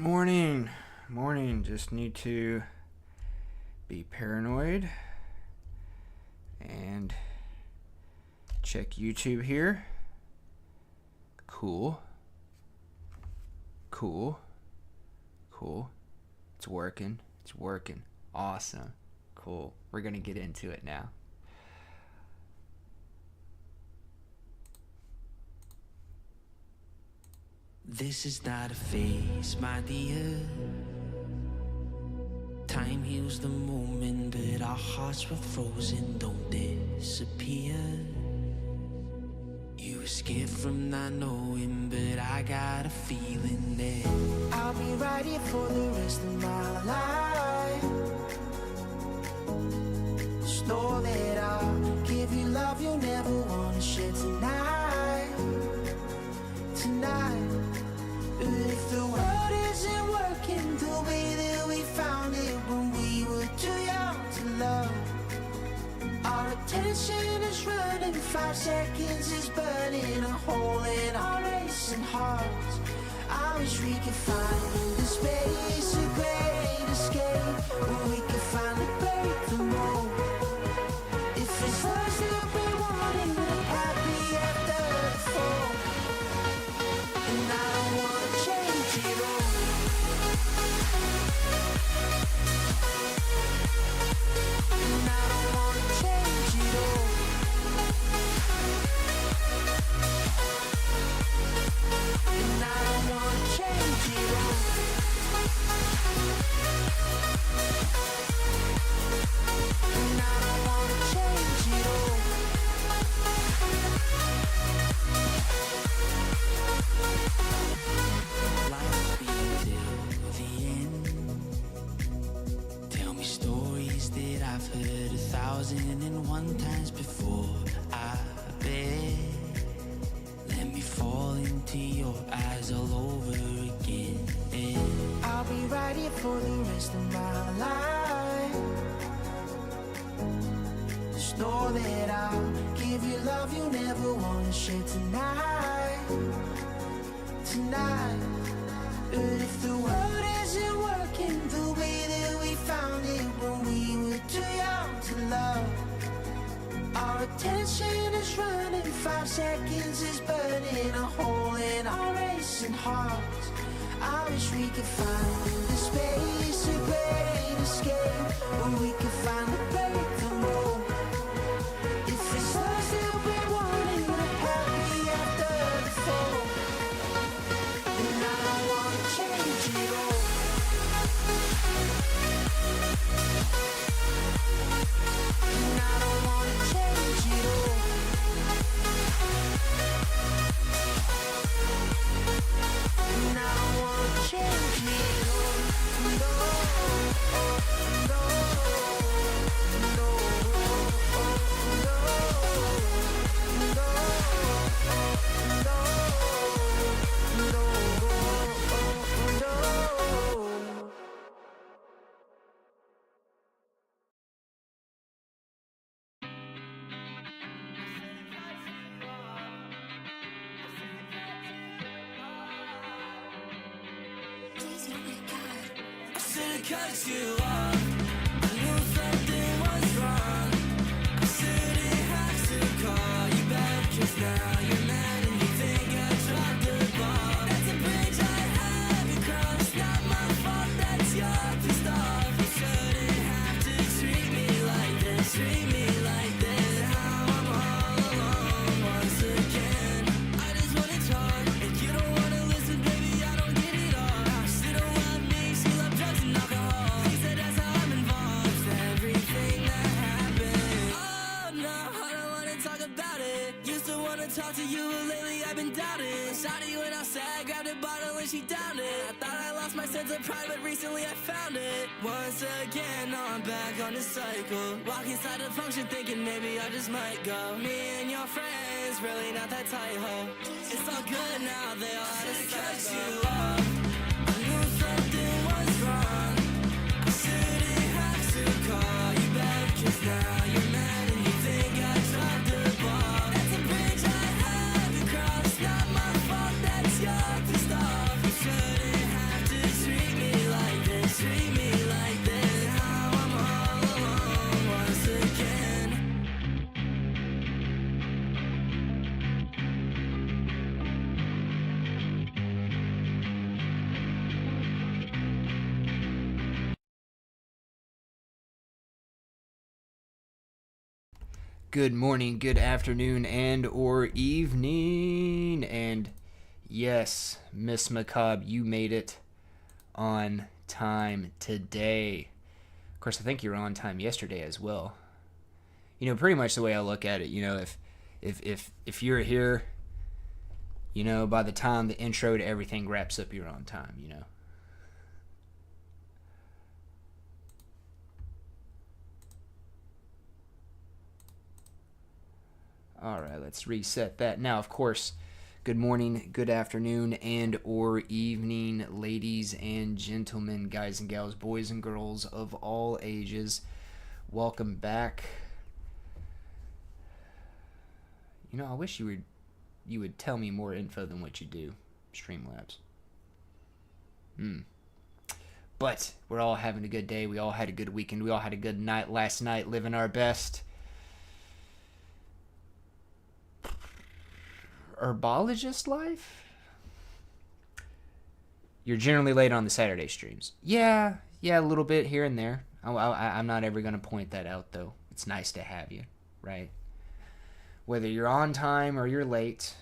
Morning. Morning. Just need to be paranoid and check YouTube here. Cool. It's working. Awesome. Cool. We're going to get into it now. This is not a phase, my dear. Time heals the moment, but our hearts were frozen, don't disappear. You escaped from not knowing, but I got a feeling that I'll be right here for the rest of my life. Just know that I'll give you love you'll never wanna share tonight. But if the world isn't working the way that we found it when we were too young to love, our attention is running, 5 seconds is burning a hole in our racing hearts. I wish we could find the space, a great escape, where we could finally break the mold. If it's us that we wanted, we're happy after the fall. And I don't wanna change it all. And I don't wanna change it all. And I don't wanna change it all. And I don't wanna change it all. Life be till the end. Tell me stories that I've heard 1,001 times before. I bet. Let me fall into your eyes all over again. I'll be right here for the rest of my life. Just know that I'll give you love you'll never wanna share tonight. But if the world isn't working the way that we found it when we were too young to love, our attention is running, 5 seconds is burning a hole in our racing hearts. I wish we could find the space, a great escape, where we could finally break the mold. If it's us that we wanted, we're happy after the fall. And I don't wanna change it all. And I don't wanna change it all. And I don't wanna change it all. No, no, no, no, I should've cut you off. I knew something was wrong. I shouldn't have to call you back, 'cause now you're mad and you think I dropped the ball. That's a bridge I haven't crossed. Not my fault, that's your pissed off. You shouldn't have to treat me like this, treat me like this. Now I'm all alone once again. I just wanna talk, and you don't wanna listen, baby, I don't get it all. She don't love me, she love drugs and alcohol. She said that's how I'm involved, it's everything that happened. Oh no, I don't wanna talk about it. Used to wanna talk to you, but lately I've been doubting. Shawty went outside, grabbed a bottle and she downed it. I thought I lost my sense of pride, but recently I found it. Once again, now I'm back on the cycle. Walk inside the function thinking maybe I just might go. Me and your friends, really not that tight, ho. It's all good now, they all had to cut you off. I knew something was wrong. I shouldn't have to call you back, 'cause now you're mad and you think I dropped the ball. That's a bridge I haven't crossed. Not my fault, that's your pissed off. You shouldn't have to treat Good morning, good afternoon, and or evening. And yes, Miss Macabre, you made it on time today. Of course, I think you were on time yesterday as well. You know, pretty much the way I look at it, you know, if you're here, you know, by the time the intro to everything wraps up, you're on time, you know. All right, let's reset that. Now, of course, good morning, good afternoon, and or evening, ladies and gentlemen, guys and gals, boys and girls of all ages. Welcome back. You know, I wish you would tell me more info than what you do, Streamlabs. But we're all having a good day. We all had a good weekend. We all had a good night last night, living our best. Herbologist life? You're generally late on the Saturday streams. Yeah, a little bit here and there. I'm not ever going to point that out, though. It's nice to have you, right? Whether you're on time or you're late,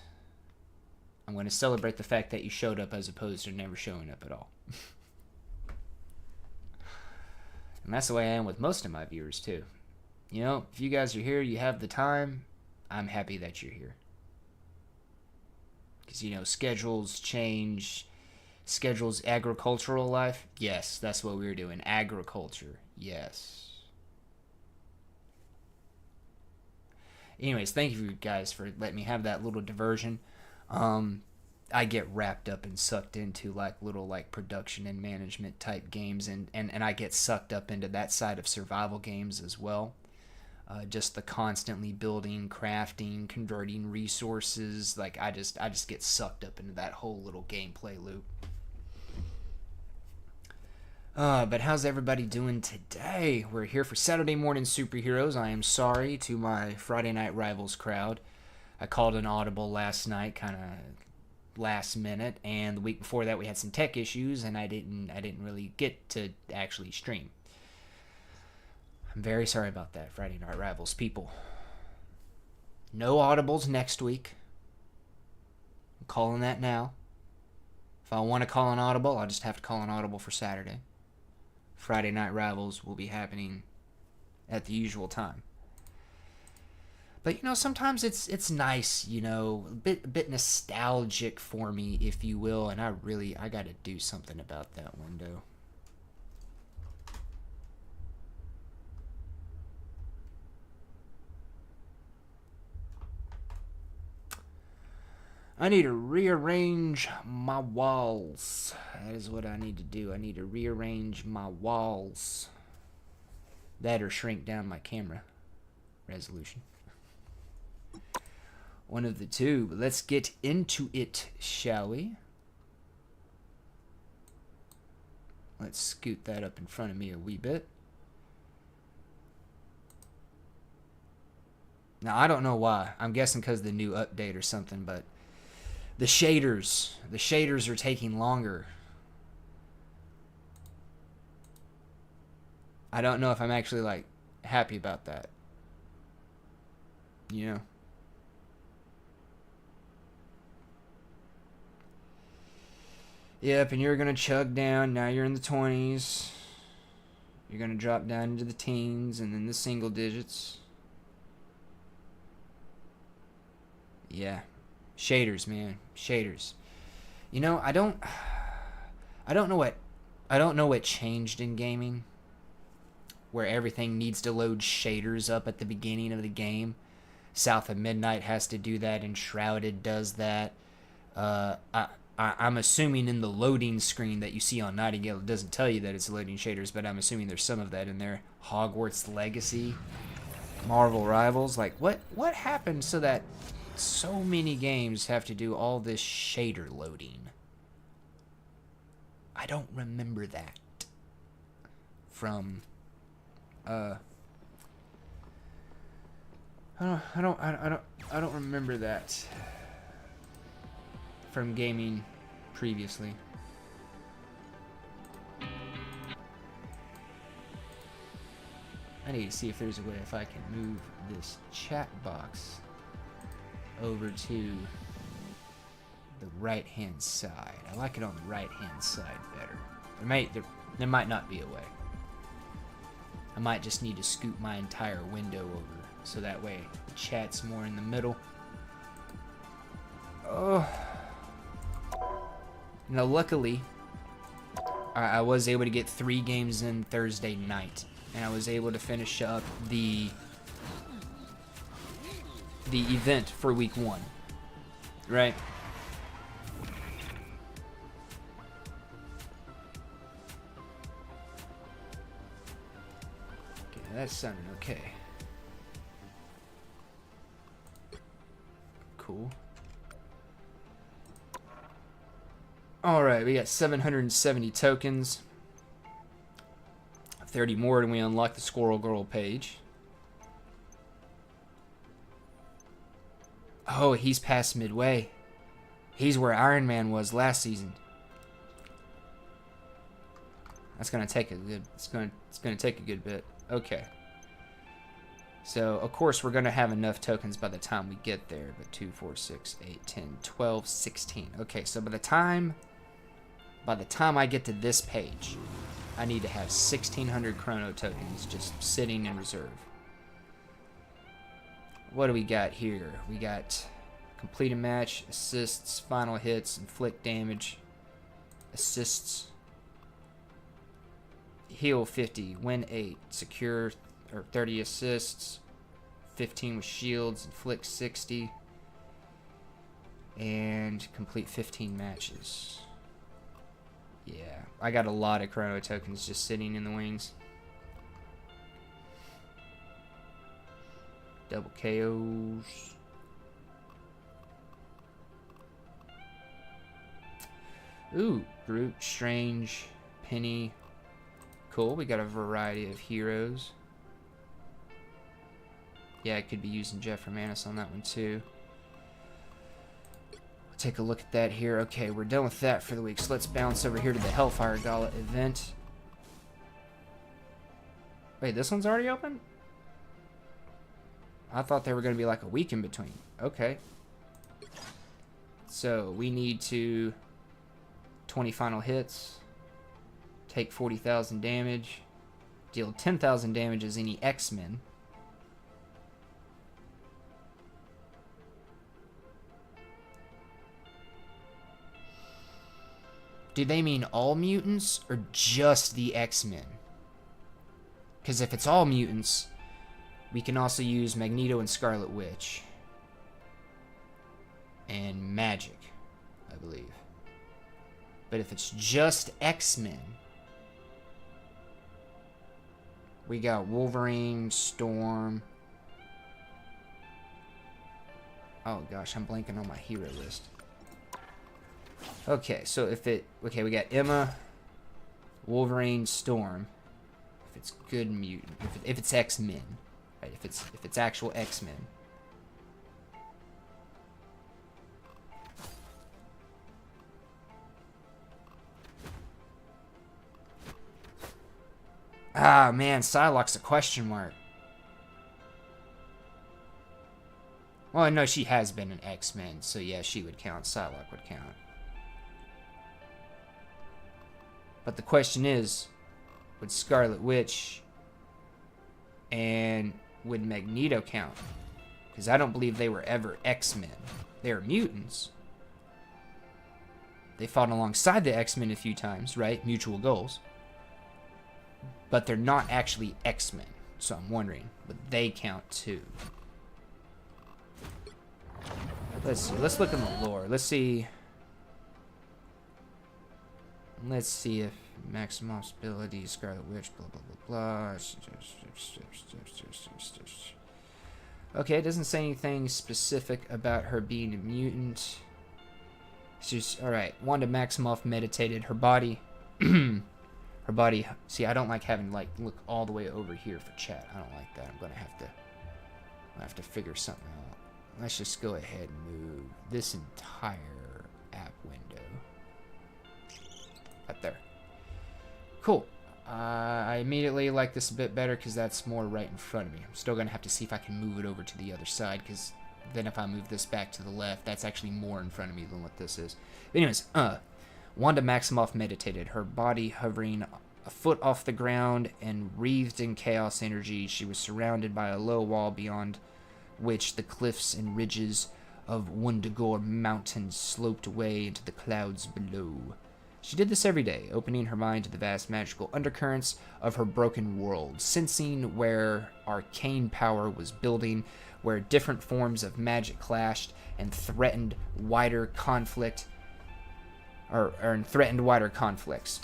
I'm going to celebrate the fact that you showed up as opposed to never showing up at all. And that's the way I am with most of my viewers, too. You know, if you guys are here, you have the time, I'm happy that you're here. Because, you know, schedules change. Schedules, agricultural life? Yes, that's what we were doing. Agriculture. Yes. Anyways, thank you guys for letting me have that little diversion. I get wrapped up and sucked into like little like production and management type games, and I get sucked up into that side of survival games as well. Just the constantly building, crafting, converting resources. Like I just get sucked up into that whole little gameplay loop. But how's everybody doing today? We're here for Saturday Morning Superheroes. I am sorry to my Friday Night Rivals crowd. I called an audible last night, kind of last minute, and the week before that we had some tech issues, and I didn't really get to actually stream. I'm very sorry about that, Friday Night Rivals people. No audibles next week. I'm calling that now. If I want to call an audible, I'll just have to call an audible for Saturday. Friday Night Rivals will be happening at the usual time. But, you know, sometimes it's nice, you know, a bit nostalgic for me, if you will, and I got to do something about that window. I need to rearrange my walls. That is what I need to do. I need to rearrange my walls. That or shrink down my camera resolution. One of the two. But let's get into it, shall we? Let's scoot that up in front of me a wee bit. Now, I don't know why. I'm guessing because of the new update or something, but the shaders are taking longer. I don't know if I'm actually, like, happy about that. You know? Yep, and you're going to chug down. Now you're in the 20s. You're going to drop down into the teens and then the single digits. Yeah. Shaders, man. Shaders. You know, I don't know what changed in gaming where everything needs to load shaders up at the beginning of the game. South of Midnight has to do that, and Shrouded does that. I'm assuming in the loading screen that you see on Nightingale, it doesn't tell you that it's loading shaders, but I'm assuming there's some of that in there. Hogwarts Legacy, Marvel Rivals, like what happened so that so many games have to do all this shader loading? I don't remember that from I don't remember that from gaming previously. I need to see if there's a way if I can move this chat box over to the right hand side. I like it on the right hand side better. There might not be a way. I might just need to scoot my entire window over so that way chat's more in the middle. Oh. Now luckily I was able to get 3 games in Thursday night, and I was able to finish up the event for week 1. Right? Okay, that's sounding okay. Cool. Alright, we got 770 tokens. 30 more and we unlock the Squirrel Girl page. Oh, he's past midway. He's where Iron Man was last season. That's gonna take a good it's gonna take a good bit. Okay. So of course we're gonna have enough tokens by the time we get there, but 2, 4, 6, 8, 10, 12, 16. Okay, so by the time I get to this page, I need to have 1,600 chrono tokens just sitting in reserve. What do we got here? We got complete a match, assists, final hits, inflict damage, assists, heal 50, win 8, secure or 30 assists, 15 with shields, inflict 60, and complete 15 matches. Yeah, I got a lot of chrono tokens just sitting in the wings. Double KOs. Ooh, Groot, Strange, Penny. Cool, we got a variety of heroes. Yeah, I could be using Jeff Romanis on that one too. Take a look at that here. Okay, we're done with that for the week. So let's bounce over here to the Hellfire Gala event. Wait, this one's already open? I thought there were going to be like a week in between. Okay. So we need to 20 final hits, take 40,000 damage, deal 10,000 damage as any X-Men. Do they mean all mutants or just the X-Men? Because if it's all mutants, we can also use Magneto and Scarlet Witch. And Magic, I believe. But if it's just X-Men, we got Wolverine, Storm. Oh gosh, I'm blanking on my hero list. Okay, so okay, we got Emma, Wolverine, Storm. If it's good mutant, if it's X-Men, right? If it's actual X-Men. Ah man, Psylocke's a question mark. Well, no, she has been an X-Men, so yeah, she would count. Psylocke would count. But the question is, would Scarlet Witch and would Magneto count? Because I don't believe they were ever X-Men. They were mutants. They fought alongside the X-Men a few times, right? Mutual goals. But they're not actually X-Men. So I'm wondering, would they count too? Let's see. Let's look in the lore. Let's see. Let's see if Maximoff's ability, Scarlet Witch, blah, blah, blah, blah. Okay, it doesn't say anything specific about her being a mutant. She's, alright, Wanda Maximoff meditated. Her body, her body, see, I don't like having, like, look all the way over here for chat. I don't like that. I'm gonna have to figure something out. Let's just go ahead and move this entire app window. Up there. Cool. I immediately like this a bit better because that's more right in front of me. I'm still going to have to see if I can move it over to the other side, because then if I move this back to the left, that's actually more in front of me than what this is. Anyways, Wanda Maximoff meditated, her body hovering a foot off the ground and wreathed in chaos energy. She was surrounded by a low wall beyond which the cliffs and ridges of Wundagore Mountain sloped away into the clouds below. She did this every day, opening her mind to the vast magical undercurrents of her broken world, sensing where arcane power was building, where different forms of magic clashed and threatened wider conflicts.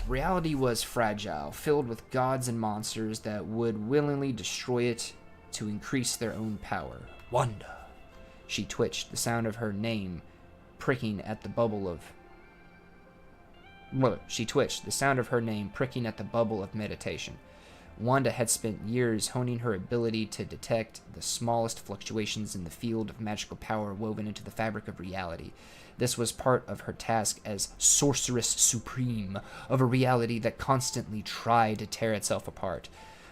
Reality was fragile, filled with gods and monsters that would willingly destroy it to increase their own power. Wanda. She twitched, the sound of her name pricking at the bubble of meditation. Wanda had spent years honing her ability to detect the smallest fluctuations in the field of magical power woven into the fabric of reality. This was part of her task as Sorceress Supreme of a reality that constantly tried to tear itself apart.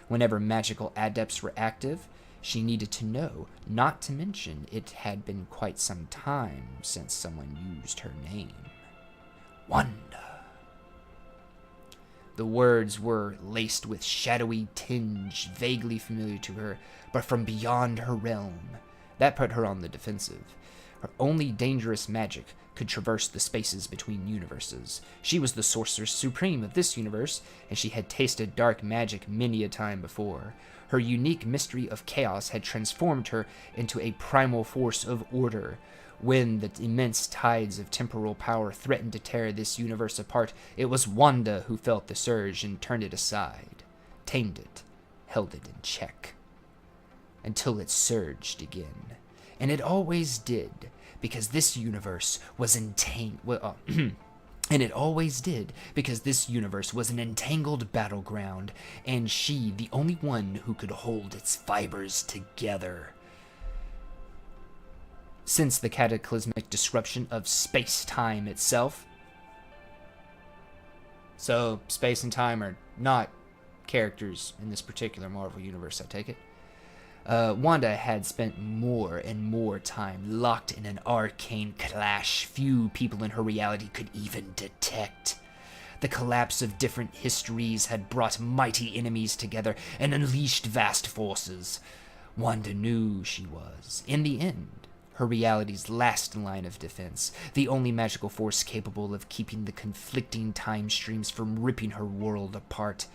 Whenever magical adepts were active, she needed to know, not to mention it had been quite some time since someone used her name. Wanda. The words were laced with shadowy tinge, vaguely familiar to her, but from beyond her realm. That put her on the defensive. Her only dangerous magic could traverse the spaces between universes. She was the Sorceress Supreme of this universe, and she had tasted dark magic many a time before. Her unique mystery of chaos had transformed her into a primal force of order. When the immense tides of temporal power threatened to tear this universe apart, it was Wanda who felt the surge and turned it aside, tamed it, held it in check, until it surged again. And it always did, because this universe was entangled. And it always did, because this universe was an entangled battleground, and she, the only one who could hold its fibers together. Since the cataclysmic disruption of space-time itself. So, space and time are not characters in this particular Marvel universe, I take it. Wanda had spent more and more time locked in an arcane clash few people in her reality could even detect. The collapse of different histories had brought mighty enemies together and unleashed vast forces. Wanda knew she was, in the end, her reality's last line of defense, the only magical force capable of keeping the conflicting time streams from ripping her world apart.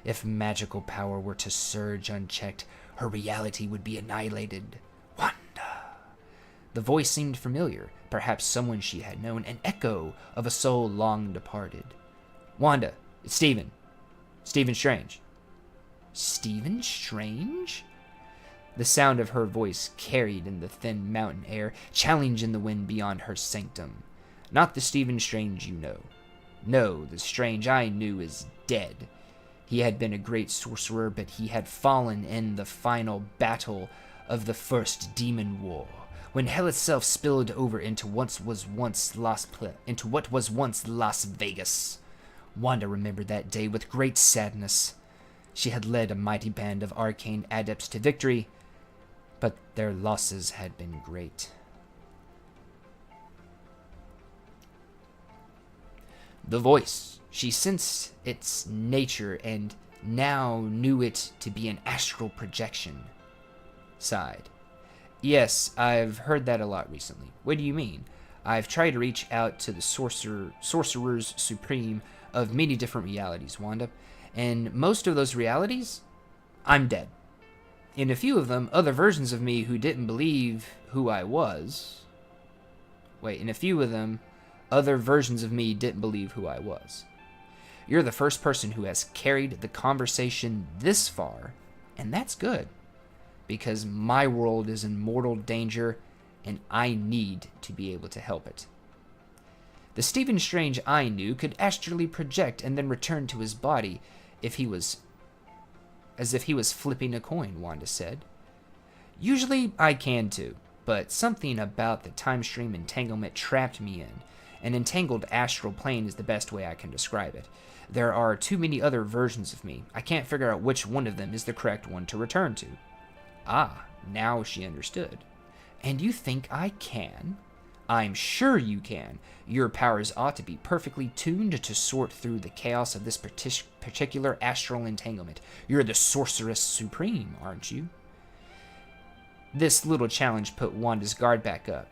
If magical power were to surge unchecked, her reality would be annihilated. Wanda. The voice seemed familiar, perhaps someone she had known, an echo of a soul long departed. Wanda, it's Stephen. Stephen Strange. Stephen Strange? The sound of her voice carried in the thin mountain air, challenge in the wind beyond her sanctum. Not the Stephen Strange you know. No, the Strange I knew is dead. He had been a great sorcerer, but he had fallen in the final battle of the First Demon War, when hell itself spilled over into what was once Las Vegas. Wanda remembered that day with great sadness. She had led a mighty band of arcane adepts to victory, but their losses had been great. The voice. She sensed its nature and now knew it to be an astral projection. Sighed. Yes, I've heard that a lot recently. What do you mean? I've tried to reach out to the sorcerers supreme of many different realities, Wanda. And most of those realities, I'm dead. In a few of them, other versions of me who didn't believe who I was. In a few of them, other versions of me didn't believe who I was. You're the first person who has carried the conversation this far, and that's good, because my world is in mortal danger, and I need to be able to help it. The Stephen Strange I knew could astrally project and then return to his body as if he was flipping a coin, Wanda said. Usually I can too, but something about the time stream entanglement trapped me in, An entangled astral plane is the best way I can describe it. There are too many other versions of me. I can't figure out which one of them is the correct one to return to. Ah, now she understood. And you think I can? I'm sure you can. Your powers ought to be perfectly tuned to sort through the chaos of this particular astral entanglement. You're the sorceress supreme, aren't you? This little challenge put Wanda's guard back up.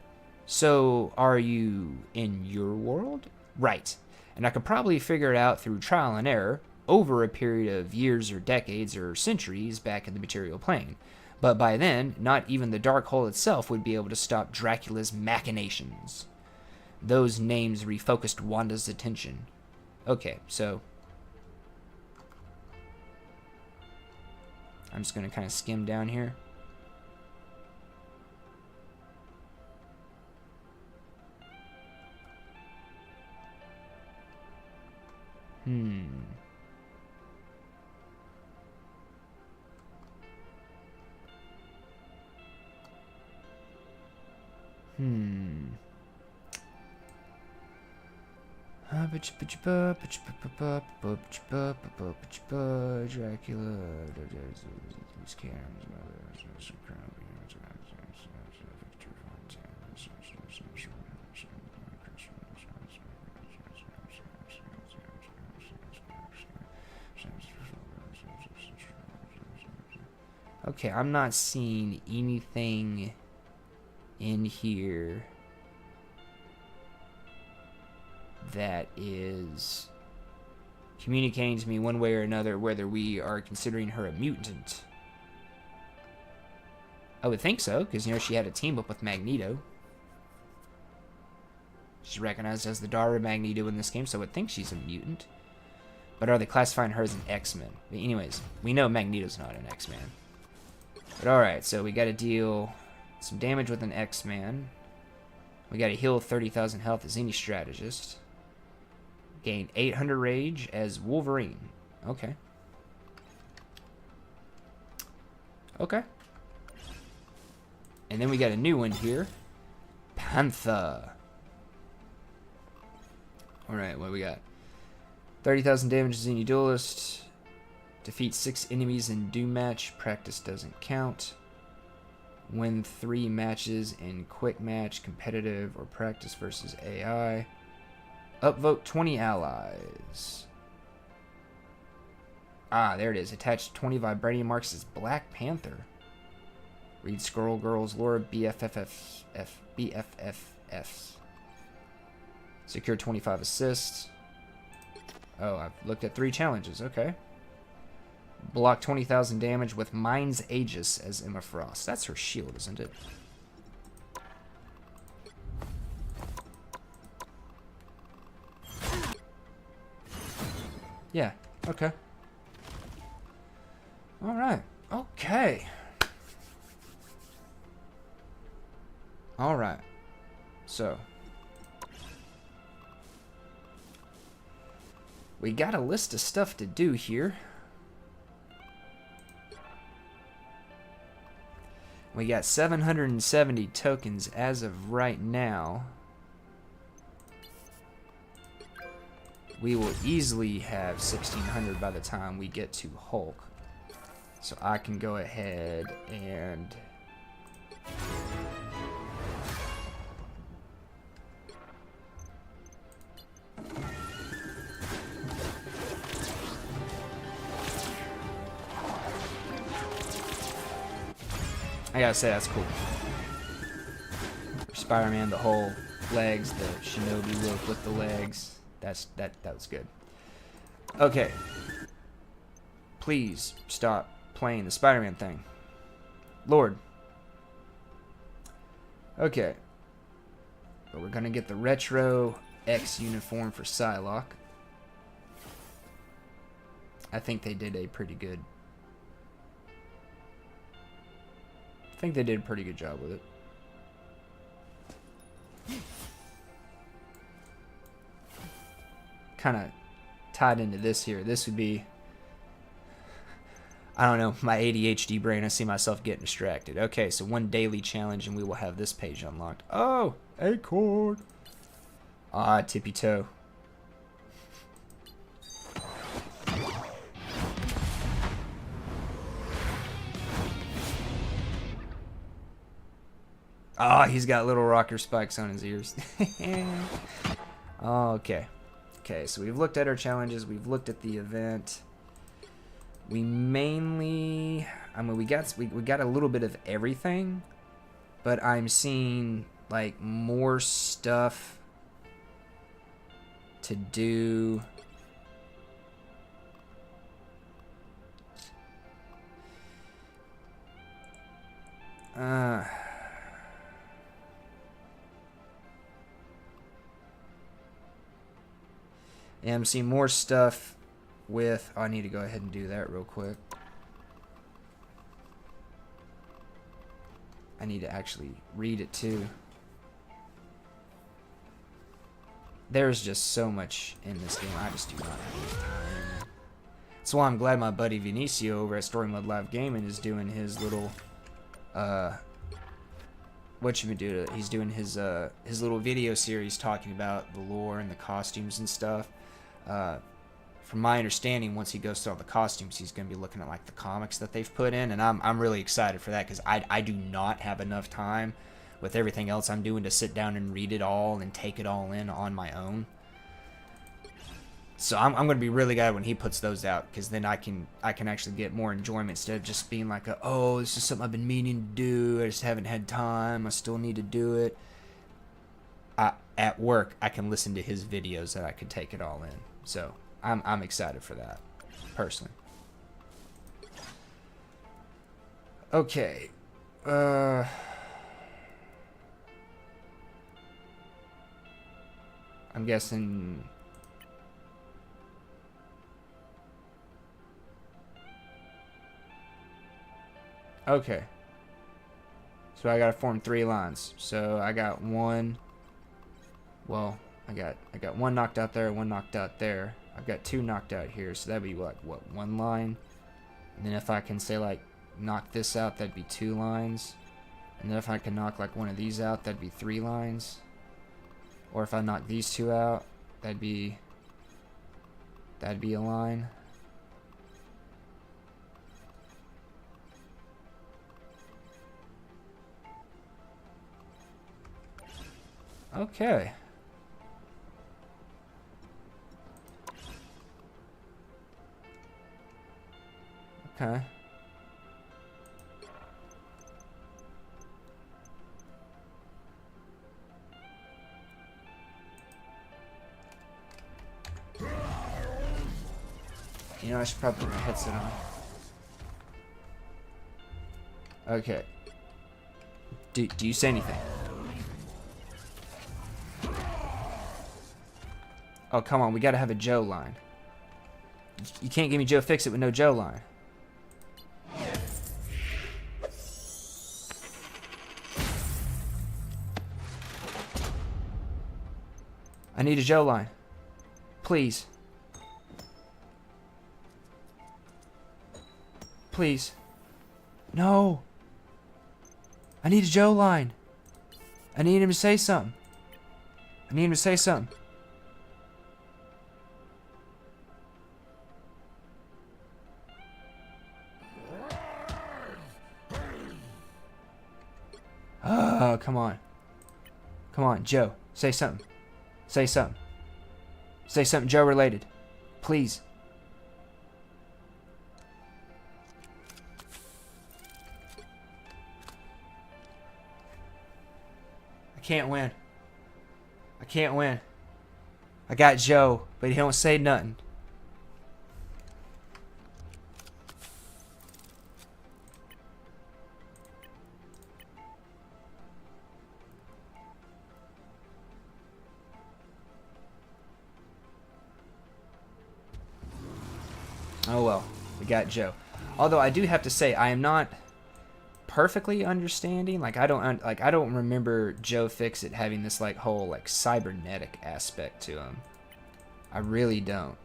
So, are you in your world? Right. And I could probably figure it out through trial and error over a period of years or decades or centuries back in the material plane. But by then, not even the dark hole itself would be able to stop Dracula's machinations. Those names refocused Wanda's attention. Okay, so I'm just going to kind of skim down here. Dracula. Okay, I'm not seeing anything in here that is communicating to me one way or another whether we are considering her a mutant. I would think so, because, she had a team up with Magneto. She's recognized as the daughter of Magneto in this game, so I would think she's a mutant. But are they classifying her as an X-Men? But anyways, we know Magneto's not an X-Man. But alright, so we gotta deal some damage with an X-Man. We gotta heal 30,000 health as any strategist. Gain 800 rage as Wolverine. Okay. Okay. And then we got a new one here. Panther. Alright, what do we got? 30,000 damage as any duelist. Defeat 6 enemies in Doom match. Practice doesn't count. Win 3 matches in quick match, competitive, or practice versus AI. Upvote 20 allies. Ah, there it is. Attach 20 vibranium marks as Black Panther. Read Squirrel Girl's lore BFFs. Secure 25 assists. Oh, I've looked at 3 challenges. Okay. Block 20,000 damage with Mind's Aegis as Emma Frost. That's her shield, isn't it? Yeah, okay. Alright, okay. Alright, so we got a list of stuff to do here. We got 770 tokens as of right now. We will easily have 1,600 by the time we get to Hulk. So I can go ahead and... I gotta say, that's cool. Spider-Man, the whole legs, the shinobi look with the legs. That was good. Okay. Please stop playing the Spider-Man thing. Lord. Okay. But we're gonna get the retro X uniform for Psylocke. I think they did a pretty good... I think they did a pretty good job with it. Kind of tied into this here. This would be... I don't know, my ADHD brain, I see myself getting distracted. Okay, so one daily challenge and we will have this page unlocked. Oh, Acorn. Ah, tippy toe. Ah, he's got little rocker spikes on his ears. Okay. Okay, so we've looked at our challenges. We've looked at the event. We mainly... I mean, we got a little bit of everything. But I'm seeing, like, more stuff to do. And I'm seeing more stuff with... Oh, I need to go ahead and do that real quick. I need to actually read it too. There's just so much in this game. I just do not have enough time. That's why I'm glad my buddy Vinicio over at Story Mode Live Gaming is doing his little... what you would do? He's doing his little video series talking about the lore and the costumes and stuff. From my understanding, once he goes through all the costumes, he's going to be looking at like the comics that they've put in, and I'm really excited for that because I do not have enough time with everything else I'm doing to sit down and read it all and take it all in on my own. So I'm going to be really glad when he puts those out, because then I can actually get more enjoyment instead of just being like, oh, this is something I've been meaning to do. I just haven't had time. I still need to do it. At work, I can listen to his videos that I could take it all in. So I'm excited for that, personally. Okay. I'm guessing... Okay. So I gotta form 3 lines. So I got one. Well, I got one knocked out there, one knocked out there. I've got 2 knocked out here, so that'd be like what, 1 line? And then if I can say like knock this out, that'd be 2 lines. And then if I can knock like one of these out, that'd be 3 lines. Or if I knock these 2 out, that'd be a line. Okay. Okay. You know, I should probably put my headset on. Okay. Do you say anything? Oh, come on. We gotta have a Joe line. You can't give me Joe Fixit with no Joe line. I need a Joe line. Please. Please. No. I need a Joe line. I need him to say something. I need him to say something. Oh, come on. Come on, Joe. Say something. Say something. Say something Joe related. Please. I can't win. I can't win. I got Joe, but he don't say nothing. Oh well, we got Joe. Although I do have to say, I am not perfectly understanding. Like I don't remember Joe Fixit having this like whole like cybernetic aspect to him. I really don't.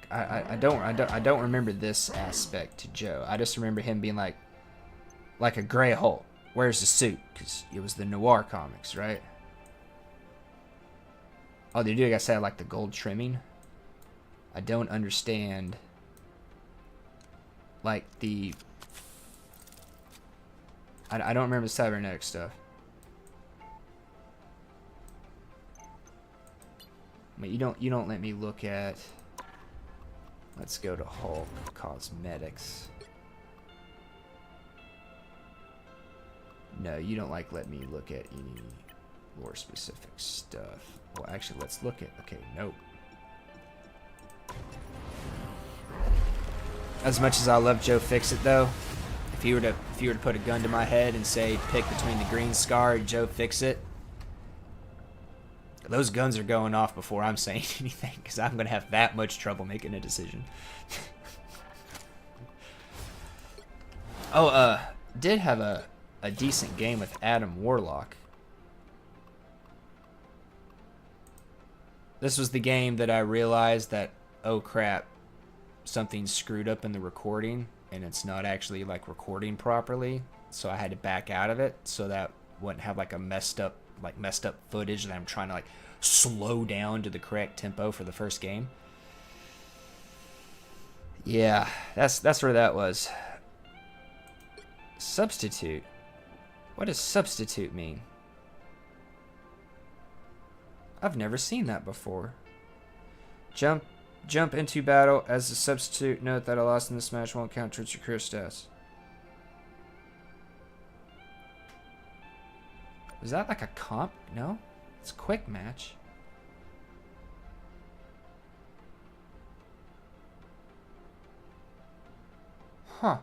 I don't remember this aspect to Joe. I just remember him being like Like a gray Hulk. Where's the suit? Because it was the Noir comics, right? Oh, they do, like I said, like the gold trimming. I don't understand, like, the... I don't remember the cybernetic stuff. But you don't let me look at... Let's go to Hulk Cosmetics. No, you don't like let me look at any lore specific stuff. Well, actually, let's look at... Okay, nope. As much as I love Joe Fixit, though, if you were to put a gun to my head and say pick between the Green Scar and Joe Fixit, those guns are going off before I'm saying anything, because I'm gonna have that much trouble making a decision. Oh, did have a decent game with Adam Warlock. This was the game that I realized that, oh crap, something's screwed up in the recording and it's not actually like recording properly, so I had to back out of it so that wouldn't have like a messed up footage that I'm trying to like slow down to the correct tempo for the first game. Yeah, that's where that was. Substitute. What does substitute mean? I've never seen that before. Jump into battle as a substitute. Note that a loss in this match won't count towards your career stats. Is that like a comp? No? It's a quick match. Huh.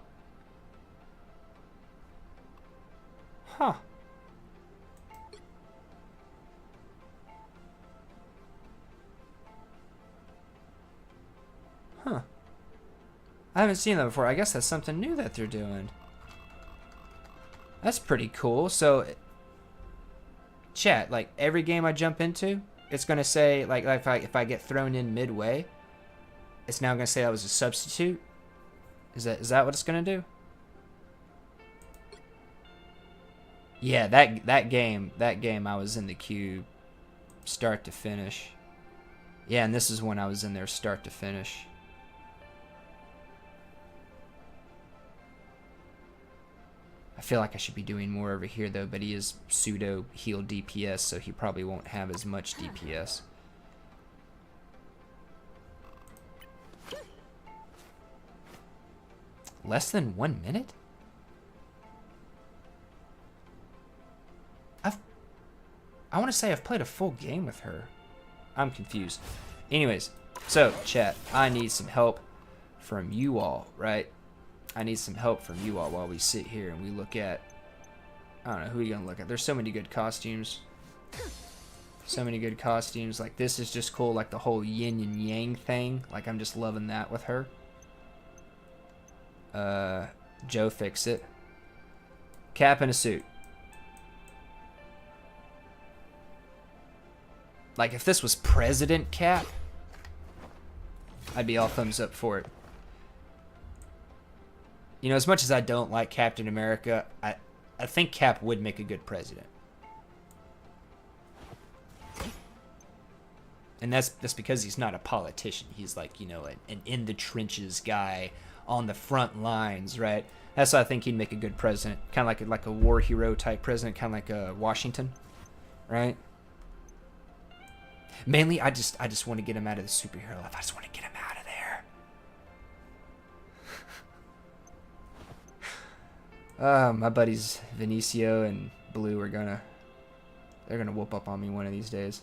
Huh. Huh. I haven't seen that before. I guess that's something new that they're doing. That's pretty cool. So, chat, like every game I jump into, it's gonna say like if I get thrown in midway, it's now gonna say I was a substitute. Is that what it's gonna do? Yeah, that game I was in the queue, start to finish. Yeah, and this is when I was in there start to finish. I feel like I should be doing more over here though, but he is pseudo heal DPS, so he probably won't have as much DPS. Less than 1 minute? I want to say I've played a full game with her. I'm confused. Anyways, so chat, I need some help from you all, right? I need some help from you all while we sit here and we look at... I don't know, who are you going to look at? There's so many good costumes. So many good costumes. Like, this is just cool. Like, the whole yin and yang thing. Like, I'm just loving that with her. Joe Fixit. Cap in a suit. Like, if this was President Cap, I'd be all thumbs up for it. You know, as much as I don't like Captain America, I think Cap would make a good president. And that's because he's not a politician. He's like, you know, an in-the-trenches guy on the front lines, right? That's why I think he'd make a good president. Kind of like a war hero type president, kind of like a Washington, right? Mainly, I just want to get him out of the superhero life. I just want to get him out of there. My buddies Vinicio and Blue are they're gonna whoop up on me one of these days.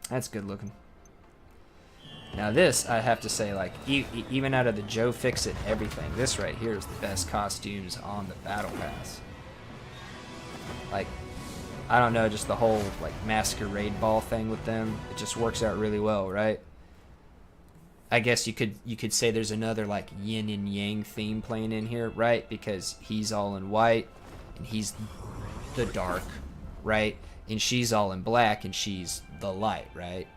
That's good looking. Now this, I have to say, like, even out of the Joe Fixit everything, this right here is the best costumes on the Battle Pass. Like, I don't know, just the whole, like, masquerade ball thing with them, it just works out really well, right? I guess you could say there's another, like, yin and yang theme playing in here, right? Because he's all in white, and he's the dark, right? And she's all in black, and she's the light, right?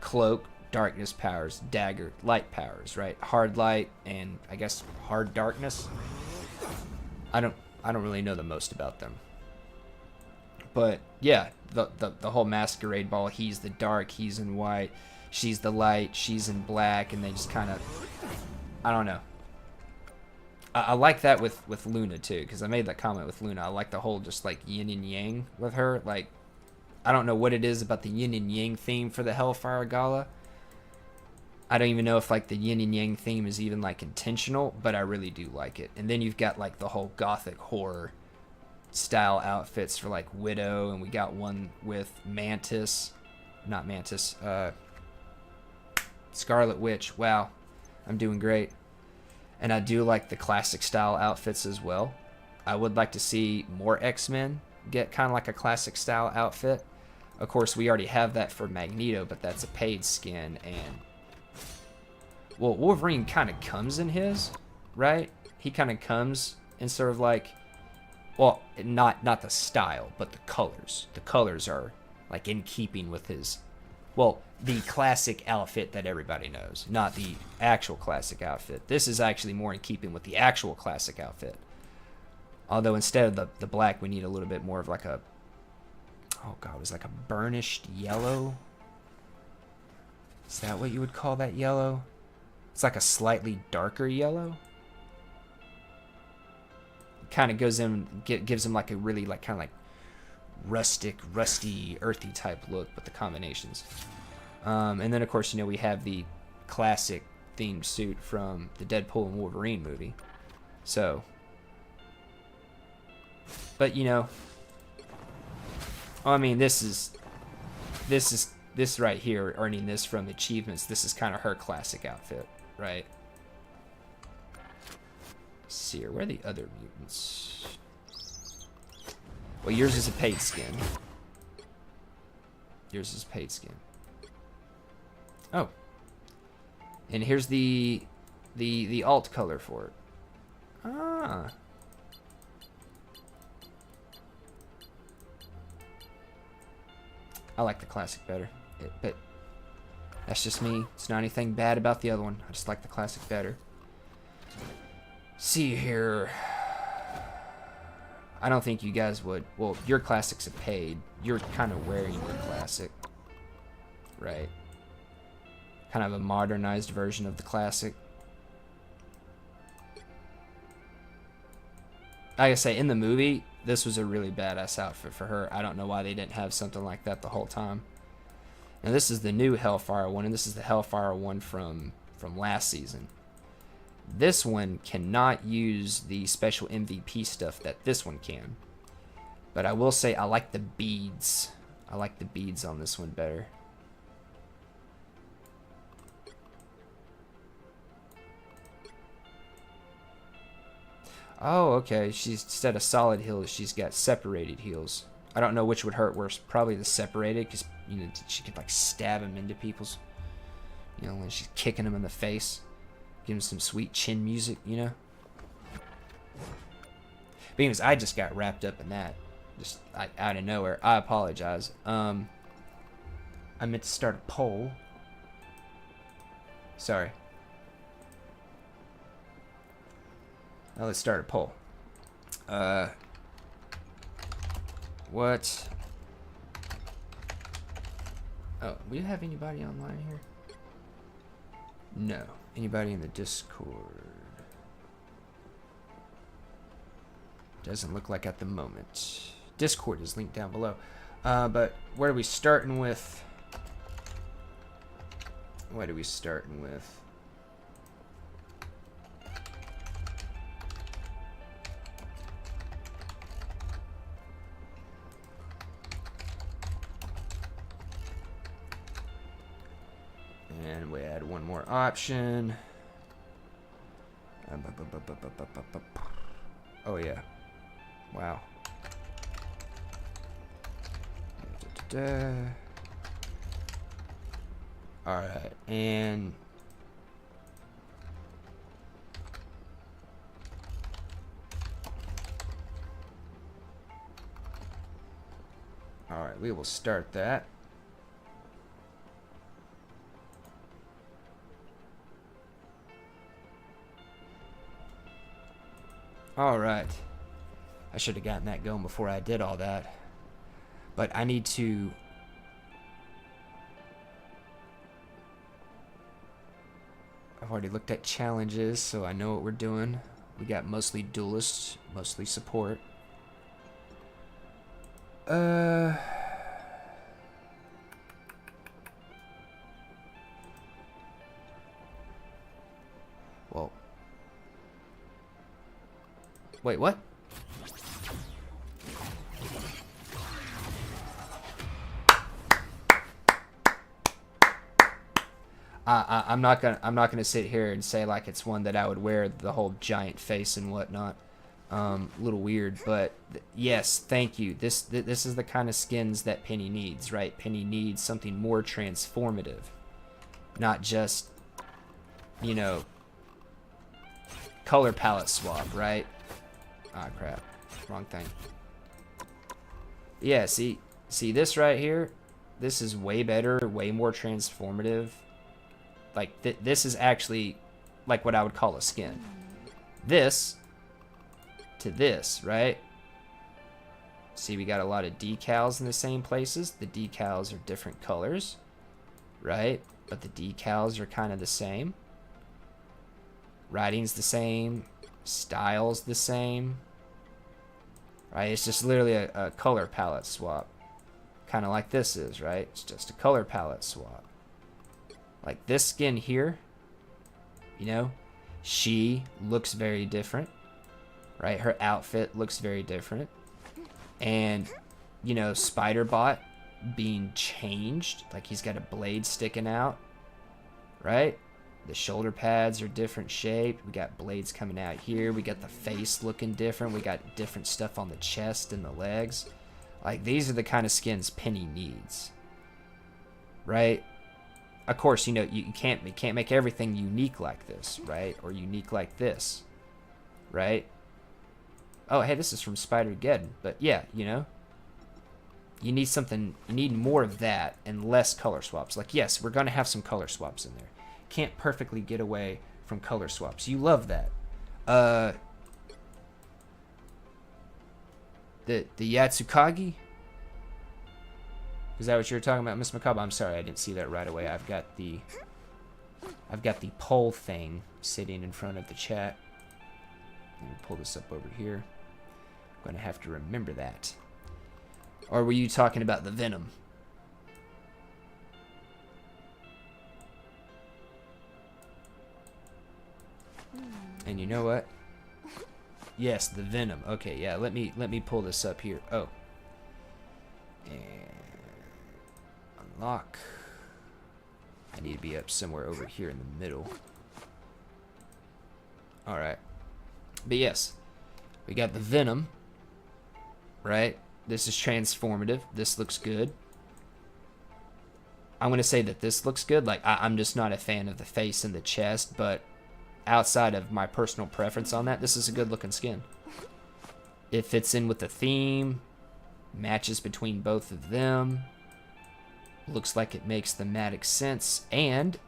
cloak, darkness powers, dagger, light powers, right? Hard light and I guess hard darkness. I don't really know the most about them. But yeah, the whole masquerade ball, he's the dark, he's in white, she's the light, she's in black, and they just kind of, I don't know. I like that with Luna too, because I made that comment with Luna. I like the whole just like yin and yang with her. Like, I don't know what it is about the yin and yang theme for the Hellfire Gala. I don't even know if like the yin and yang theme is even like intentional, but I really do like it. And then you've got like the whole gothic horror style outfits for like Widow, and we got one with Scarlet Witch. Wow, I'm doing great. And I do like the classic style outfits as well. I would like to see more X-Men get kind of like a classic style outfit. Of course, we already have that for Magneto, but that's a paid skin. And well, Wolverine kind of comes in his, right? He kind of comes in sort of like, well, not the style, but the colors. The colors are like in keeping with his, well, the classic outfit that everybody knows, not the actual classic outfit. This is actually more in keeping with the actual classic outfit. Although instead of the black, we need a little bit more of like a, oh god, it was like a burnished yellow. Is that what you would call that yellow? It's like a slightly darker yellow. Kind of goes in, gives him like a really like kind of like rustic, rusty, earthy type look with the combinations. And then of course, you know, we have the classic themed suit from the Deadpool and Wolverine movie. So, but you know, I mean, this right here, earning this from achievements. This is kind of her classic outfit, right? Let's see here, where are the other mutants? Well, yours is a paid skin. Yours is paid skin. Oh. And here's the alt color for it. Ah. I like the classic better. But that's just me. It's not anything bad about the other one. I just like the classic better. See here. I don't think you guys would. Well, your classics are paid. You're kind of wearing your classic. Right. Kind of a modernized version of the classic. Like I say, in the movie, this was a really badass outfit for her. I don't know why they didn't have something like that the whole time. Now this is the new Hellfire one, and this is the Hellfire one from last season. This one cannot use the special MVP stuff that this one can. But I will say I like the beads. I like the beads on this one better. Oh, okay. She's, instead of solid heels, she's got separated heels. I don't know which would hurt worse. Probably the separated, because, you know, she could, like, stab them into people's, you know, when she's kicking them in the face. Give them some sweet chin music, you know? But anyways, I just got wrapped up in that. Just out of nowhere. I apologize. I meant to start a poll. Sorry. Now let's start a poll. What? Oh, we have anybody online here? No. Anybody in the Discord? Doesn't look like at the moment. Discord is linked down below. But where are we starting with? What are we starting with? And we add one more option. Oh yeah. Wow. Alright, and alright, we will start that. Alright. I should have gotten that going before I did all that. But I need to... I've already looked at challenges, so I know what we're doing. We got mostly duelists, mostly support. Well. Wait, what? I'm not gonna sit here and say like it's one that I would wear the whole giant face and whatnot. A little weird, but yes, thank you. This is the kind of skins that Penny needs, right? Penny needs something more transformative, not just, you know, color palette swap, right? Ah, crap, wrong thing. Yeah, see this right here. This is way better, way more transformative. Like, this is actually, like, what I would call a skin. This to this, right? See, we got a lot of decals in the same places. The decals are different colors, right? But the decals are kind of the same. Writing's the same. Style's the same. Right? It's just literally a color palette swap. Kind of like this is, right? It's just a color palette swap. Like this skin here, you know, she looks very different, right? Her outfit looks very different. And, you know, Spider-Bot being changed, like he's got a blade sticking out, right? The shoulder pads are different shape. We got blades coming out here. We got the face looking different. We got different stuff on the chest and the legs. Like, these are the kind of skins Penny needs, right? Of course, you know, you can't make everything unique like this, right? Or unique like this, right? Oh, hey, this is from Spider-Geddon. But yeah, you know, you need something, you need more of that and less color swaps. Like, yes, we're going to have some color swaps in there. Can't perfectly get away from color swaps. You love that. The Yatsukagi? Is that what you're talking about, Miss Macabre? I'm sorry, I didn't see that right away. I've got the poll thing sitting in front of the chat. Let me pull this up over here. I'm gonna have to remember that. Or were you talking about the Venom? And you know what? Yes, the Venom. Okay, yeah. Let me pull this up here. Oh. And unlock. I need to be up somewhere over here in the middle. Alright. But yes. We got the Venom. Right? This is transformative. This looks good. I'm going to say that this looks good. Like, I'm just not a fan of the face and the chest, but outside of my personal preference on that, this is a good looking skin. It fits in with the theme. Matches between both of them. Looks like it makes thematic sense. And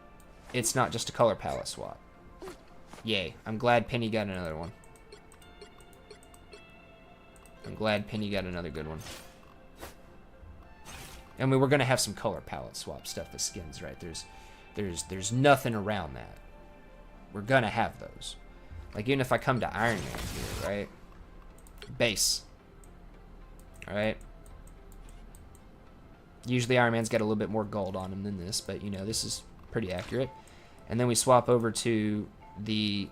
it's not just a color palette swap. Yay. I'm glad Penny got another one. I'm glad Penny got another good one. I mean, we're going to have some color palette swap stuff with skins, right? There's nothing around that. We're going to have those. Like, even if I come to Iron Man here, right? Base. Alright? Usually Iron Man's got a little bit more gold on him than this, but, you know, this is pretty accurate. And then we swap over to the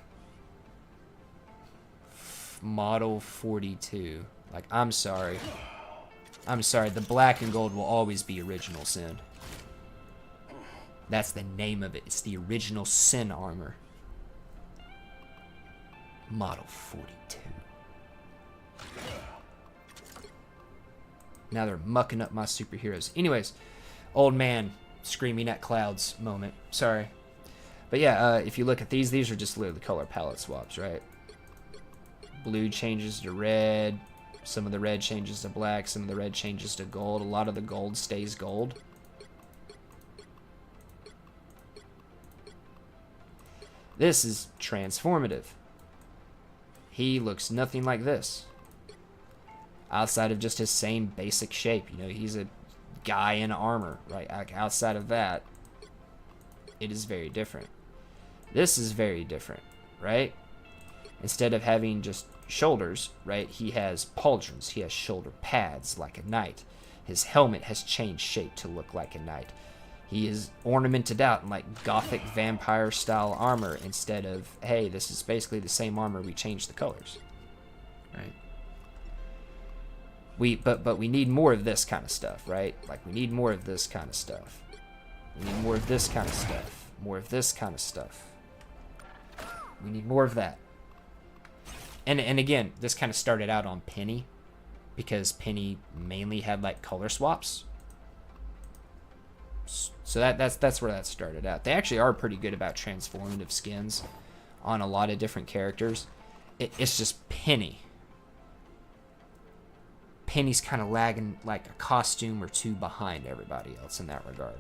Model 42. Like, I'm sorry. I'm sorry. The black and gold will always be original Sin. That's the name of it. It's the original Sin armor. Model 42. Now they're mucking up my superheroes. Anyways, old man screaming at clouds moment. Sorry. But yeah, if you look at these are just literally color palette swaps, right? Blue changes to red. Some of the red changes to black. Some of the red changes to gold. A lot of the gold stays gold. This is transformative. he looks nothing like this. Outside of just his same basic shape. You know, he's a guy in armor, right? Outside of that, it is very different. This is very different, right? Instead of having just shoulders, right, he has pauldrons. He has shoulder pads like a knight. His helmet has changed shape to look like a knight. He is ornamented out in like gothic vampire style armor instead of, hey, this is basically the same armor, we changed the colors, right? But we need more of this kind of stuff, right? Like, we need more of this kind of stuff. We need more of this kind of stuff. More of this kind of stuff. We need more of that. And again, this kind of started out on Penny, because Penny mainly had like color swaps. So that's where that started out. They actually are pretty good about transformative skins on a lot of different characters. It's just Penny. Penny's kind of lagging like a costume or two behind everybody else in that regard.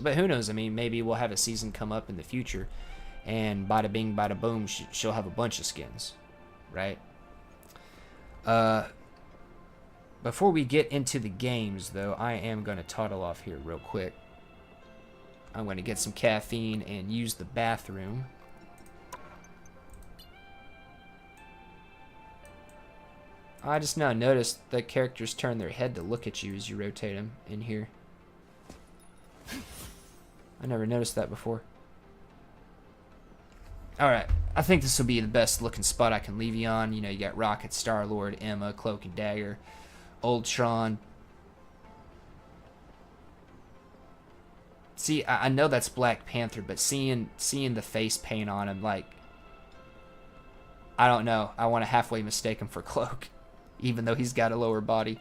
But who knows? I mean, maybe we'll have a season come up in the future, and bada bing, bada boom, she'll have a bunch of skins, right? Before we get into the games, though, I am going to toddle off here real quick. I'm going to get some caffeine and use the bathroom. I just now noticed that characters turn their head to look at you as you rotate them in here. I never noticed that before. Alright, I think this will be the best looking spot I can leave you on. You know, you got Rocket, Star-Lord, Emma, Cloak and Dagger, Ultron. See, I know that's Black Panther, but seeing the face paint on him, like, I don't know. I want to halfway mistake him for Cloak, even though he's got a lower body.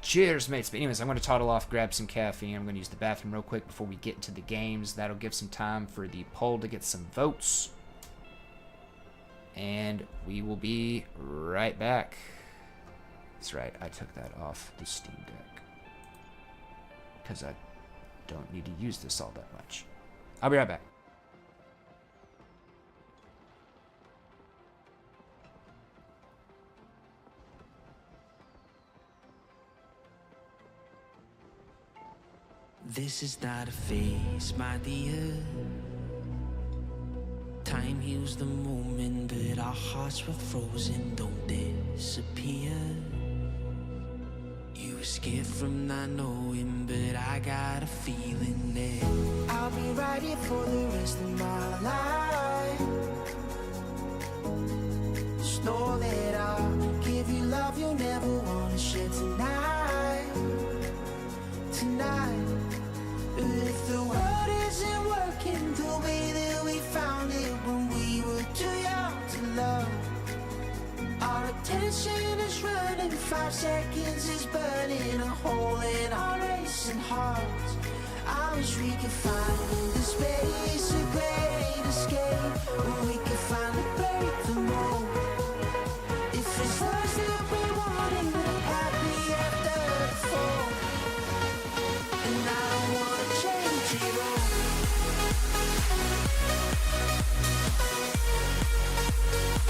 Cheers, mates. But anyways, I'm going to toddle off, grab some caffeine. I'm going to use the bathroom real quick before we get into the games. That'll give some time for the poll to get some votes. And we will be right back. That's right, I took that off the Steam Deck, because I don't need to use this all that much. I'll be right back. This is not a phase, my dear. Time heals the moment, but our hearts were frozen, don't disappear. You were scared from not knowing, but I got a feeling that I'll be right here for the rest of my life. Just know that I'll give you love you'll never want to share tonight. Tonight. If the world isn't working the way that we found it when we were too young to love, our attention is running, 5 seconds is burning a hole in our racing hearts. I wish we could find the space, a great escape, where we could finally break the mold. If it's us that we want and we're happy after the fall. And I don't wanna change it all.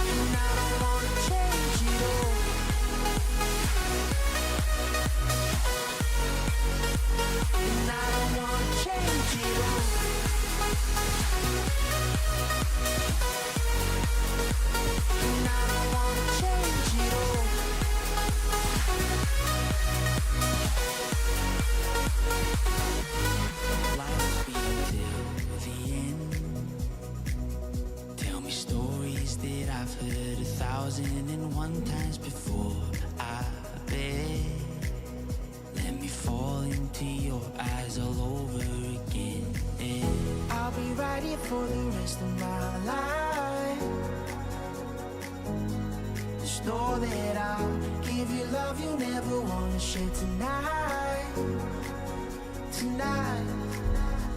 And I don't wanna change it all. And I don't wanna change it all. And I don't wanna change it all. Life be till the end. Tell me stories that I've heard 1,001 times before. I bet. Let me fall into your eyes all over again. And I'll be right here for the rest of my life. Just know that I'll give you love you'll never want to share tonight. Tonight.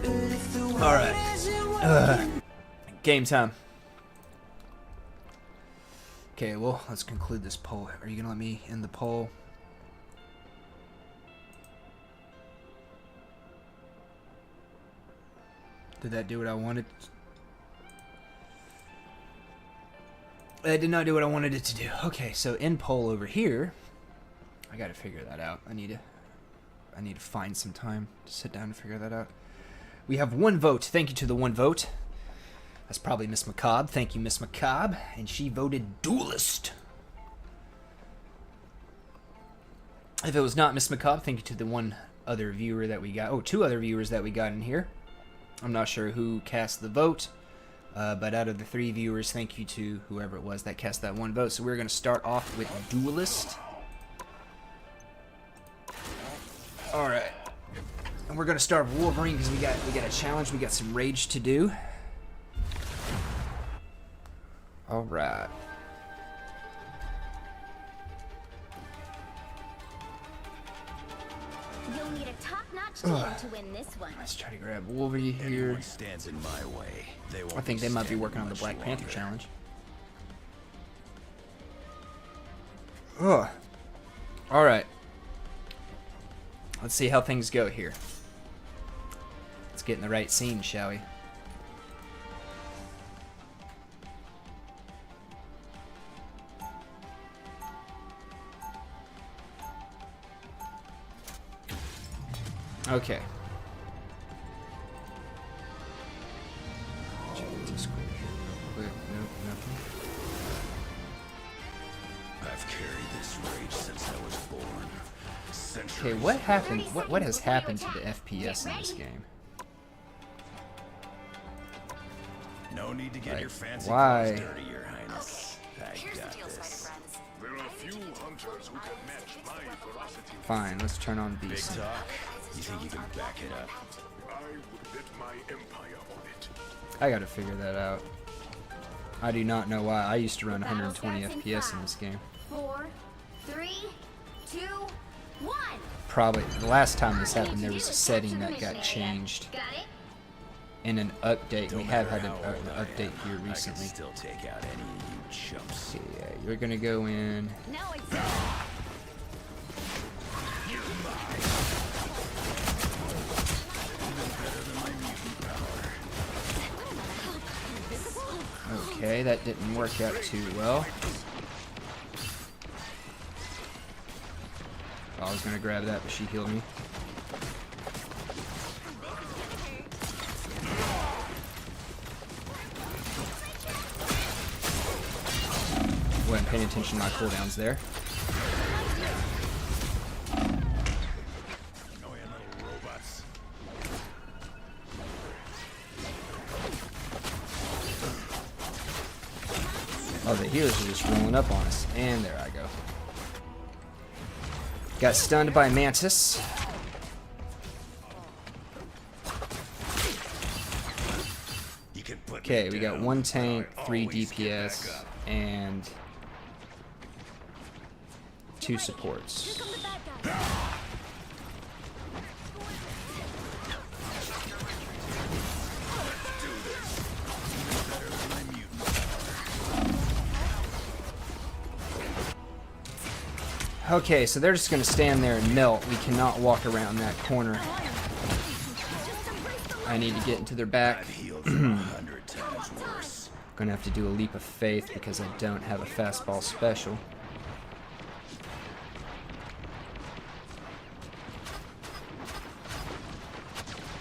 But if the world isn't working, Game time. Okay, well, let's conclude this poll. Are you going to let me end the poll? Did that do what I wanted? That did not do what I wanted it to do. Okay, so in poll over here, I gotta figure that out. I need to find some time to sit down and figure that out. We have 1 vote. Thank you to the 1 vote. That's probably Miss Macabre. Thank you, Miss Macabre. And she voted Duelist. If it was not Miss Macabre, thank you to the 1 other viewer that we got. Oh, 2 other viewers that we got in here. I'm not sure who cast the vote. But out of the 3 viewers, thank you to whoever it was that cast that 1 vote. So we're going to start off with Duelist. Alright. And we're going to start with Wolverine because we got a challenge. We got some rage to do. Alright. You'll need a top-notch team to win this one. Let's try to grab Wolverine here. Anyone stands in my way, they won't I think be they might be standing working on the much Black Panther longer. challenge. Ugh. Alright. Let's see how things go here. Let's get in the right scene, shall we? Okay. Check the Discord here real quick. Nope, nothing. I've carried this rage since I was born. Centuries Okay, what happened? What has happened to the FPS in this game? No need to get Like, your fancy why? clothes dirty, Your Highness. I got this. There are few hunters who can match my ferocity. Fine, let's turn on Big beast. talk. You think you can back it up? I would bet my empire on it. I gotta figure that out. I do not know why. I used to run 120 FPS in this game. 4, 3, 2, 1. Probably the last time this happened, there was a setting that got changed Got it? in an update. We Don't have matter had an how old I update am, here I can recently. still take out any of you chumps. Yeah, you're gonna go in. No, it's Okay, that didn't work out too well. I was gonna grab that, but she healed me. Wasn't paying attention to my cooldowns there. Annoying little robots. Oh, the healers are just rolling up on us. And there I go. Got stunned by Mantis. You can put Okay, me we got down, 1 tank, but I 3 always get DPS, back up. and 2 supports. come the bad guy. Okay, so they're just gonna stand there and melt. We cannot walk around that corner. I need to get into their back. I've healed from 100 times worse. Gonna have to do a leap of faith because I don't have a fastball special.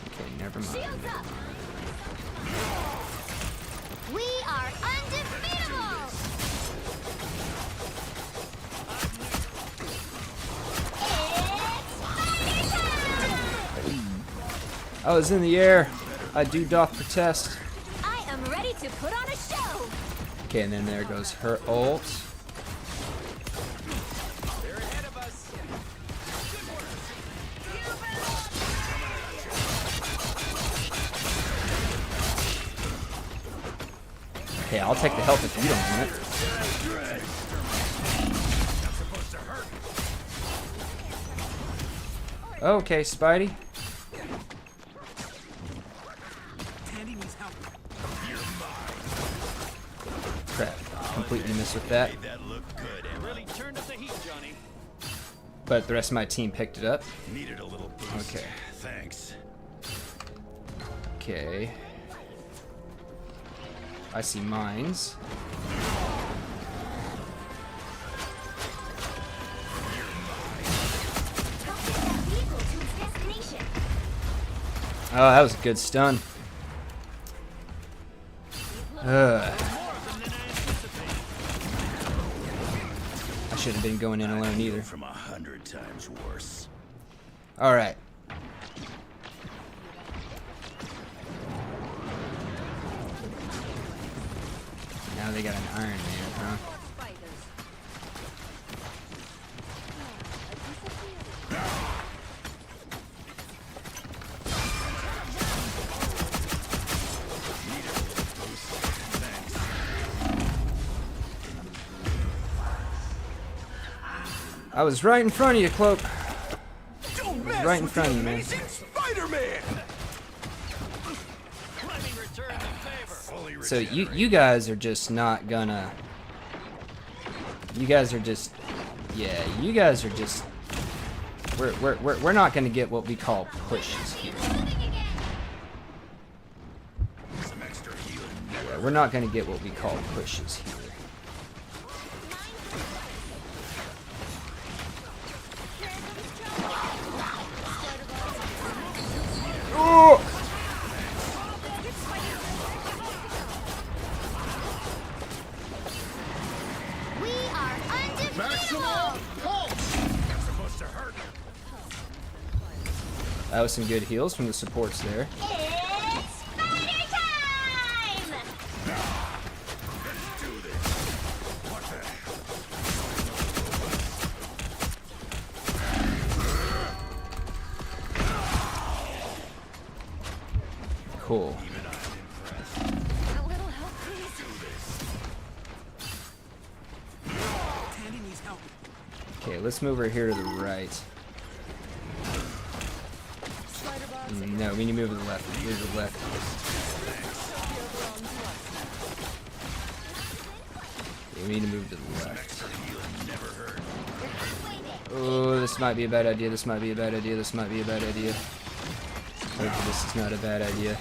Okay, never mind. Shields up. We are undefeatable. I was in the air. I do doth protest. I am ready to put on a show. Okay, and then there goes her ult. Okay, I'll take the health if you don't want it. Okay, Spidey. Crap, completely missed with that. Made that look good, Emma. Really turned up the heat, Johnny. But the rest of my team picked it up. Needed a little boost. Okay. Thanks. Okay. I see mines. Oh, that was a good stun. I shouldn't have been going in alone either. From 100 times worse. All right. Now they got an Iron Man, huh? I was right in front of you, Cloak. Don't mess right in with front the of you, man. amazing Spider-Man. So you guys are just not gonna. You guys are just. Yeah, you guys are just. We're not gonna get what we call pushes here. Yeah, we're not gonna get what we call pushes here. Oh! We are undefeatable! That was some good heals from the supports there. It's spider time! Cool. A little help, please. Okay, let's move over here to the right. No, we need to move to the left. Move to the left. Yeah, we need to move to the left. Oh, this might be a bad idea. This might be a bad idea. This might be a bad idea. Hopefully this is not a bad idea.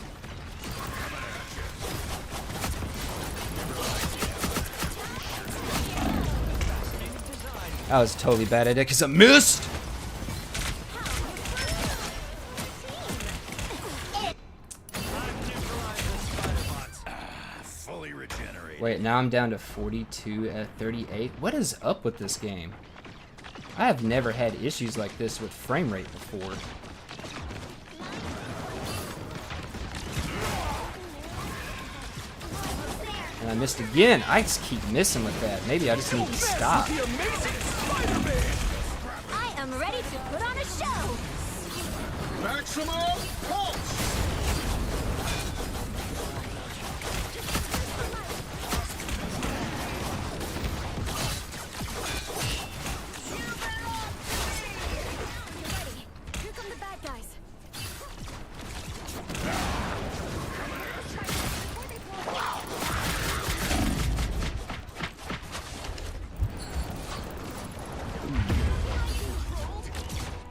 That was a totally bad idea because I missed! Fully regenerated. Wait, now I'm down to 42 at 38. What is up with this game? I have never had issues like this with frame rate before. And I missed again. I just keep missing with that. Maybe I just need to stop. The amazing Spider-Man. I am ready to put on a show! Maximum pulse. Here come the bad guys.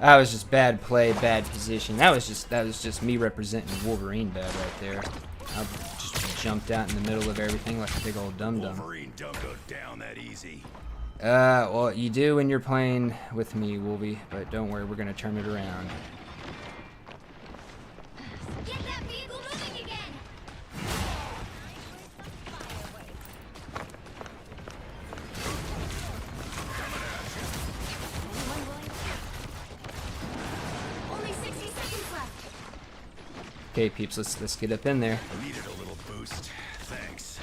That was just bad play, bad position. That was just me representing Wolverine bad right there. I just jumped out in the middle of everything like a big old dum-dum. Wolverine don't go down that easy. Well, you do when you're playing with me, Wolvie, but don't worry, we're gonna turn it around. Get that vehicle moving again! Only 60 seconds left. Okay, peeps, let's get up in there. Needed a little boost. Thanks.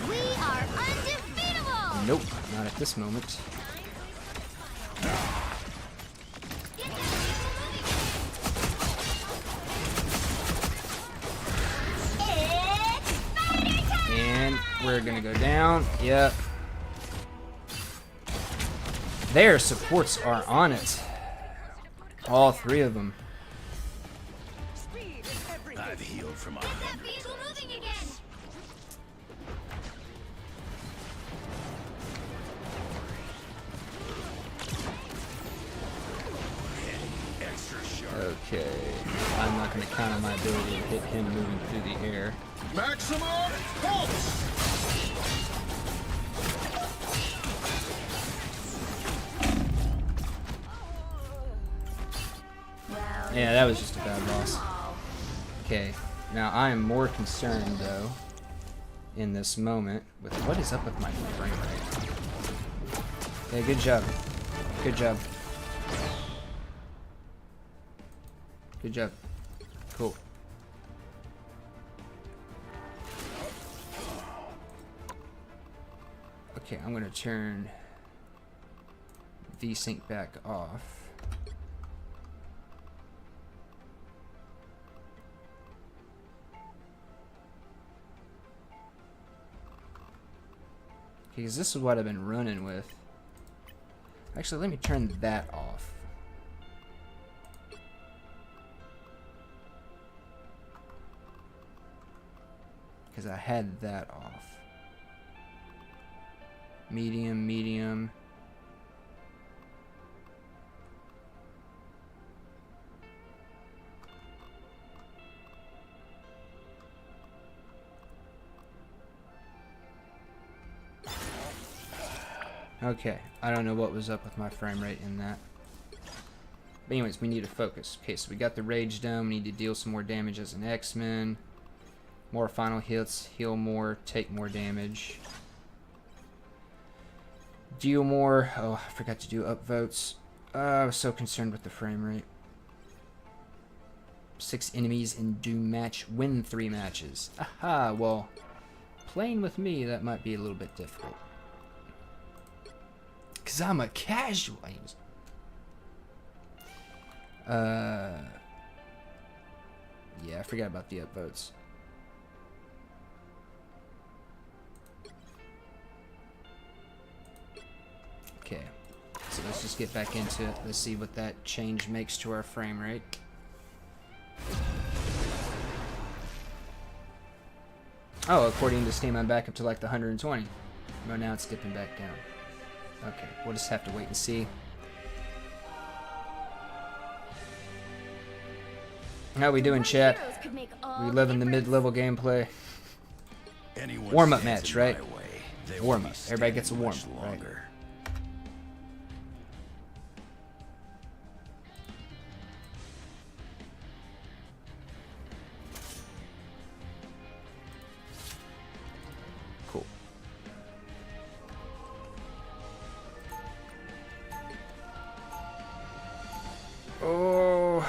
We are undefeatable! Nope, not at this moment. Get that vehicle moving! It's spider time! And we're gonna go down. Yep. Their supports are on it. All three of them. I've healed from Get that 100. vehicle moving again! Extra sharp. Okay. I'm not gonna count on my ability to hit him moving through the air. Maximum pulse. Yeah, that was just a bad loss. Okay, now I am more concerned though in this moment with what is up with my frame rate. Okay, good job. Good job. Good job. Cool. Okay, I'm gonna turn VSync back off. Because this is what I've been running with. Actually, let me turn that off. Because I had that off. Medium, medium. Okay, I don't know what was up with my frame rate in that. But anyways, we need to focus. Okay, so we got the rage down. We need to deal some more damage as an X-Men. More final hits, heal more, take more damage. Deal more. Oh, I forgot to do upvotes. I was so concerned with the frame rate. 6 enemies in Doom match. Win 3 matches. Aha, well, playing with me, that might be a little bit difficult. Because I'm a casual. Yeah, I forgot about the upvotes. Okay, so let's just get back into it. Let's see what that change makes to our frame rate. Oh, according to Steam, I'm back up to like the 120. Well, now it's dipping back down. Okay, we'll just have to wait and see. How we doing, chat? We live in the mid-level gameplay. Warm-up match, right? Warm-up. Everybody gets a warm, right? Cool. Oh.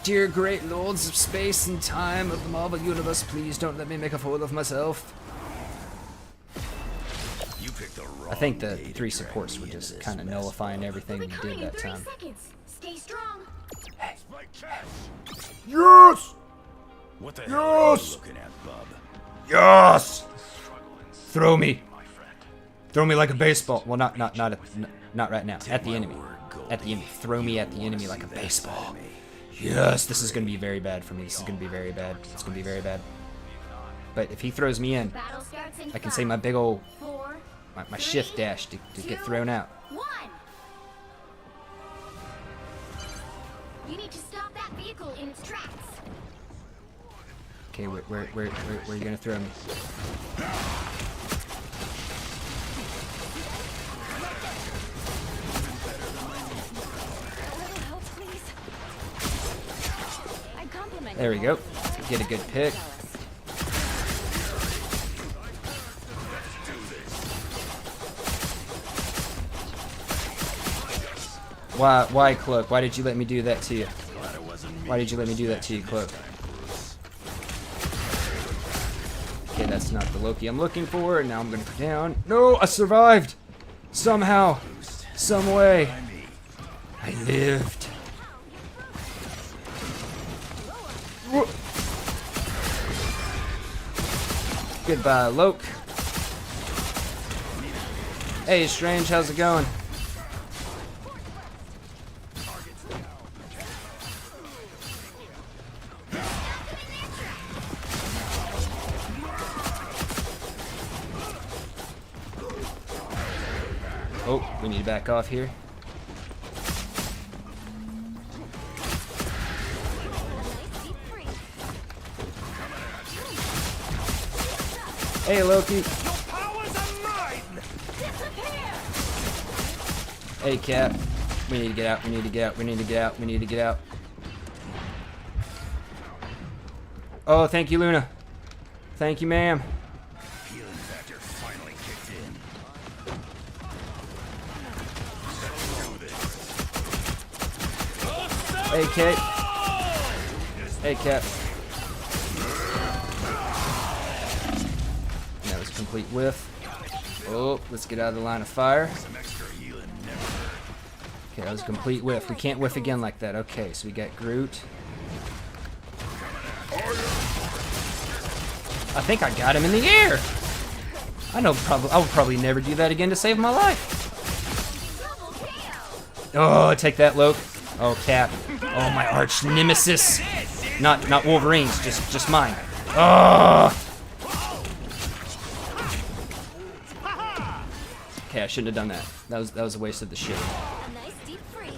Dear great lords of space and time of the Marvel Universe, please don't let me make a fool of myself. You picked the wrong I think the day to 3 drag supports me were into just this kind of mess, nullifying Bob. everything we did that time. Seconds. Stay strong. Yes! What the hell are you Yes! looking at, bub? Yes! Throw me. Throw me like a baseball. Well, not right now. At the enemy. At the enemy. Throw me at the enemy like a baseball. Yes, this is going to be very bad for me. This is going to be very bad. It's going to be very bad. But if he throws me in, Battle starts in I can say my big old, 4, my shift dash to get thrown out. 1. You need to stop that vehicle in its tracks. Okay, where are you going to throw me? There we go. Get a good pick. Why, Cloak? Why did you let me do that to you? Why did you let me do that to you, Cloak? Okay, that's not the Loki I'm looking for. Now I'm gonna go down. No, I survived! Somehow. Some way. I lived. Goodbye, Loke. Hey, Strange, how's it going? Oh, we need to back off here. Hey, Loki. Hey, Cap. We need to get out. We need to get out. We need to get out. We need to get out. Oh, thank you, Luna. Thank you, ma'am. Healing factor finally kicked in. Hey, Kate. Hey, Cap. And that was a complete whiff. Oh, let's get out of the line of fire. Some extra healing never hurt. Okay, that was a complete whiff. We can't whiff again like that. Okay, so we got Groot. I think I got him in the air. I would probably never do that again to save my life. Oh, take that, Loke. Oh, Cap. Oh, my arch nemesis. Not Wolverine's, just mine. Oh. Okay, I shouldn't have done that. That was a waste of the shit. A nice deep freeze.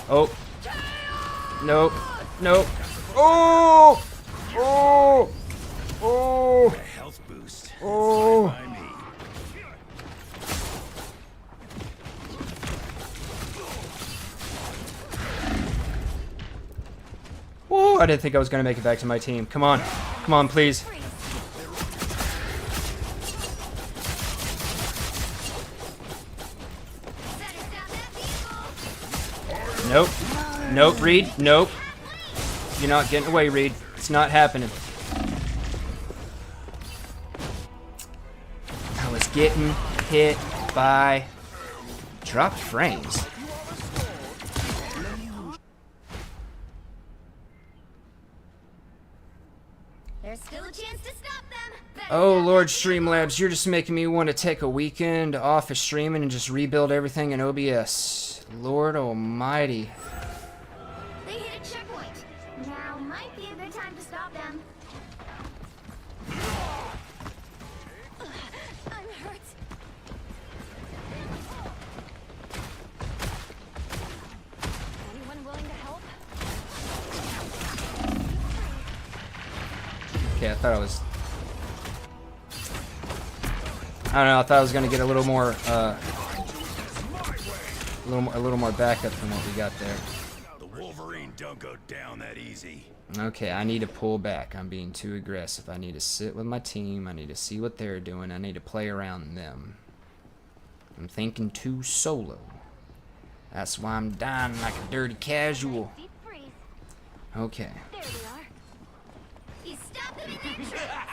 Oh. Nope. Nope. Oh. Oh. Oh. A health boost. Oh. Fine by me. Whoa, I didn't think I was going to make it back to my team. Come on. Come on, please. Nope. Nope, Reed. Nope. You're not getting away, Reed. It's not happening. I was getting hit by dropped frames. There's still a chance to stop them. Better Oh, stop Lord that Streamlabs, you're just making me want to take a weekend off of streaming and just rebuild everything in OBS. Lord almighty. They hit a checkpoint. Now might be a good time to stop them. I'm hurt. Anyone willing to help? Okay, I thought I was... I don't know, I thought I was going to get a little more, a little more backup than what we got there. The Wolverine don't go down that easy. Okay, I need to pull back. I'm being too aggressive. I need to sit with my team. I need to see what they're doing. I need to play around them. I'm thinking too solo. That's why I'm dying like a dirty casual. Deep freeze. Okay. There we are. You stopped them in their tracks.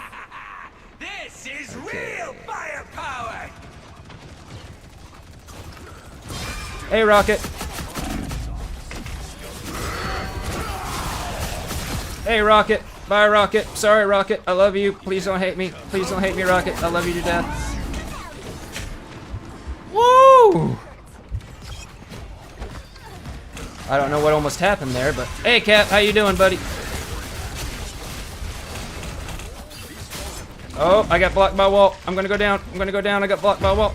This is real firepower! Hey, Rocket. Hey, Rocket. Bye, Rocket. Sorry, Rocket. I love you. Please don't hate me. Please don't hate me, Rocket. I love you to death. Woo! I don't know what almost happened there, but... Hey, Cap. How you doing, buddy? Oh, I got blocked by a wall. I'm gonna go down. I'm gonna go down. I got blocked by a wall.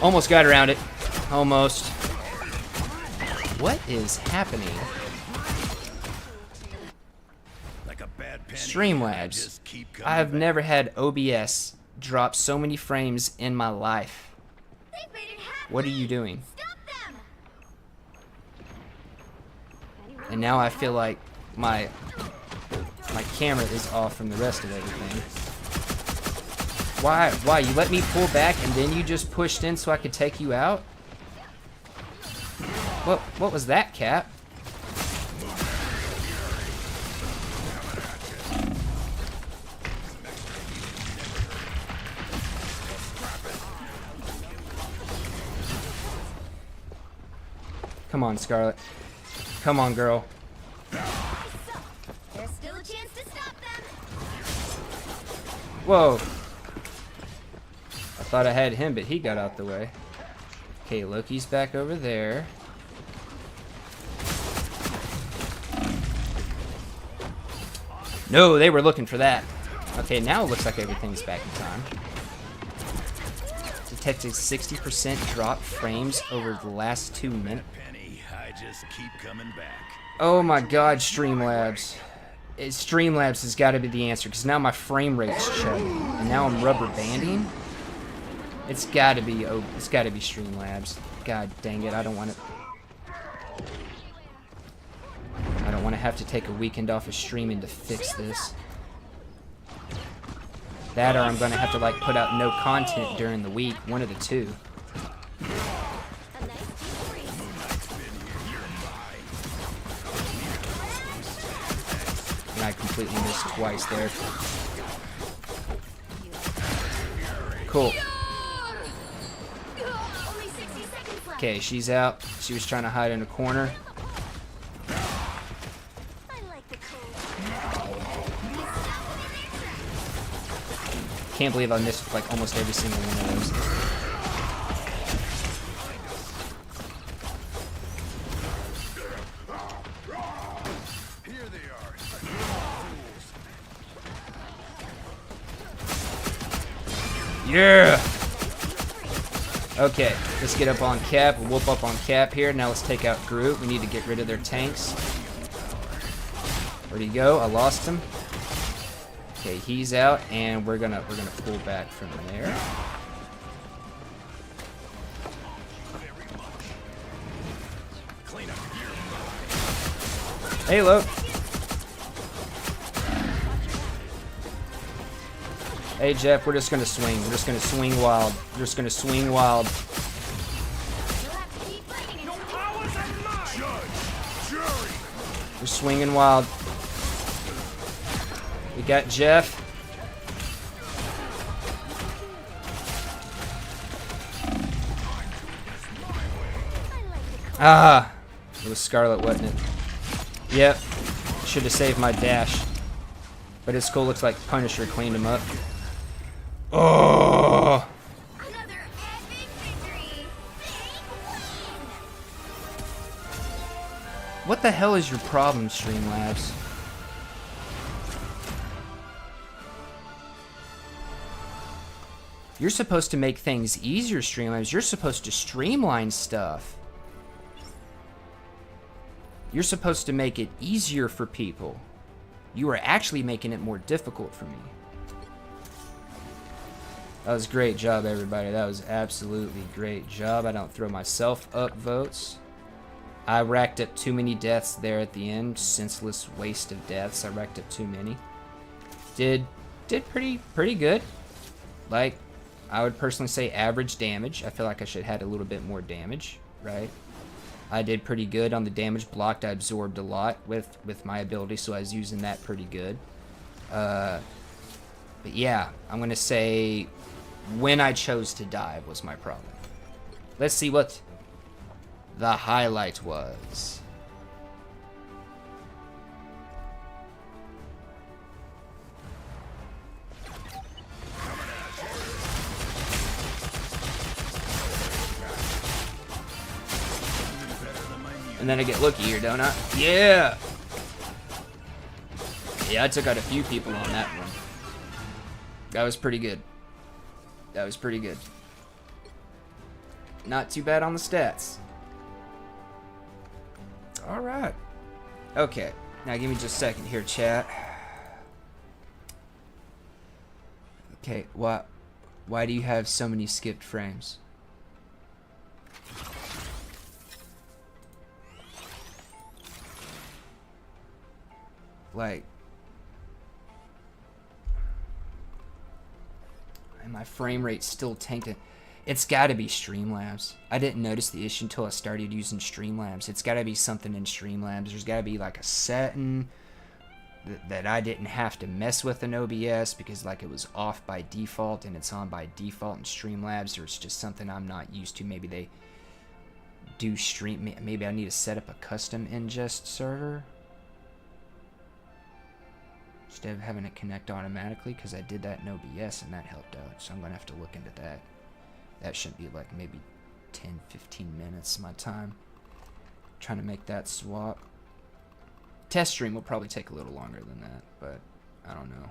Almost got around it. Almost. What is happening? Like a bad penny. Streamlabs. Just keep coming I've back. never had OBS drop so many frames in my life. They've made it happen. What are you doing? Stop them. And now I feel like my camera is off from the rest of everything. Why? Why? You let me pull back and then you just pushed in so I could take you out? What was that, Cap? Come on, Scarlet. Come on, girl. There's still a chance to stop them. Whoa. I thought I had him, but he got out the way. Okay, Loki's back over there. No, they were looking for that. Okay, now it looks like everything's back in time. Detected 60% drop frames over the last 2 minutes. Penny, I just keep coming back. Oh my god, Streamlabs. Streamlabs has got to be the answer, because now my frame rate's chugging. And now I'm rubber banding? It's gotta be Streamlabs. God dang it, I don't want to have to take a weekend off of streaming to fix this. That or I'm gonna have to like put out no content during the week, one of the two. And I completely missed twice there. Cool. Only 60 seconds left. Okay, she's out. She was trying to hide in a corner. I like the cold. Can't believe I missed like almost every single one of those. Here they are. Yeah! Okay, let's get up on Cap. We'll whoop up on Cap here. Now let's take out Groot. We need to get rid of their tanks. Where'd he go? I lost him. Okay, he's out, and we're gonna pull back from there. Hey, look. Hey, Jeff, we're just gonna swing. We're just gonna swing wild. We're just gonna swing wild. You'll have to keep fighting it. We're swinging wild. We got Jeff. Ah, it was Scarlet, wasn't it? Yep. Should have saved my dash. But it's cool. Looks like Punisher cleaned him up. Oh! Another epic victory. What the hell is your problem, Streamlabs? You're supposed to make things easier, Streamlabs. You're supposed to streamline stuff. You're supposed to make it easier for people. You are actually making it more difficult for me. That was a great job, everybody. That was absolutely great job. I don't throw myself up votes. I racked up too many deaths there at the end. Senseless waste of deaths. I racked up too many. Did pretty good. Like, I would personally say average damage. I feel like I should have had a little bit more damage, right? I did pretty good on the damage blocked. I absorbed a lot with my ability, so I was using that pretty good. But yeah, I'm gonna say when I chose to dive was my problem. Let's see what the highlight was. And then I get lucky here, don't I? Yeah! Yeah, I took out a few people on that one. That was pretty good. That was pretty good. Not too bad on the stats. Alright. Okay. Now give me just a second here, chat. Okay, why do you have so many skipped frames? Like, and my frame rate's still tanked. It's gotta be Streamlabs. I didn't notice the issue until I started using Streamlabs. It's gotta be something in Streamlabs. There's gotta be like a setting that I didn't have to mess with in OBS because like it was off by default and it's on by default in Streamlabs, or it's just something I'm not used to. Maybe they do stream. Maybe I need to set up a custom ingest server instead of having it connect automatically, because I did that in OBS and that helped out. So I'm gonna have to look into that. That should be like maybe 10-15 minutes of my time trying to make that swap. Test stream will probably take a little longer than that, but I don't know.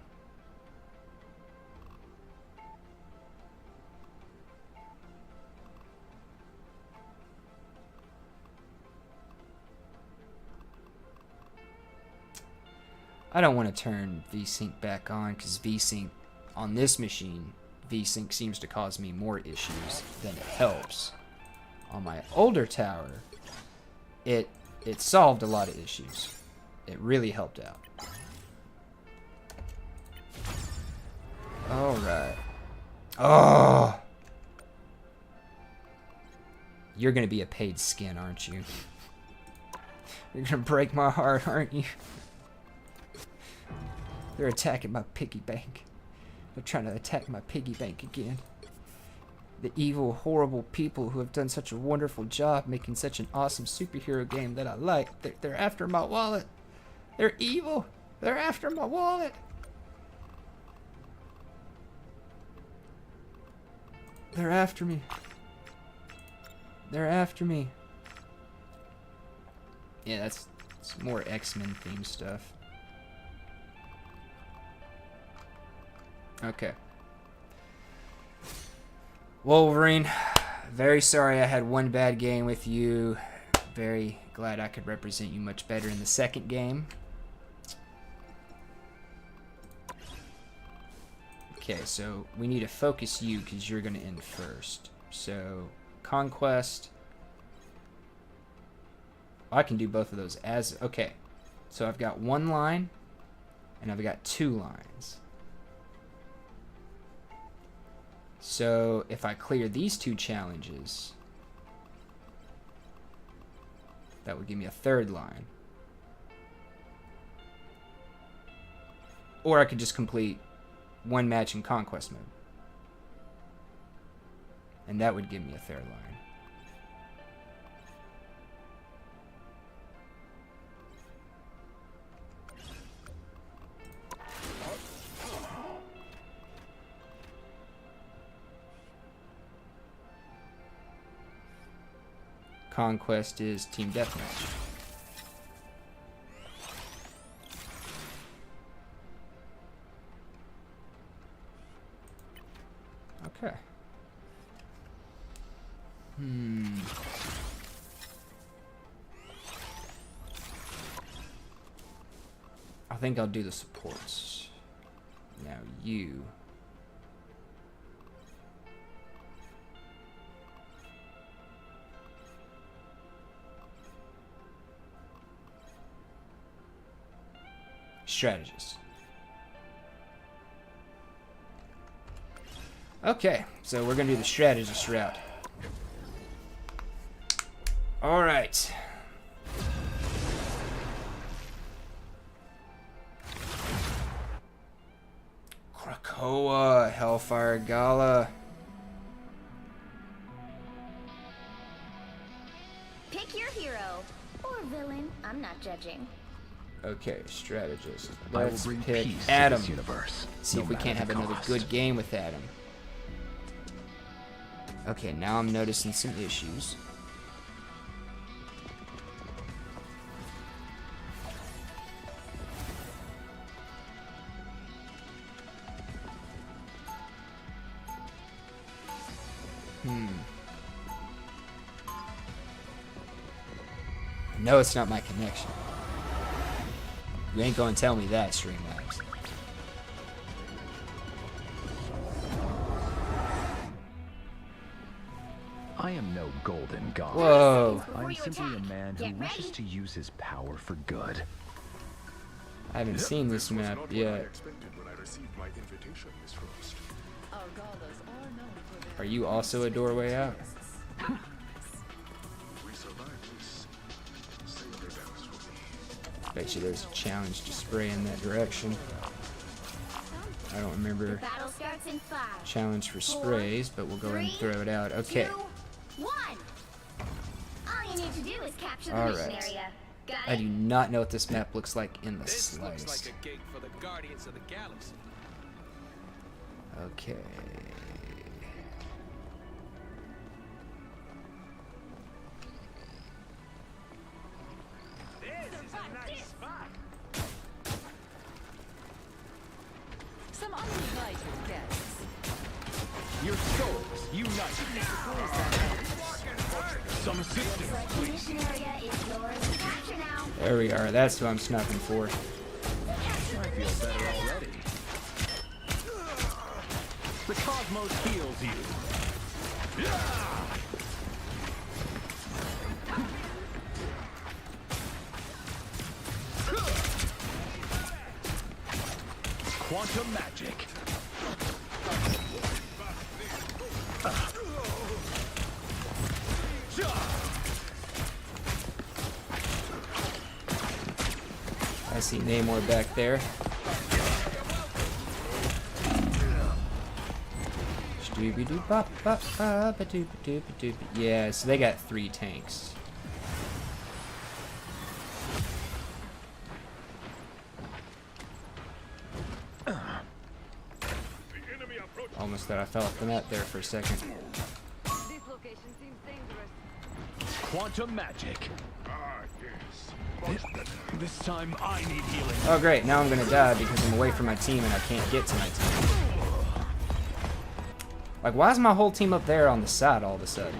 I don't want to turn VSync back on because VSync on this machine, VSync seems to cause me more issues than it helps. On my older tower, it solved a lot of issues. It really helped out. Alright. Oh! You're gonna be a paid skin, aren't you? You're gonna break my heart, aren't you? They're attacking my piggy bank. They're trying to attack my piggy bank again. The evil, horrible people who have done such a wonderful job making such an awesome superhero game that I like. They're after my wallet. They're evil. They're after my wallet. They're after me. They're after me. Yeah, that's more X-Men themed stuff. Okay. Wolverine, very sorry I had one bad game with you. Very glad I could represent you much better in the second game. Okay, so we need to focus you because you're going to end first. So, Conquest. I can do both of those as... Okay, so I've got one line and I've got two lines. So, if I clear these two challenges, that would give me a third line. Or I could just complete one match in Conquest mode. And that would give me a third line. Conquest is Team Deathmatch. Okay. I think I'll do the supports. Now you. Strategist. Okay, so we're gonna do the strategist route. All right. Krakoa, Hellfire Gala. Pick your hero or villain. I'm not judging. Okay, strategist. I will Let's bring pick peace to Adam. this universe, See no if we matter can't have the another cost. good game with Adam. Okay, now I'm noticing some issues. No, it's not my connection. You ain't gonna tell me that, Streamlabs. I am no golden god. Whoa. I am you simply a attack, man who get wishes ready. to use his power for good. I haven't seen this was map not what I yet. expected when I received my invitation, Miss Frost. Are you also a doorway out? We survived this. Save the best for me. Bet you there's a challenge to spray in that direction. I don't remember Battle starts in 5, challenge for sprays, but we'll go ahead and throw it out. Okay. 2, 1. All you need to do is capture the All mission right. area. Got I it? do not know what this map looks like in the This looks slightest. like a gig for the Guardians of the Galaxy. Okay. Some uninvited guests. Your souls unite. Some assistance, please. Mission area is yours to capture now. There we are. That's who I'm snuffing for. I feel better already. The cosmos heals you. Quantum magic. I see Namor back there. Yeah, so they got 3 tanks. Almost thought I fell off the map there for a second. This location seems dangerous. Quantum magic. Ah, yes. This time I need healing. Oh great, now I'm gonna die because I'm away from my team and I can't get to my team. Like, why is my whole team up there on the side all of a sudden?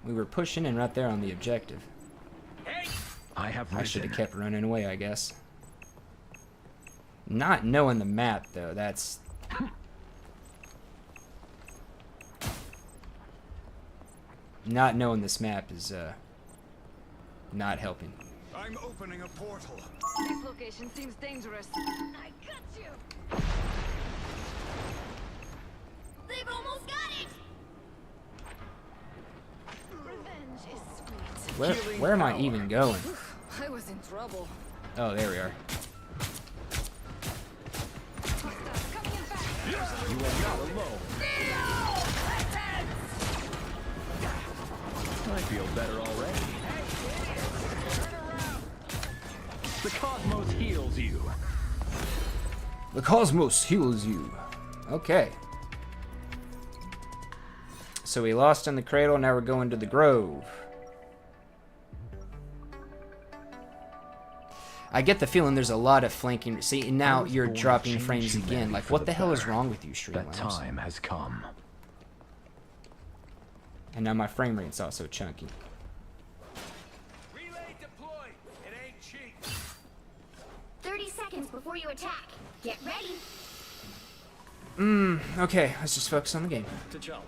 We were pushing and right there on the objective. I have I should have risen. kept running away, I guess. Not knowing the map, though, that's... Not knowing this map is, not helping. I'm opening a portal. This location seems dangerous. I got you! They've almost got it! Revenge is sweet. Where am I even going? I was in trouble. Oh, there we are. Coming in fast. You are not alone. I feel better already. The cosmos heals you. The cosmos heals you. Okay. So we lost in the cradle, now we're going to the grove. I get the feeling there's a lot of flanking. See, and now you're born to dropping change frames again. humanity Like, for what the the hell is better. wrong with you, That Streamlabs? time has come. And now my frame rate's also chunky. Relay deployed. It ain't cheap. 30 seconds before you attack. Get ready. Okay, let's just focus on the game. T'Challa.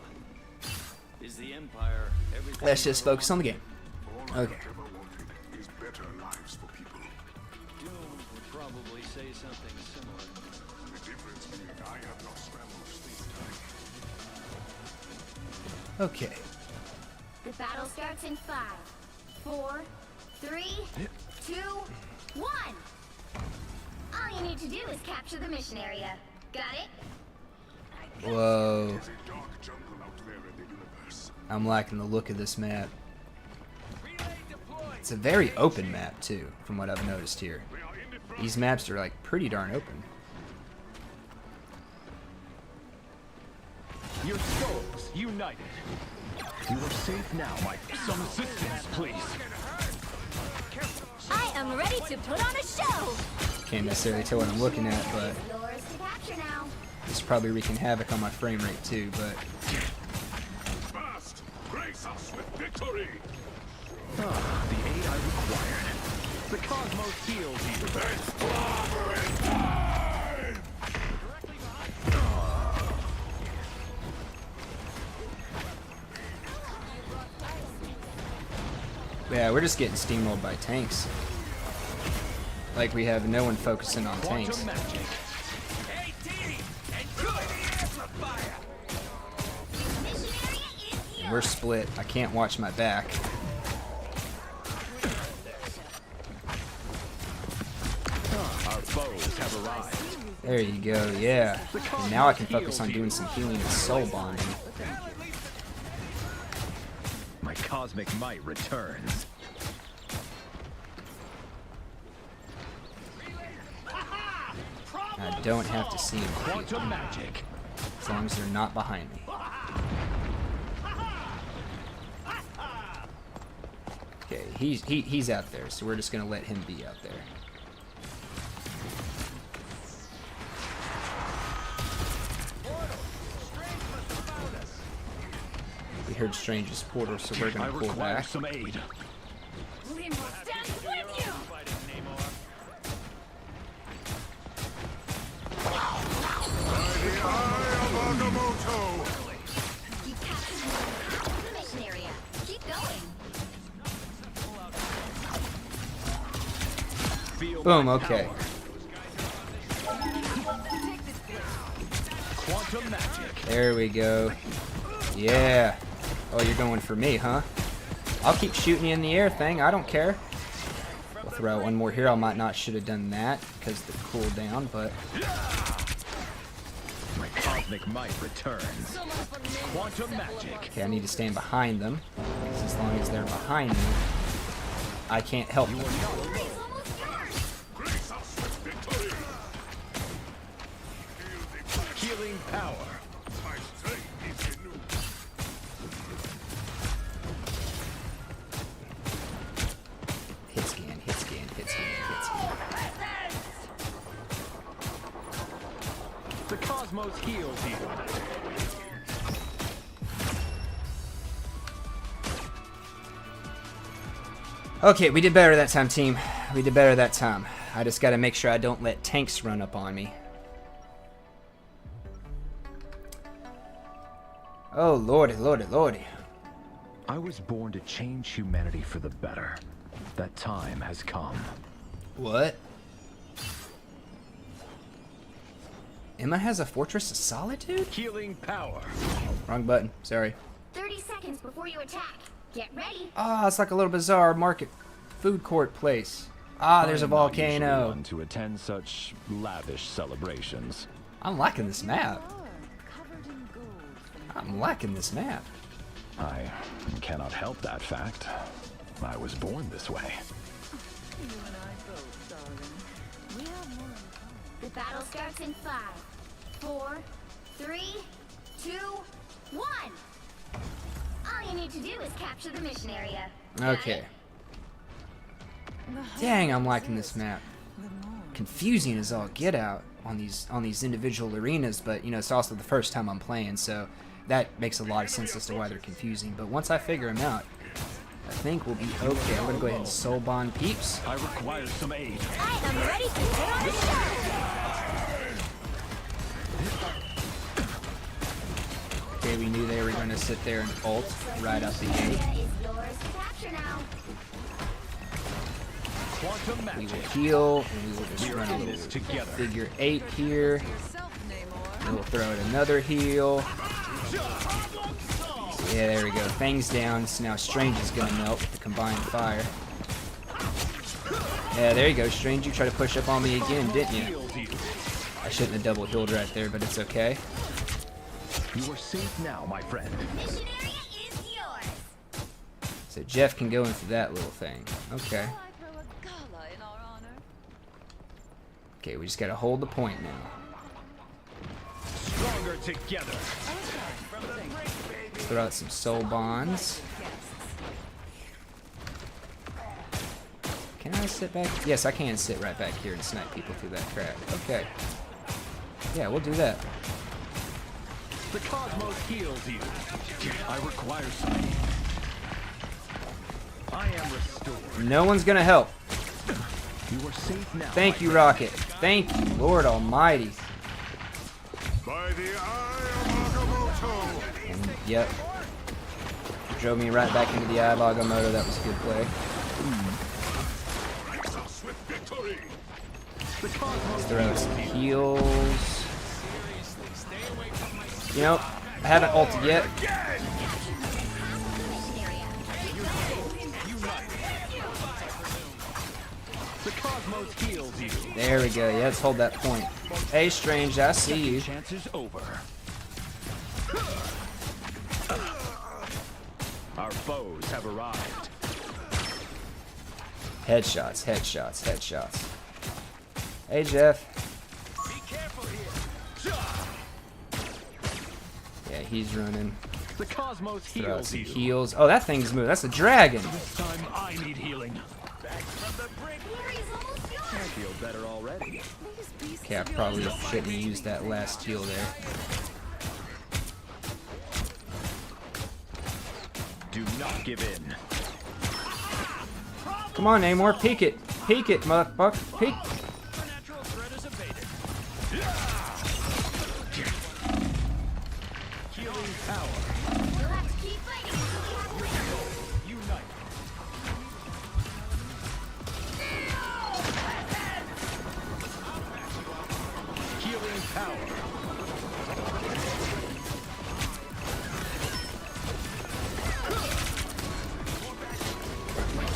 Is the Empire everything? Let's just focus on the game. All I Okay. ever wanted is better lives for people. Doom would probably say something similar. The difference being I have no smell of sleep time. Okay. The battle starts in 5, 4, 3, 2, 1. All you need to do is capture the mission area. Got it? Whoa. There's a dark jungle out there in the universe. I'm liking the look of this map. Relay deployed. It's a very open map, too, from what I've noticed here. We are in the front. These maps are, like, pretty darn open. Your souls united. You are safe now, my. Some assistance, please. I am ready to put on a show. Can't necessarily tell what I'm looking at, but Yours to capture now. it's probably wreaking havoc on my frame rate, too, but... Fast! Grace us with victory! The aid I required. The cosmos heals you. Yeah, we're just getting steamrolled by tanks. Like, we have no one focusing on tanks. Quantum magic. Hey, Dee! Enjoy the amplifier! Mission area is yours. We're split. I can't watch my back. Our foes have arrived. There you go, yeah. And now I can focus on doing some healing and soul bonding. My cosmic might returns. I don't have to see them Quantum magic. as long as they're not behind me. Okay, he's out there, so we're just gonna let him be out there. We heard Strange's portal, so we're I gonna pull require back. some aid. Limbo stands with you. Fighting Namor. You captured half of the mission area. Keep going. Feel Boom, my okay. power. Quantum magic. There we go. Yeah. Oh, you're going for me, huh? I'll keep shooting you in the air thing. I don't care. We'll throw out one more here. I might not should have done that because of the cooldown, but My cosmic might returns. Quantum magic. okay, I need to stand behind them. Because as long as they're behind me, I can't help them. Healing power. Hit scan, hit scan, hit scan, hit scan. The cosmos heals you. Okay, we did better that time, team. We did better that time. I just gotta make sure I don't let tanks run up on me. Oh, lordy, lordy, lordy. I was born to change humanity for the better. That time has come. What? Emma has a Fortress of Solitude? Healing power. Wrong button, sorry. 30 seconds before you attack. Get ready. Ah, it's like a little bizarre market food court place. Ah, there's a I'm not usually volcano. one to attend such lavish celebrations. I'm liking this map. I'm liking this map. I cannot help that fact. I was born this way. The battle starts in 5, 4, 3, 2, 1. All you need to do is capture the mission area. Okay. Dang, I'm liking this map. Confusing as all get out on these individual arenas, but you know it's also the first time I'm playing, so that makes a lot of sense as to why they're confusing. But once I figure them out, I think we'll be okay. I'm gonna go ahead and soul bond peeps. I require some aid. I am ready to put on a show. Okay, we knew they were gonna sit there and ult right out the gate. Area is yours to capture now. Quantum We magic. will heal, and we will just We're run a in little this together. figure 8 here. And we'll throw out another heal. Yeah, there we go. Fang's down, so now Strange is gonna melt with the combined fire. Yeah, there you go, Strange. You tried to push up on me again, didn't you? Heals you. I shouldn't have double healed right there, but it's okay. You are safe now, my friend. Mission area is yours. So Jeff can go into that little thing. Okay. Okay, we just gotta hold the point now. Stronger together. Throw out some soul bonds. Can I sit back? Yes, I can sit right back here and snipe people through that crack. Okay. Yeah, we'll do that. The cosmos heals you. I require some aid. I am restored. No one's gonna help. You are safe now. Thank my you, friend. Rocket. Thank you, Lord Almighty. By the eye of Agamotto. And yep. Drove me right back into the eye of Agamotto. That was a good play. The cosmos Throw out some heals. You know, I haven't ulted yet. The cosmos heals you. There we go. Yeah, let's hold that point. Hey, Strange, I see you. Chance is over. Our foes have arrived. Headshots, headshots, headshots. Hey, Jeff. Be careful here. Yeah, he's running. The cosmos Throw out heals some you. heals. Oh, that thing's moving. That's a dragon. This time I need healing. Back from the brink. Area's almost yours. I feel better already. Okay, I probably shouldn't have used that last heal there. Do not give in. Come on, Namor. Peek it. Peek it, motherfucker. Peek. Supernatural threat is evaded. power. You'll have to keep fighting until we have victory. Unite. Healing power.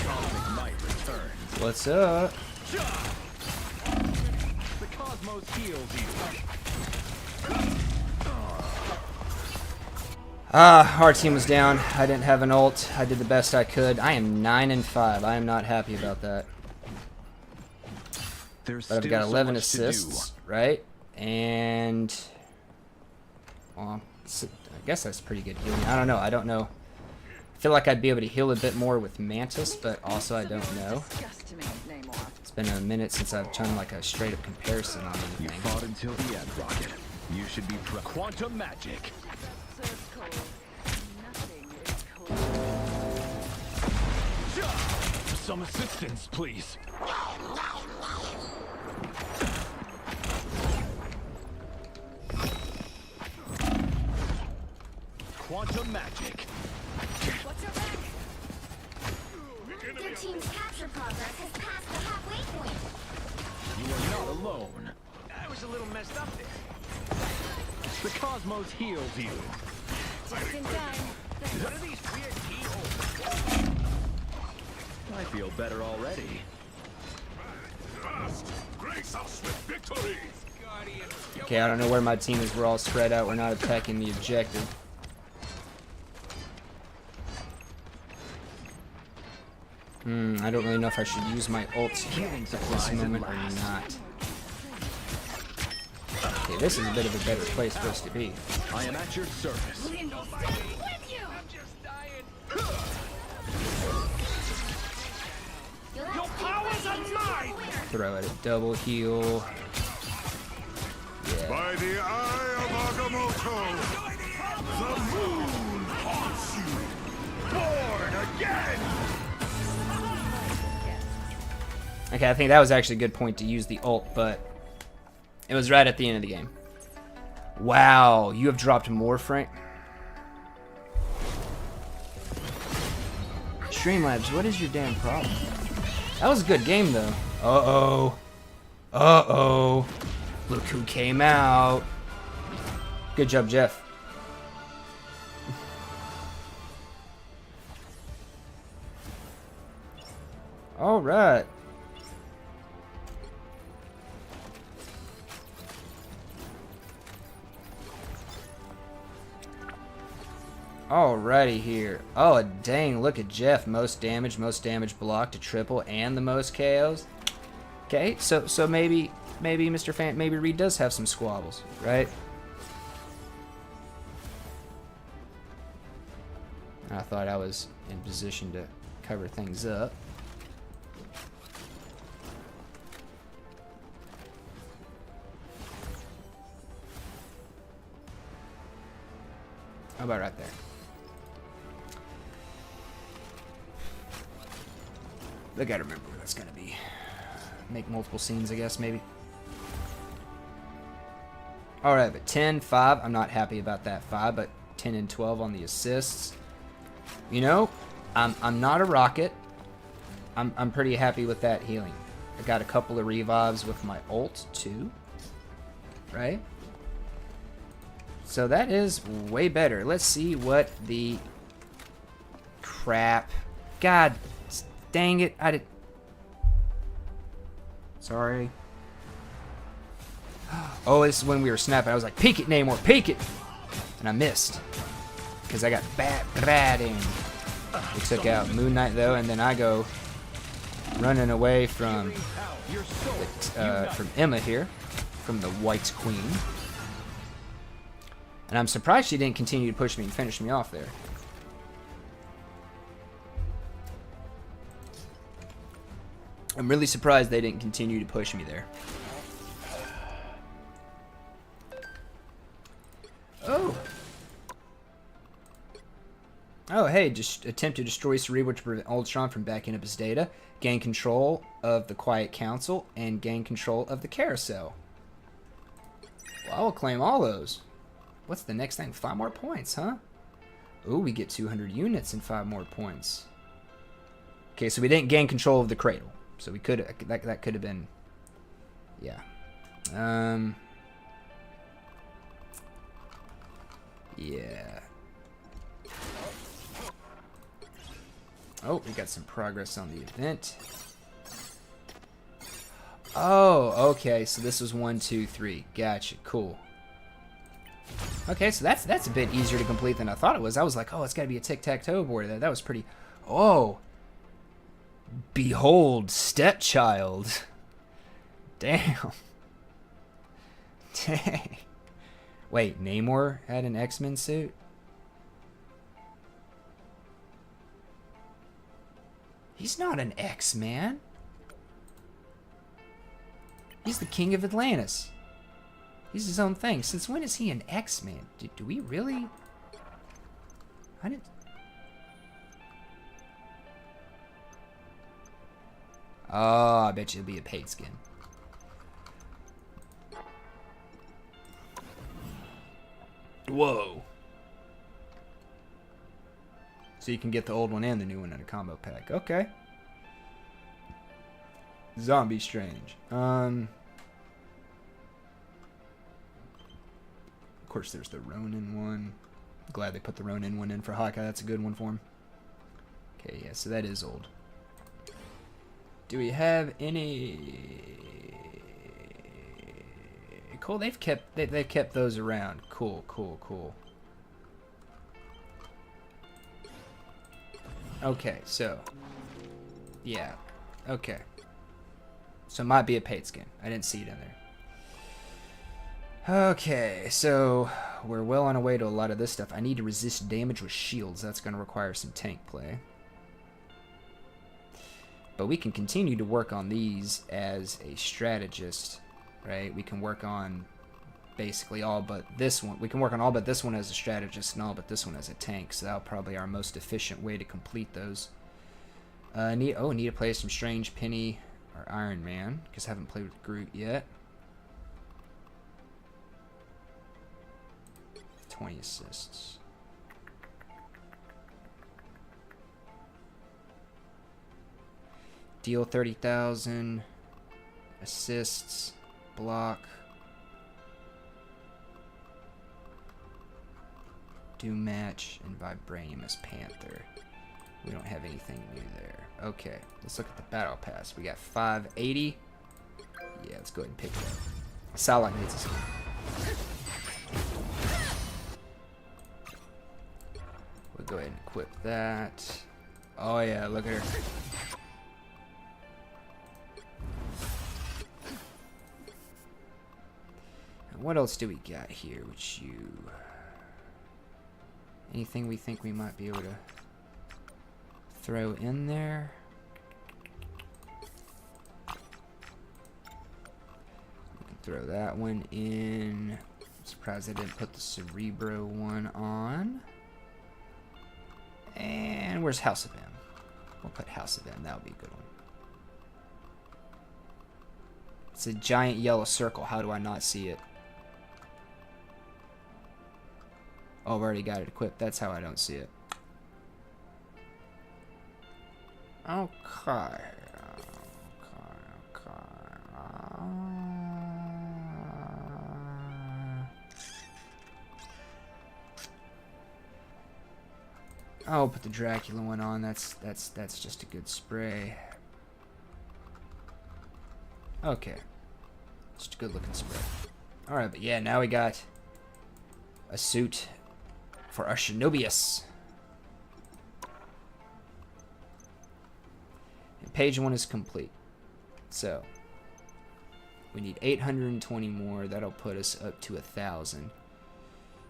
Cosmic might returns. What's up? The cosmos heals you. Our team was down. I didn't have an ult. I did the best I could. I am 9-5. I am not happy about that. There's But I've still got so 11 much to do. assists, right? And well, I guess that's pretty good healing. I don't know. I don't know. I feel like I'd be able to heal a bit more with Mantis, but also I don't know. It's been a minute since I've done like a straight up comparison on You anything. fought until the end, Rocket. You should be quantum magic. Some assistance, please. Quantum magic. What's your back? Your team's capture progress has passed the halfway point. You are not alone. I was a little messed up there. The cosmos heals you. Just in time. What are these weird keyholes? I feel better already. Grace us with victory! Okay, I don't know where my team is. We're all spread out. We're not attacking the objective. I don't really know if I should use my ult at this moment or not. Okay, this is a bit of a better place for us to be. I am at your service. With you. I'm just dying. You'll have Your to keep powers fighting are until we have mine! a winner. Throw it a double heal. Yeah. By the eye of Agamotto, the moon haunts you! Born again! Okay, I think that was actually a good point to use the ult, but it was right at the end of the game. Wow, you have dropped more, Frank. Streamlabs, what is your damn problem? That was a good game, though. Uh-oh. Uh-oh. Look who came out. Good job, Jeff. All right. Alrighty here. Oh, dang, look at Jeff. Most damage blocked to triple, and the most KOs. Okay, so maybe Mr. Fan, maybe Reed does have some squabbles, right? I thought I was in position to cover things up. How about right there? I gotta remember where that's gonna be. Make multiple scenes, I guess, maybe. Alright, but 10-5. I'm not happy about that 5, but 10 and 12 on the assists. You know, I'm not a rocket. I'm pretty happy with that healing. I got a couple of revives with my ult, too. Right? So that is way better. Let's see what the crap. God dang it. I did. Sorry. Oh, this is when we were snapping. I was like, peek it, Namor, peek it. And I missed. Because I got bad aim. We took out Moon Knight, though, and then I go running away from Emma here, from the White Queen. And I'm surprised she didn't continue to push me and finish me off there. I'm really surprised they didn't continue to push me there. Oh. Oh, hey, just attempt to destroy Cerebro to prevent Ultron from backing up his data, gain control of the Quiet Council, and gain control of the Carousel. Well, I will claim all those. What's the next thing? 5 more points, huh? Ooh, we get 200 units and 5 more points. Okay, so we didn't gain control of the cradle. So we could that could have been, yeah. Yeah. Oh, we got some progress on the event. Oh, okay. So this was 1, 2, 3. Gotcha. Cool. Okay, so that's a bit easier to complete than I thought it was. I was like, oh, it's got to be a tic-tac-toe board. That was pretty. Oh. Behold, stepchild. Damn. Dang. Wait, Namor had an X-Men suit? He's not an X-Man. He's the king of Atlantis. He's his own thing. Since when is he an X-Man? Do we really? I didn't. Oh, I bet you it'll be a paid skin. Whoa. So you can get the old one and the new one in a combo pack. Okay. Zombie Strange. Of course, there's the Ronin one. Glad they put the Ronin one in for Hawkeye. That's a good one for him. Okay, yeah, so that is old. Do we have any? Cool. They've kept those around. Cool, cool, cool. Okay, so yeah, okay. So it might be a paid skin. I didn't see it in there. Okay, so we're well on our way to a lot of this stuff. I need to resist damage with shields. That's going to require some tank play. But we can continue to work on these as a strategist, right? We can work on basically all but this one. We can work on all but this one as a strategist and all but this one as a tank. So that'll probably be our most efficient way to complete those. Need to play some Strange, Penny, or Iron Man, because I haven't played with Groot yet. 20 assists. Deal 30,000. Assists. Block. Doom Match and Vibranium as Panther. We don't have anything new there. Okay, let's look at the Battle Pass. We got 580. Yeah, let's go ahead and pick it up. Psylocke needs a skin. We'll go ahead and equip that. Oh yeah, look at her. And what else do we got here? Which you... Anything we think we might be able to throw in there? We can throw that one in. I'm surprised I didn't put the Cerebro one on. And where's House of M? We'll put House of M. That'll be a good one. It's a giant yellow circle. How do I not see it? Oh, I've already got it equipped. That's how I don't see it. Okay. I'll put the Dracula one on. That's just a good spray. Okay. Just a good looking spray. Alright, but yeah, now we got a suit for our Shinobius. And page 1 is complete. So we need 820 more. That'll put us up to 1,000.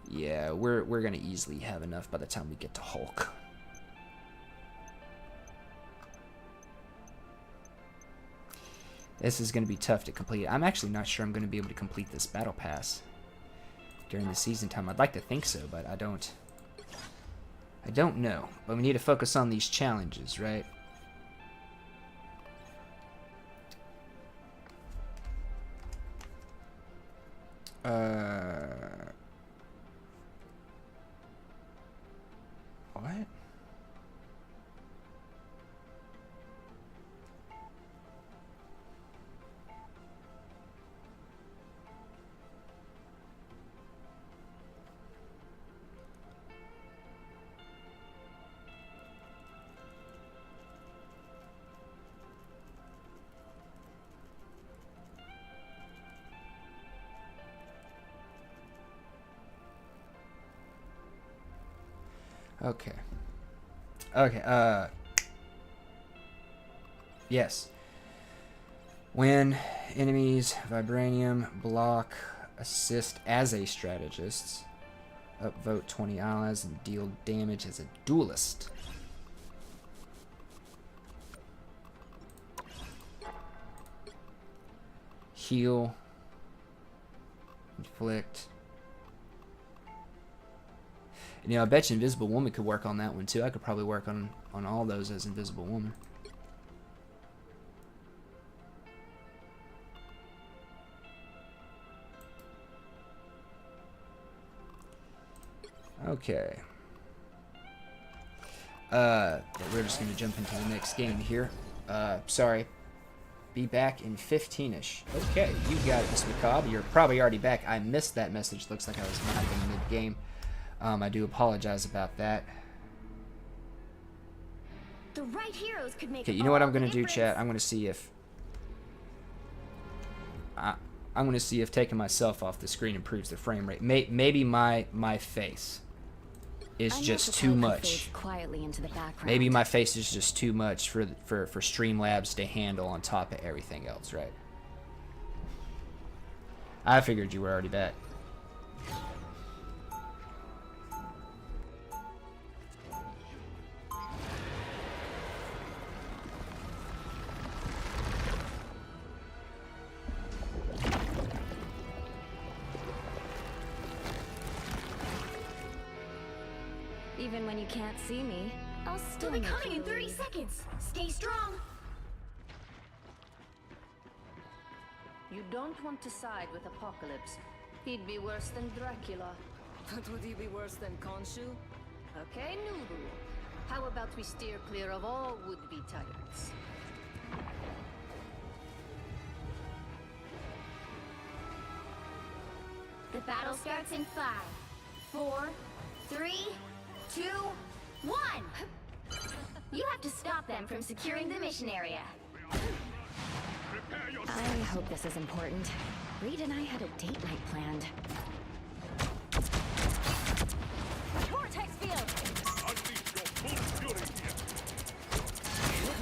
Yeah, we're gonna easily have enough by the time we get to Hulk. This is gonna be tough to complete. I'm actually not sure I'm gonna be able to complete this battle pass during the season time. I'd like to think so, but I don't know. But we need to focus on these challenges, right? Okay. Okay, yes. When enemies vibranium block assist as a strategist, upvote 20 allies and deal damage as a duelist. Heal, inflict. You know, I bet you Invisible Woman could work on that one too. I could probably work on all those as Invisible Woman. Okay. We're just gonna jump into the next game here. Sorry. Be back in 15-ish. Okay, you got it, Miss Macabre. You're probably already back. I missed that message. Looks like I was not in mid-game. I do apologize about that. The right heroes could make Okay, you know what all I'm gonna the do, difference. chat? I'm gonna see if I'm gonna see if taking myself off the screen improves the frame rate. Maybe my face is just too much. Quietly into the background. Maybe my face is just too much for Streamlabs to handle on top of everything else, right? I figured you were already back. Even when you can't see me, I'll still They'll be make coming you in 30 leave. seconds. Stay strong. You don't want to side with Apocalypse. He'd be worse than Dracula. But would he be worse than Khonshu? Okay, Noodle. How about we steer clear of all would-be tyrants? The battle starts in 5, 4, 3, 2, 1. You have to stop them from securing the mission area. I hope this is important. Reed and I had a date night planned. Vortex field! Unleash your full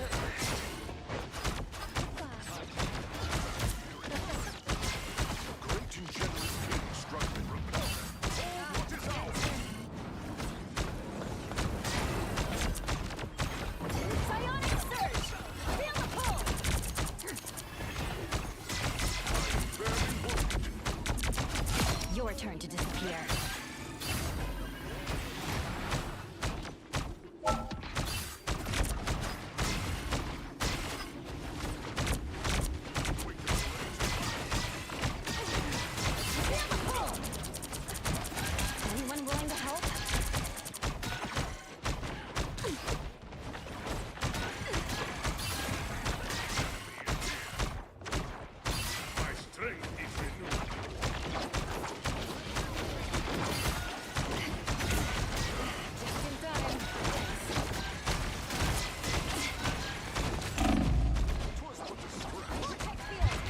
fury here. Great and generous king struck and repelled. What is ours? Psionic surge! Feel the pull! Your turn to disappear. Feel the pull! Anyone willing to help? My strength is renewed. Just in time. Vortex field!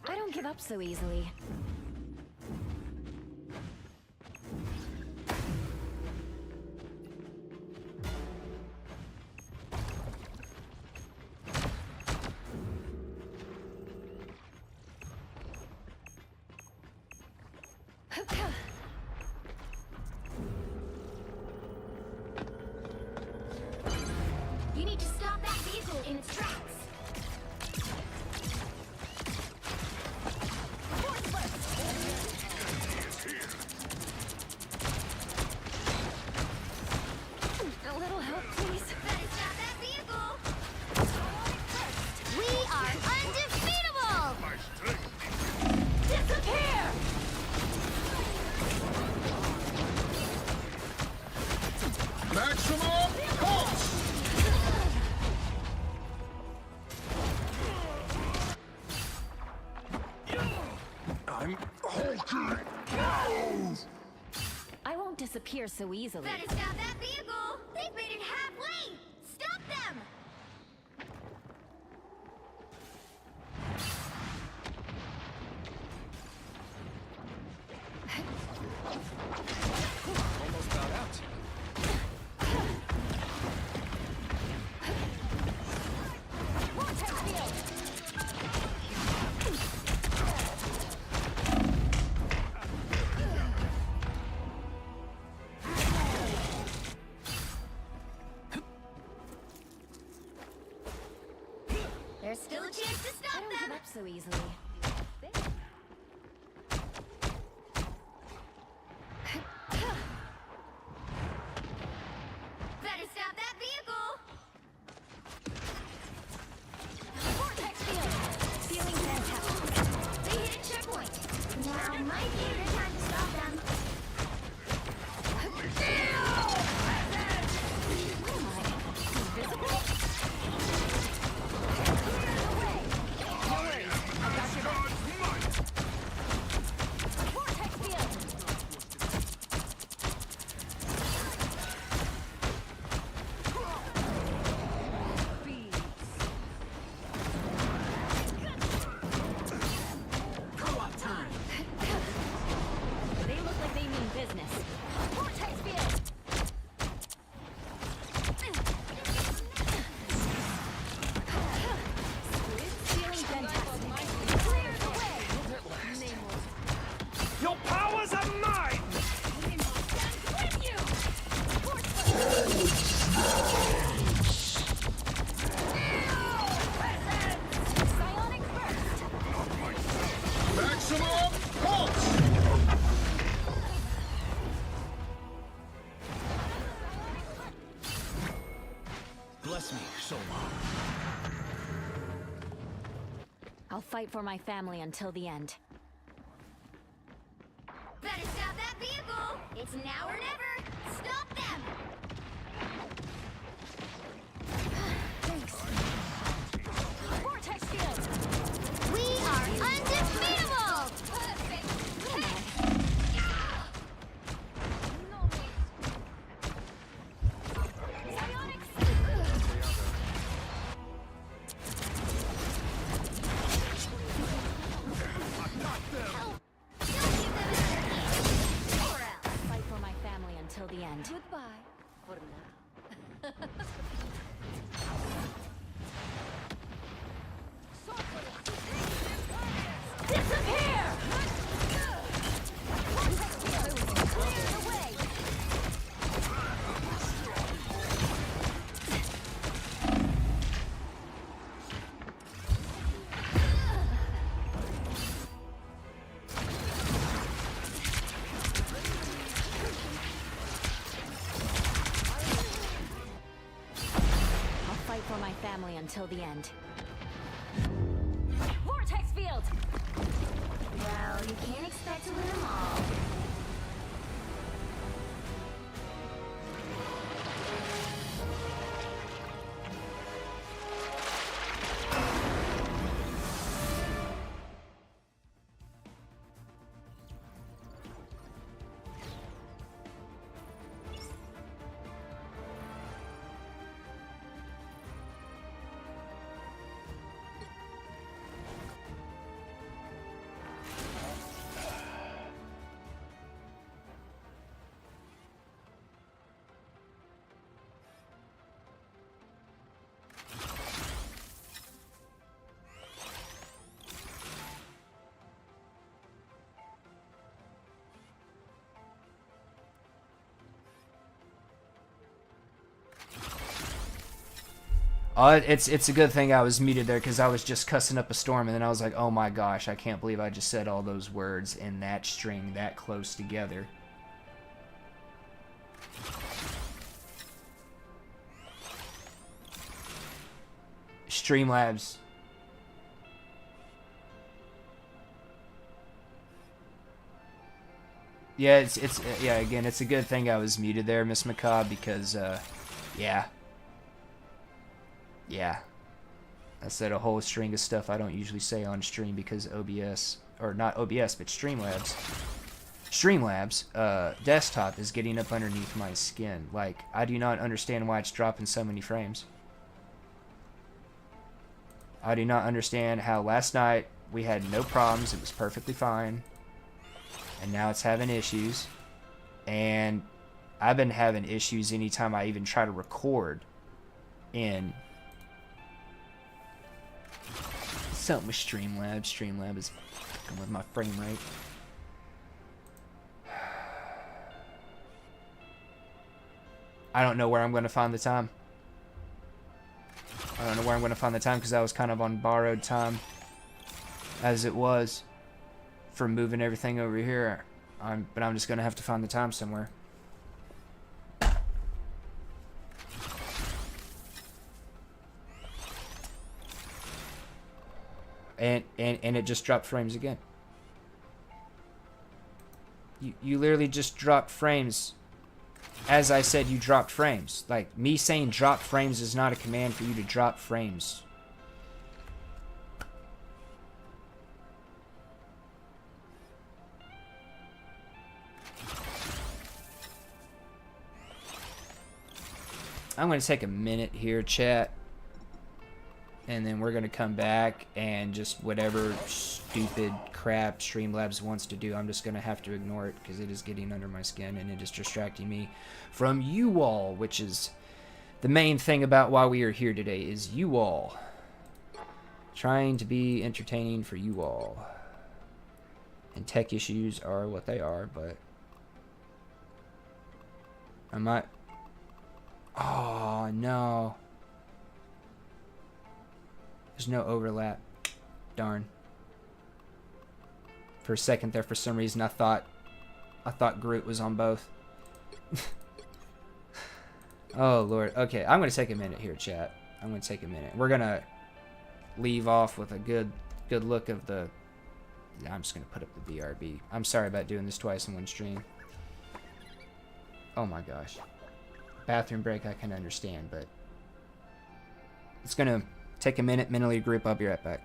I don't give up so easily. You need to stop that vehicle in its tracks. A little help, please. Better stop that vehicle. We are undefeatable. My strength is Disappear. maximum force. I'm hulking. I won't disappear so easily. Better stop that vehicle. They've made it halfway. Stop them. There's still a chance to I stop don't give them. up so easily. Better stop that vehicle. Vortex field! Feeling fantastic. They hit a checkpoint. Now might be a good time to stop them. What am I? Invisible? Clear the way! No worries. I've got your back. Vortex field! Co-op time. They look like they mean business. Vortex field! Feeling fantastic. Clear the way! Your powers are mine! With you! Psionic burst! Maximum pulse! Bless me, so long. I'll fight for my family until the end. Better stop that vehicle. It's now or never. Stop them. Thanks. Vortex field! We are undefeatable. Perfect! Psionic fight for my family until the end. Goodbye for now. Disappear! Vortex field! Clear the way! I'll fight for my family until the end. Vortex field! Well, you can't expect to win them all. It's a good thing I was muted there because I was just cussing up a storm, and then I was like, oh my gosh, I can't believe I just said all those words in that string that close together. Streamlabs. Yeah, yeah, again, it's a good thing I was muted there, Miss Macabre, because yeah. Yeah. I said a whole string of stuff I don't usually say on stream because OBS, or not OBS, but Streamlabs desktop is getting up underneath my skin. Like, I do not understand why it's dropping so many frames. I do not understand how last night we had no problems, it was perfectly fine, and now it's having issues. And I've been having issues anytime I even try to record in something with Streamlabs. Streamlab is fucking with my frame rate. I don't know where I'm going to find the time. I don't know where I'm going to find the time because I was kind of on borrowed time as it was for moving everything over here. But I'm just going to have to find the time somewhere. And it just dropped frames again. You literally just dropped frames. As I said, you dropped frames. Like, me saying drop frames is not a command for you to drop frames. I'm going to take a minute here, chat. And then we're going to come back and just whatever stupid crap Streamlabs wants to do, I'm just going to have to ignore it because it is getting under my skin and it is distracting me from you all, which is the main thing about why we are here today, is you all. Trying to be entertaining for you all. And tech issues are what they are, but I might... Oh, no. There's no overlap. Darn. For a second there, for some reason, I thought Groot was on both. Oh, Lord. Okay, I'm going to take a minute here, chat. I'm going to take a minute. We're going to leave off with a good look of the... I'm just going to put up the BRB. I'm sorry about doing this twice in one stream. Oh, my gosh. Bathroom break, I can understand, but... It's going to... Take a minute, mentally group. I'll be right back.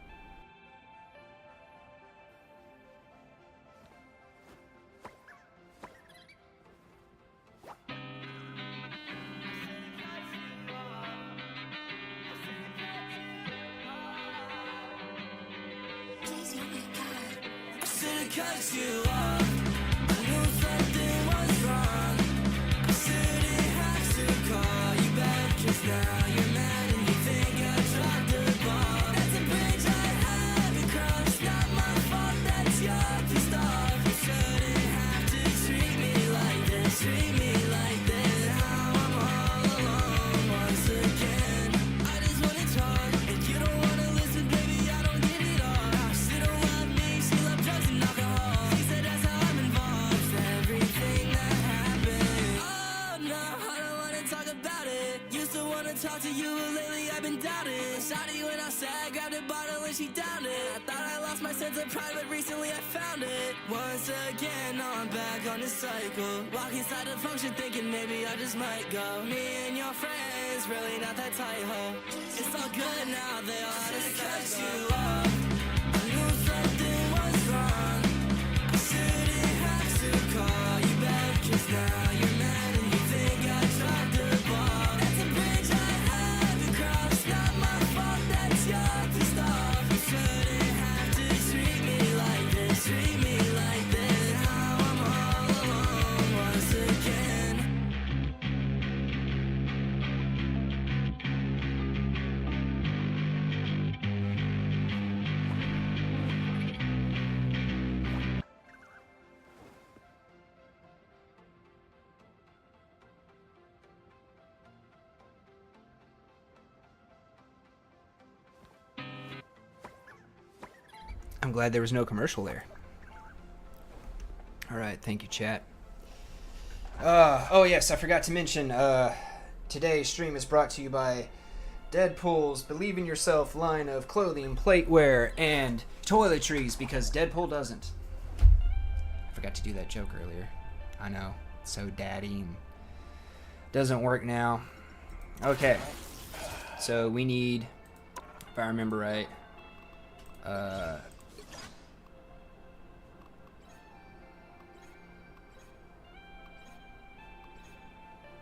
I should've cut you off. I knew something was wrong. I shouldn't have to call you back, 'cause now you're mad and you think I dropped the ball. That's a bridge I haven't crossed. Not my fault, that's your pissed off. You shouldn't have to treat me like this. Treat me like this. Now I'm all alone once again. I just wanna talk, and you don't wanna listen, baby. I don't get it all. She don't love me, she loves drugs and alcohol. She said that's how I'm involved. Everything that happened. Oh no, I don't wanna talk about it. Used to wanna talk to you, but lately I've been doubted. Shawty went outside, grabbed a bottle and she downed it. I thought I lost my sense of pride, but recently I found it. Once again, now I'm back on this cycle. Walk inside the function thinking maybe I just might go. Me and your friends, really not that tight, ho. It's all good now, they all had to cut you off. I knew something was wrong. I shouldn't have to call you back, 'cause now you're mad and you think I dropped the ball. That's a bridge I haven't crossed. Not my fault, that's your pissed off. You shouldn't have to treat me like this. Treat me like this. Now I'm all alone once again. I'm glad there was no commercial there. Alright, thank you, chat. Oh yes, I forgot to mention, today's stream is brought to you by Deadpool's Believe in Yourself line of clothing, plateware, and toiletries, because Deadpool doesn't. I forgot to do that joke earlier. I know, so daddy, and doesn't work now. Okay, so we need, if I remember right,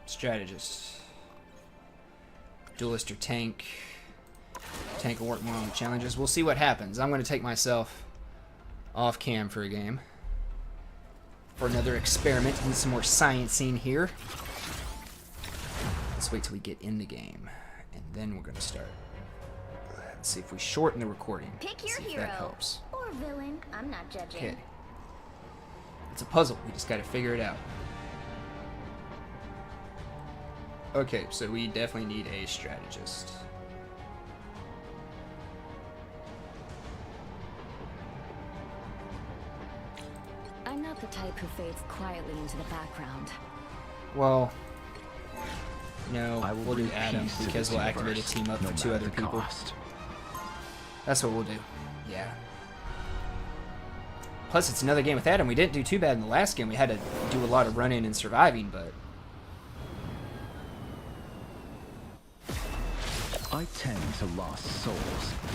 strategist, duelist or tank. Tank will work more on the challenges. We'll see what happens. I'm going to take myself off cam for a game, for another experiment. Need some more sciencing here. Let's wait till we get in the game, and then we're going to start. Let's see if we shorten the recording. Pick your see if hero. that helps. Or villain. I'm not judging. Okay. It's a puzzle. We just got to figure it out. Okay, so we definitely need a strategist. I'm not the type who fades quietly into the background. Well, no, I will we'll do bring Adam peace to because this we'll activate a universe, team up no for 2 matter other the people. cost. That's what we'll do. Yeah. Plus, it's another game with Adam. We didn't do too bad in the last game. We had to do a lot of running and surviving, but... I tend to lost souls,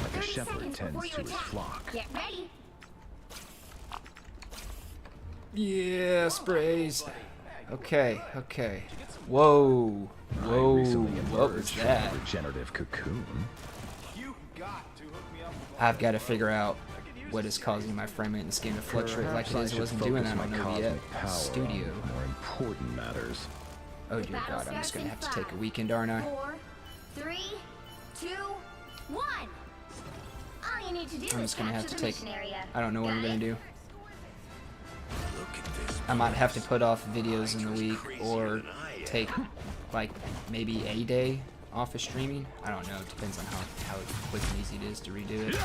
like a 30 shepherd seconds before tends you to his attack. flock. Get ready. Yeah, sprays. Okay, okay. Whoa. Whoa. I recently What was emerged from that? a regenerative cocoon. I've got to figure out what is causing my frame rate in this game to fluctuate like Perhaps it is. I I wasn't should doing focus that my on OBS cosmic power Studio. on more important matters. Oh dear God, I'm just gonna have to take a weekend, aren't I? 4, 3, 2, 1. All you need to do I'm is just gonna have capture to the take... mission area. I don't know what I'm Got gonna it? do. Look at this. I might have to put off videos in the week or take like maybe a day off of streaming. I don't know. It depends on how quick and easy it is to redo it.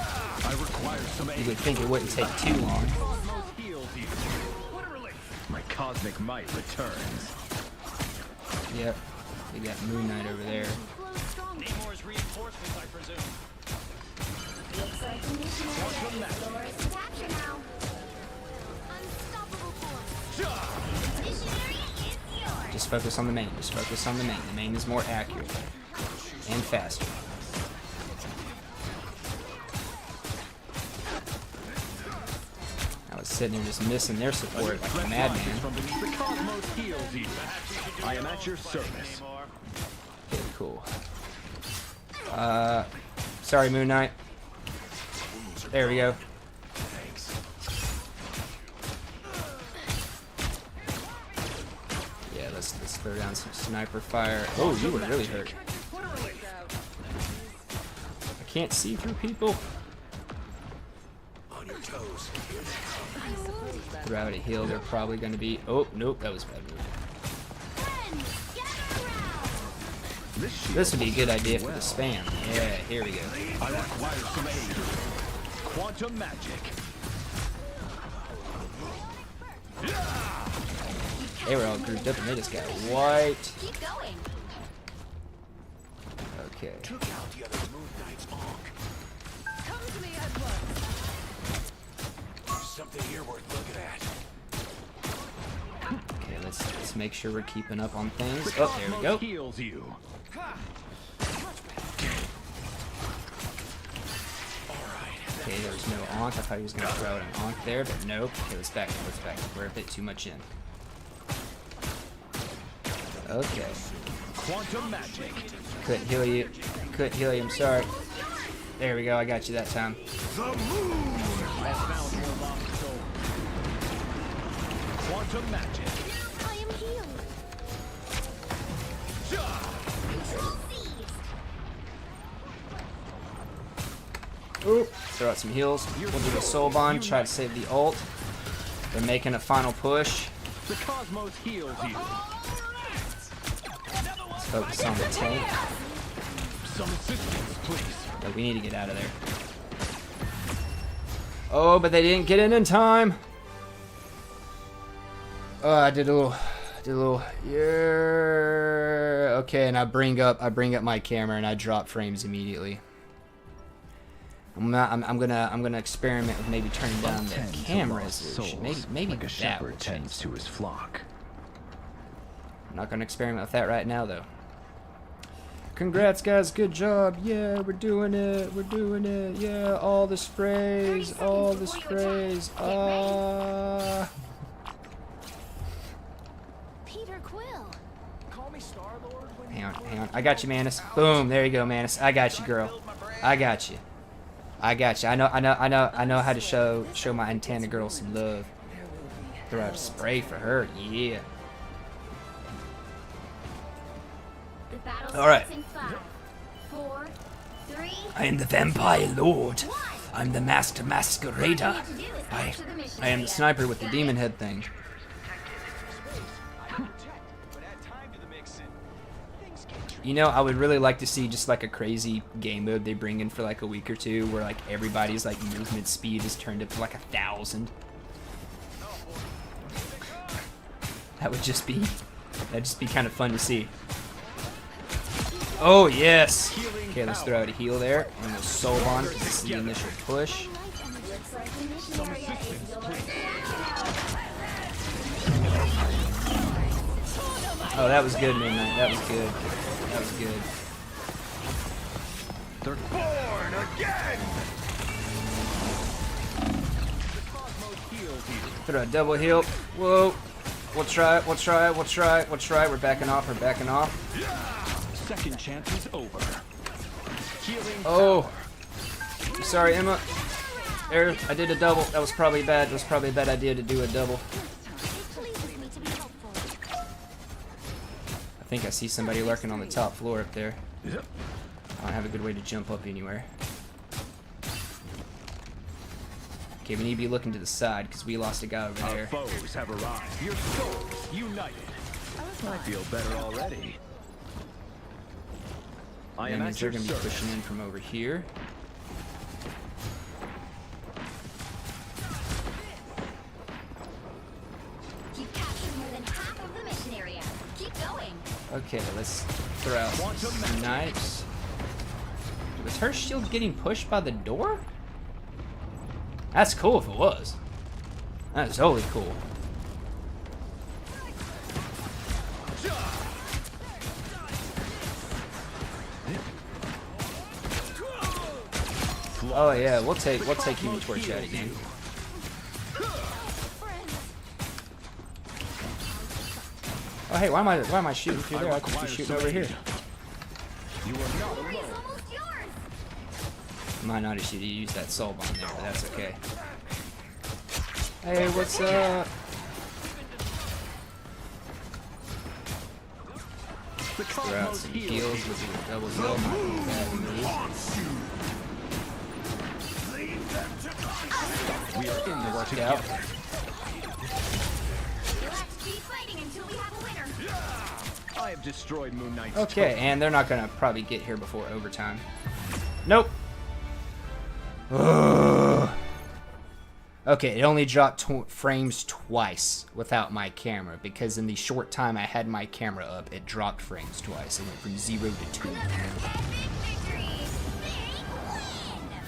I require some You aid. would think it wouldn't take too long. Cosmos heals you. My cosmic might returns. Yep. We got Moon Knight over there. Namor's reinforcements, I presume. Looks like the mission area is yours to capture now. Unstoppable force. Mission area is yours. Just focus on the main. Just focus on the main. The main is more accurate and faster. I was sitting there just missing their support like a Red madman. flashes from beneath the cosmos heals you. I am at your service. Okay, cool. Sorry, Moon Knight. There we go. Yeah, let's throw down some sniper fire. Oh, you were really hurt. I can't see through people. On your toes. Throw out a heal. They're probably going to be. Oh, nope, that was a bad move. Friends, gather around. This would be a good idea for the spam. Yeah, here we go. I require some aid. Quantum magic. They were all grouped up and they just got wiped. Keep going. Okay. Took out the other Moon Knight's onk. Come to me at once. There's something here worth looking at. Okay, let's make sure we're keeping up on things. The Oh, there we cosmos go. heals you. Okay, there was no onk. I thought he was going to throw out an onk there, but nope. Okay, let's back. We're a bit too much in. Okay. Quantum magic. Couldn't heal you. Couldn't heal you. I'm sorry. There we go. I got you that time. The moon! I found your lost soul. Quantum magic. I am healed. Control seized. Oop. Throw out some heals. We'll do a soul bond. Try to save the ult. They're making a final push. The cosmos heals you. Let's focus on the tank. Some assistance, please. But we need to get out of there. Oh, but they didn't get in time. Oh, I did a little. Yeah. Okay, and I bring up my camera and I drop frames immediately. I'm gonna experiment with maybe turning down the Tend to camera lost resolution. souls, Maybe like a that shepherd will change. tends to his flock. I'm not gonna experiment with that right now though. Congrats, guys! Good job! Yeah, we're doing it! We're doing it! Yeah, all the sprays, all the sprays. Peter Quill. Call me Star-Lord when Hang on. I got you, Manus. Boom! There you go, Manus. I got you, girl. I got you. I know how to show my antenna girl some love. Throw out a spray for her. Yeah. The battle All right. starts in 5, 4, 3, I am the vampire lord. 1. I'm the master masquerader. All you need to do is capture the mission I am the area. sniper with the Got demon it? head thing. I protect, but add time to the mix and things get tricky. You know, I would really like to see just like a crazy game mode they bring in for like a week or two where like everybody's like movement speed is turned up to like 1,000. That'd just be kind of fun to see. Oh yes. Okay, let's throw out a heal there, and we'll soul on because this is the initial push. Oh, that was good, Midnight. That was good. That was good. They're born again! Throw a double heal. Whoa. We'll try it. We'll try it. We'll try it. We'll try it. We're backing off. We're backing off. Second chance is over. Healing Oh. I'm sorry, Emma. There, I did a double. That was probably bad. That was probably a bad idea to do a double. I think I see somebody lurking on the top floor up there. I don't have a good way to jump up anywhere. Okay, we need to be looking to the side because we lost a guy over there. Our foes have arrived. Your souls united. I feel better already. I That am means at they're your going to be service. pushing in from over here. You've captured more than half of the mission area. Keep going. Okay, let's throw out some knives. Was her shield getting pushed by the door? That's cool if it was. That's totally cool. Oh yeah, we'll take Human Torch out again. Oh hey, why am I shooting through there? I could be shooting over here. You are not Glory is alone. almost yours. Might not have should have used that soul bomb there, but that's okay. Hey, what's up? The Throw out cosmos some heals. heals with a double heal. Not a bad move. We are in this Worked out. Let's keep fighting until we have a winner. I have destroyed Moon Knight's Okay, and they're not gonna probably get here before overtime. Nope. Ugh. Okay, it only dropped frames twice without my camera because in the short time I had my camera up, it dropped frames twice. It went from 0 to 2.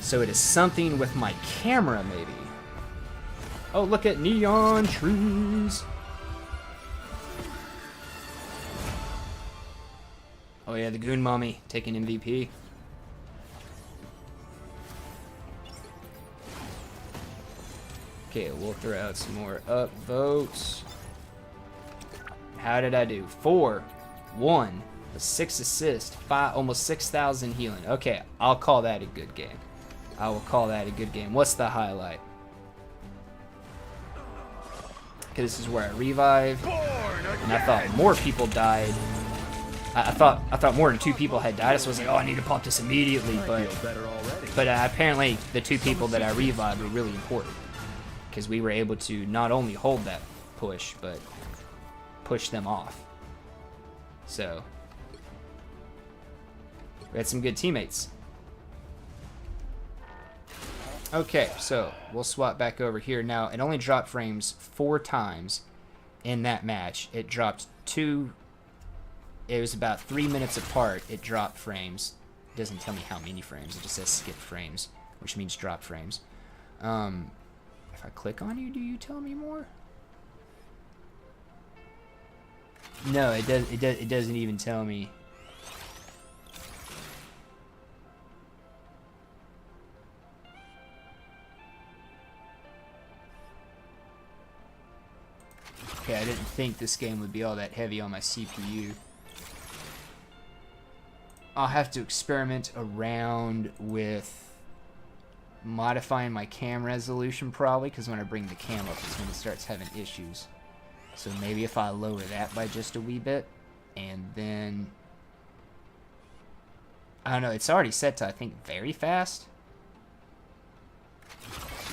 So it is something with my camera, maybe. Oh, look at neon trees. Oh yeah, the Goon Mommy taking MVP. Okay, we'll throw out some more upvotes. How did I do? 4, 1, a 6 assist, 5, almost 6,000 healing. Okay, I'll call that a good game. I will call that a good game. What's the highlight? Okay, this is where I revive, and I thought more people died. I thought more than 2 people had died, so I was like, oh, I need to pop this immediately. I feel better already. But apparently, the 2 people that I revived were really important because we were able to not only hold that push, but push them off. So we had some good teammates. Okay, so we'll swap back over here. Now, it only dropped frames 4 times in that match. It dropped 2. It was about 3 minutes apart. It dropped frames. It doesn't tell me how many frames. It just says skip frames, which means drop frames. If I click on you, do you tell me more? No, it doesn't even tell me. Okay, I didn't think this game would be all that heavy on my CPU. I'll have to experiment around with modifying my cam resolution probably, because when I bring the cam up, it's when it starts having issues. So maybe if I lower that by just a wee bit, and then I don't know, it's already set to I think very fast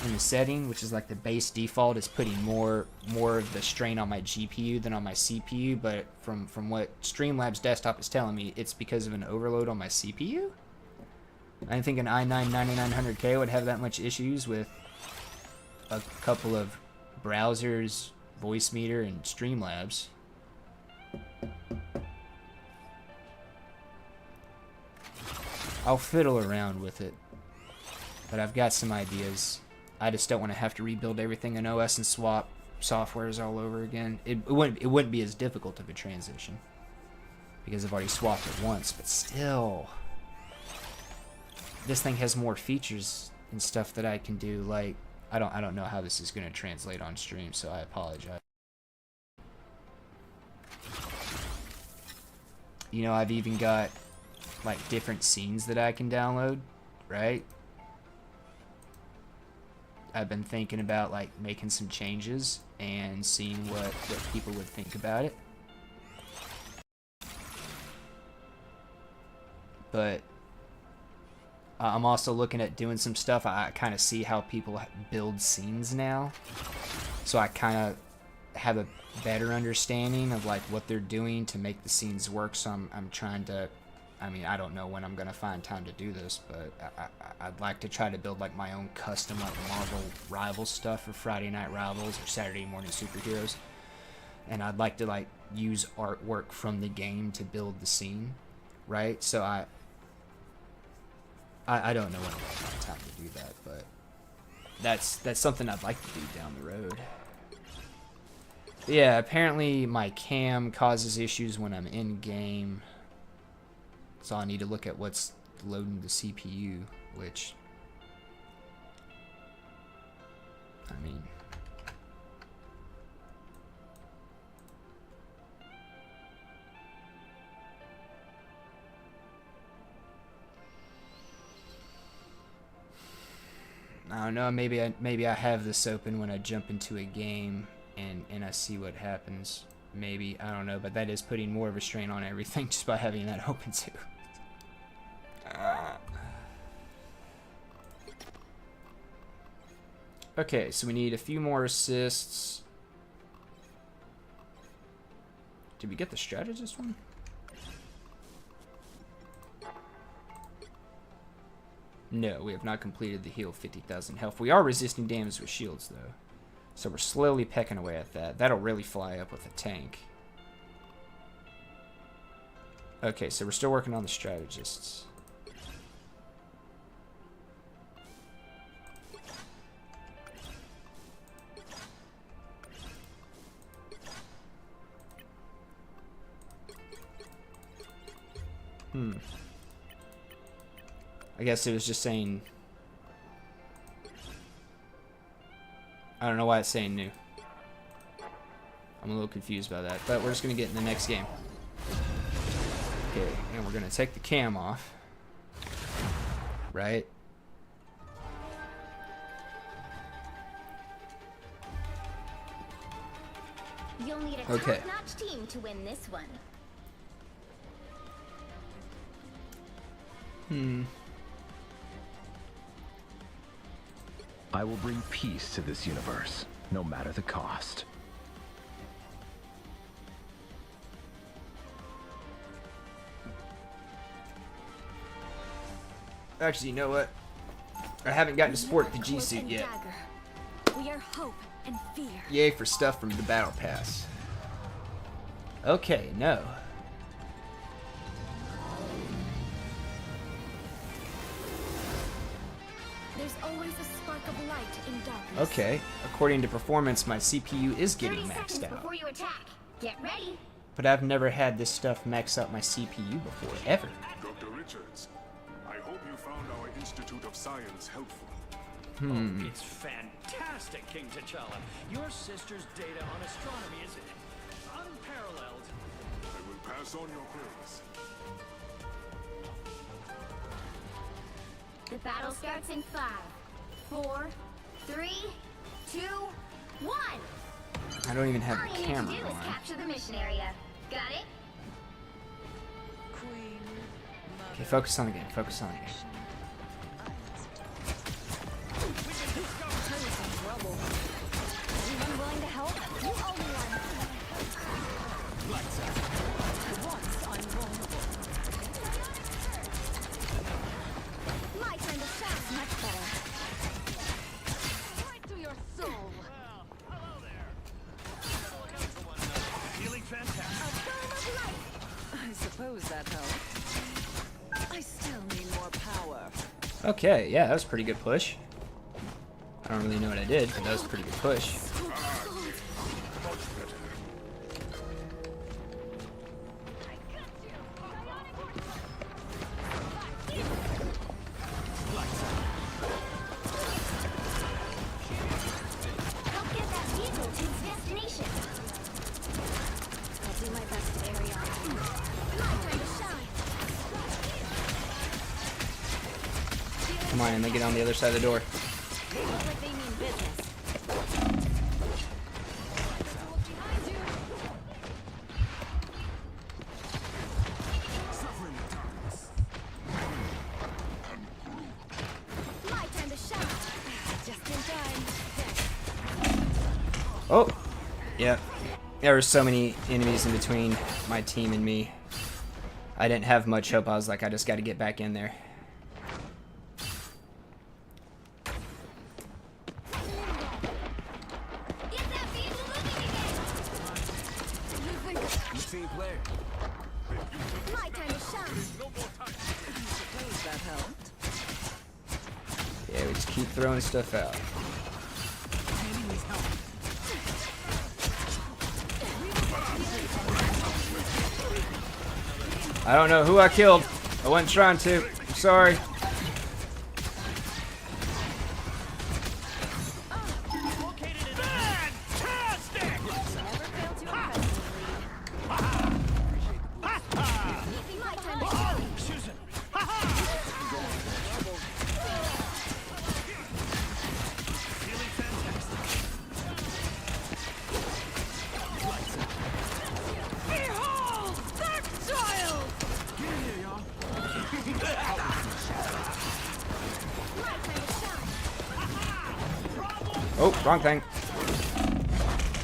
in the setting, which is like the base default is putting more of the strain on my GPU than on my CPU, but from what Streamlabs desktop is telling me, it's because of an overload on my CPU. I didn't think an i9 9900K would have that much issues with a couple of browsers voice meter and Streamlabs. I'll fiddle around with it, but I've got some ideas. I just don't want to have to rebuild everything in OS and swap softwares all over again. It wouldn't be as difficult of a transition because I've already swapped it once, but still, this thing has more features and stuff that I can do. Like, I don't know how this is going to translate on stream, so I apologize. You know, I've even got like different scenes that I can download, right? I've been thinking about like making some changes and seeing what people would think about it. But I'm also looking at doing some stuff. I kind of see how people build scenes now, so I kind of have a better understanding of like what they're doing to make the scenes work. So I'm trying to, I mean, I don't know when I'm gonna find time to do this, but I'd like to try to build like my own custom like Marvel Rivals stuff for Friday Night Rivals or Saturday Morning Superheroes, and I'd like to like use artwork from the game to build the scene, right? So I don't know when I'm gonna find time to do that, but that's something I'd like to do down the road. But yeah, apparently my cam causes issues when I'm in game. So I need to look at what's loading the CPU, which, I mean, I don't know, maybe I have this open when I jump into a game and I see what happens. Maybe, I don't know, but that is putting more of a strain on everything just by having that open too. Okay, so we need a few more assists. Did we get the strategist one? No, we have not completed the heal 50,000 health. We are resisting damage with shields though. So we're slowly pecking away at that. That'll really fly up with a tank. Okay, so we're still working on the strategists. I guess it was just saying... I don't know why it's saying new. I'm a little confused by that, but we're just going to get in the next game. Okay, and we're going to take the cam off. Right? You'll need a Okay. top-notch team to win this one. I will bring peace to this universe, no matter the cost. Actually, you know what? I haven't gotten to sport the G suit yet. We are hope and fear. Yay for stuff from the battle pass. Okay, no. There's always a spark of light in darkness. Okay, according to performance, my CPU is 30 getting seconds maxed out. before you attack. Get ready. But I've never had this stuff max out my CPU before, ever. Dr. Richards, I hope you found our Institute of Science helpful. Oh, it's fantastic, King T'Challa. Your sister's data on astronomy is unparalleled. I will pass on your praise. The battle starts in 5, 4, 3, 2, 1. I don't even have All the you camera need to do is on. capture the mission area. Got it? Okay, focus on the game, focus on the game. Anyone willing to help? You owe me one. Once unvulnerable. My kind of shot's much better. Right through your soul. Well, hello there. Okay, yeah, that was a pretty good push. I don't really know what I did, but that was a pretty good push. Help get that vehicle to its destination. I'll do my best to carry on. My time to shine. Come on, let me get on the other side of the door. They look like they mean business. My time to shine. Just in time. Oh, yep. There were so many enemies in between my team and me. I didn't have much hope. I was like, I just got to get back in there. Get that vehicle moving again. Team player. My time to shine. Suppose that helped. Yeah, we just keep throwing stuff out. I don't know who I killed. I wasn't trying to. I'm sorry. Never fail to impress me, Lee. My time to shine. Oh, wrong thing.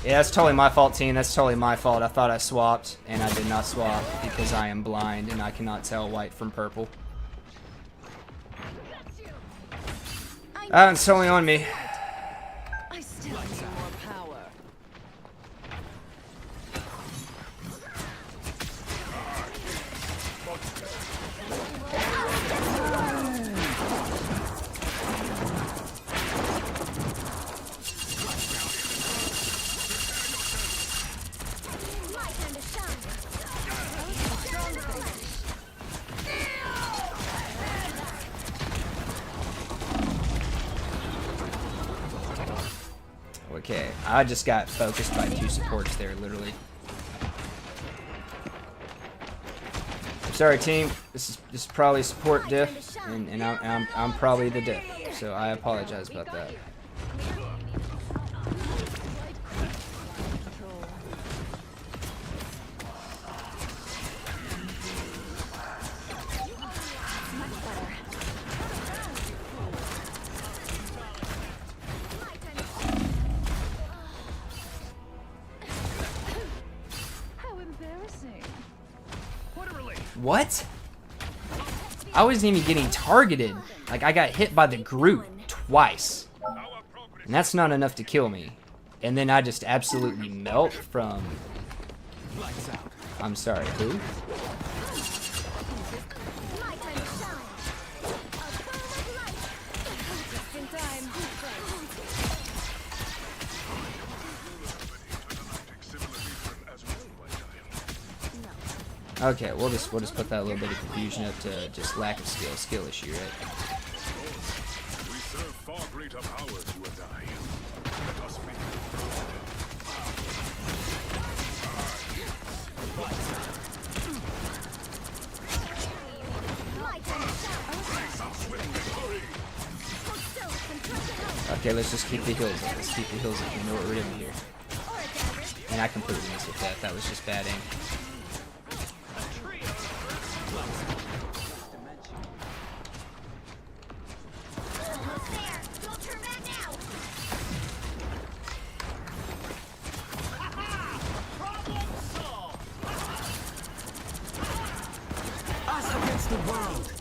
Yeah, that's totally my fault, team. That's totally my fault. I thought I swapped, and I did not swap because I am blind and I cannot tell white from purple. It's totally on me. I still need more power. My time to shine. Okay, I just got focused by two supports there, literally. I'm sorry, team. This is probably support diff, and I'm probably the diff, so I apologize about that. How embarrassing. What? I wasn't even getting targeted. Like, I got hit by the Groot twice. And that's not enough to kill me. And then I just absolutely melt from... I'm sorry, who? My time to shine. A ball of light. Just in time. Okay, we'll just put that little bit of confusion up to just lack of skill issue, right? We serve far greater powers, you and I. Let us be. My time to shine. Hold still and try to help. Okay, let's just keep the heals up. Let's keep the heals up. We know what we're doing here. Or a dagger. And I completely missed with that. That was just bad aim. Almost there. Don't turn back now. Us against the world.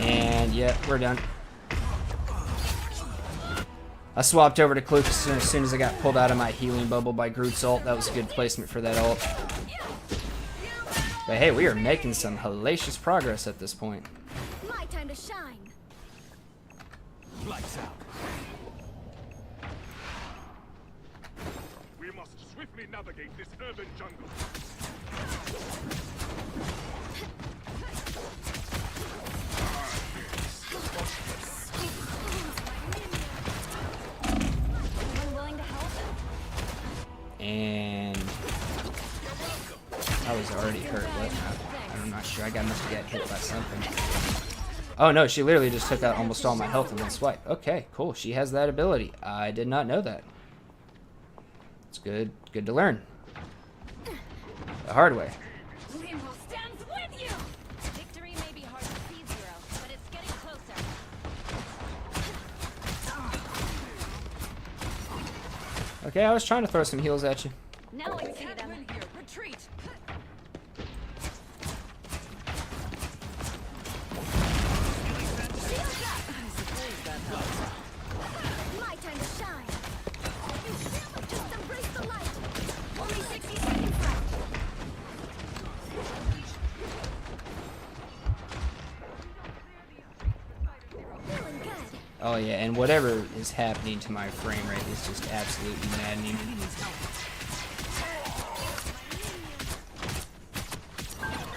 And yeah, we're done. I swapped over to Cloak as soon as I got pulled out of my healing bubble by Groot's ult. That was a good placement for that ult. But hey, we are making some hellacious progress at this point. My time to shine. Lights out. We must swiftly navigate this urban jungle. Anyone willing to help? And I was already hurt. What? I'm not sure. I must have got hit by something. Oh no, she literally just took out almost all my health in one swipe. Okay, cool. She has that ability. I did not know that. It's good. Good to learn. The hard way. Limbo stands with you! Victory may be hard to see, Zero, but it's getting closer. Okay, I was trying to throw some heals at you. Now I see them. Retreat. My time to shine. Just embrace the light. Only 60 seconds left. Feeling good. Oh yeah, and whatever is happening to my frame rate is just absolutely maddening.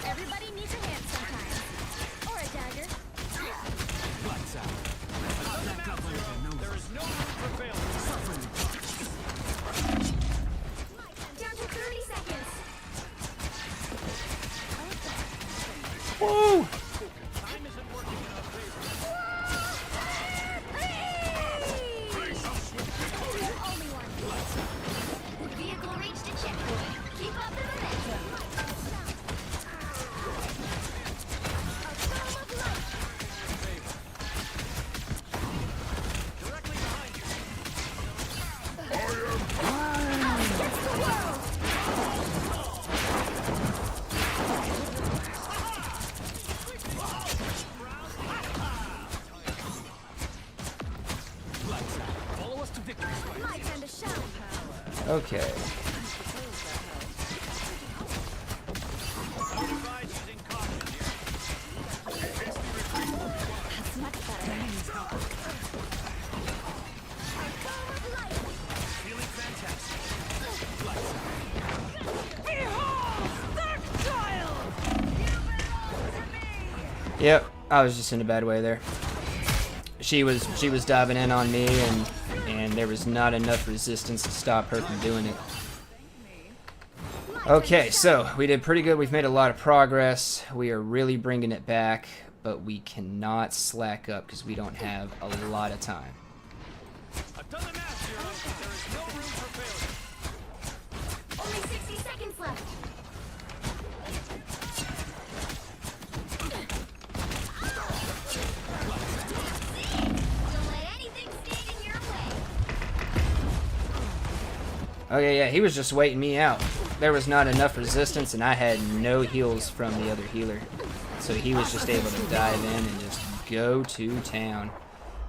Everybody needs a hand sometimes. Or a dagger. Lights out. There is no room for failure. Down to 30 seconds. Woo! Time isn't working in our favor. You're the only one. Vehicle reached a checkpoint. Keep up the momentum. A storm of light. Directly behind you. Against the world. Follow us to victory. My time to shine. Okay. Advise using caution here. That's much better. A storm of light. Feeling fantastic. Yep, I was just in a bad way there. She was diving in on me, and there was not enough resistance to stop her from doing it. Okay, so we did pretty good. We've made a lot of progress. We are really bringing it back, but we cannot slack up because we don't have a lot of time. I've done the math, Zero. There is no room for failure. Only 60 seconds left. Don't let anything stand in your way. Okay, yeah, he was just waiting me out. There was not enough resistance, and I had no heals from the other healer. So he was just able to dive in and just go to town.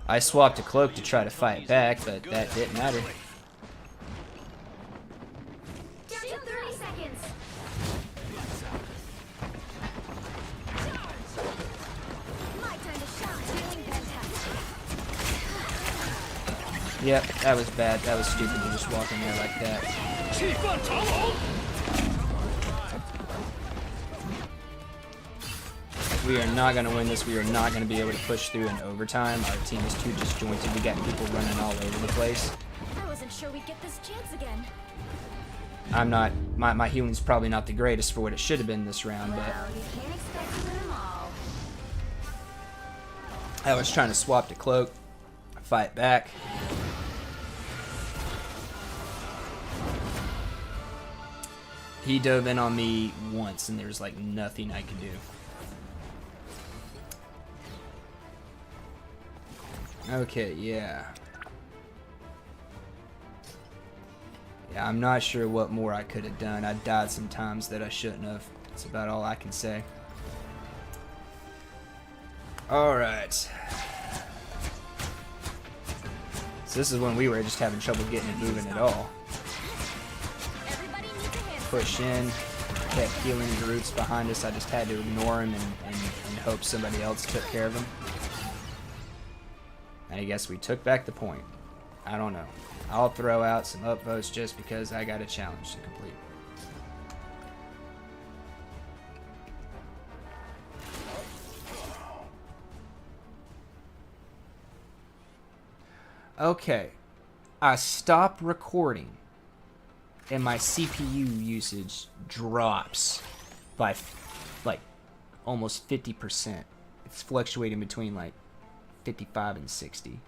I swapped a cloak to try to fight back, but that didn't matter. Down to 30 seconds. My time to shine. Feeling fantastic. Yep, that was bad. That was stupid to just walk in there like that. We are not going to win this. We are not going to be able to push through in overtime. Our team is too disjointed. We got people running all over the place. I wasn't sure we'd get this chance again. I'm not... My healing's probably not the greatest for what it should have been this round, but... Well, you can't expect to win them all. I was trying to swap to cloak, fight back. He dove in on me once, and there was like nothing I could do. Okay, yeah. Yeah, I'm not sure what more I could have done. I died some times that I shouldn't have. That's about all I can say. Alright. So this is when we were just having trouble getting it moving at all. Everybody needs a hand. Push in, kept healing the roots behind us. I just had to ignore him and hope somebody else took care of him. And I guess we took back the point. I don't know. I'll throw out some upvotes just because I got a challenge to complete. Okay. I stop recording and my CPU usage drops by like almost 50%. It's fluctuating between like 55 and 60.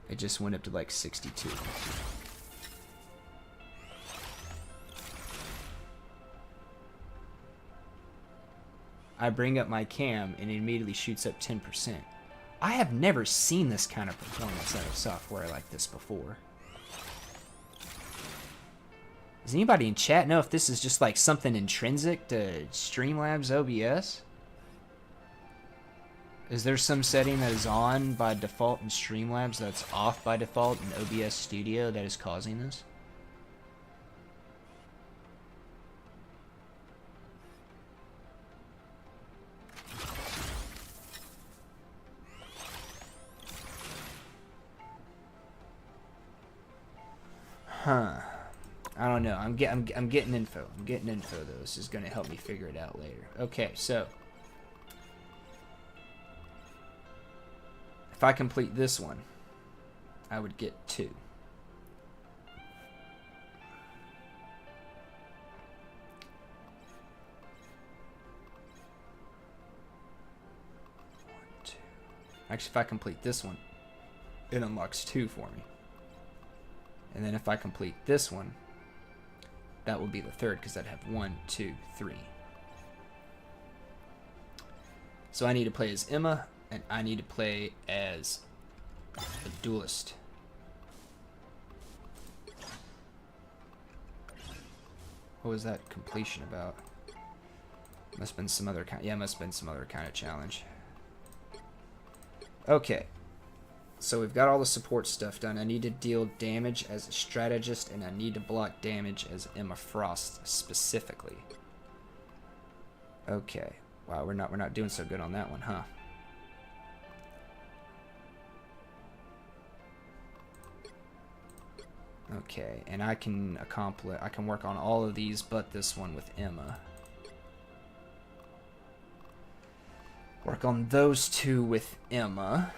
It just went up to like 62. I bring up my cam and it immediately shoots up 10%. I have never seen this kind of performance out of software like this before. Does anybody in chat know if this is just like something intrinsic to Streamlabs OBS? Is there some setting that is on by default in Streamlabs that's off by default in OBS Studio that is causing this? Huh. I don't know. I'm getting info. I'm getting info though. This is gonna help me figure it out later. Okay, so if I complete this one, I would get 2. 1, 2. Actually, if I complete this one, it unlocks 2 for me. And then if I complete this one, that will be the 3rd because I'd have 1, 2, 3. So I need to play as Emma, and I need to play as a duelist. What was that completion about? Must have been some other kind. Yeah, must have been some other kind of challenge. Okay. So we've got all the support stuff done. I need to deal damage as a strategist, and I need to block damage as Emma Frost specifically. Okay. Wow, we're not doing so good on that one, huh? Okay, and I can work on all of these but this one with Emma. Work on those 2 with Emma.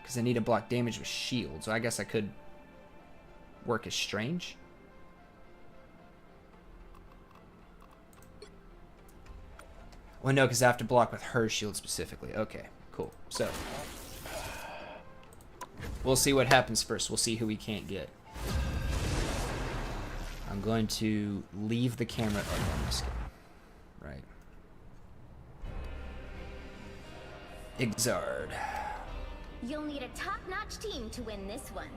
Because I need to block damage with shield. So I guess I could work as Strange. Well, no, because I have to block with her shield specifically. Okay, cool. So we'll see what happens first. We'll see who we can't get. I'm going to leave the camera up on this game. Right. Exard. You'll need a top-notch team to win this one.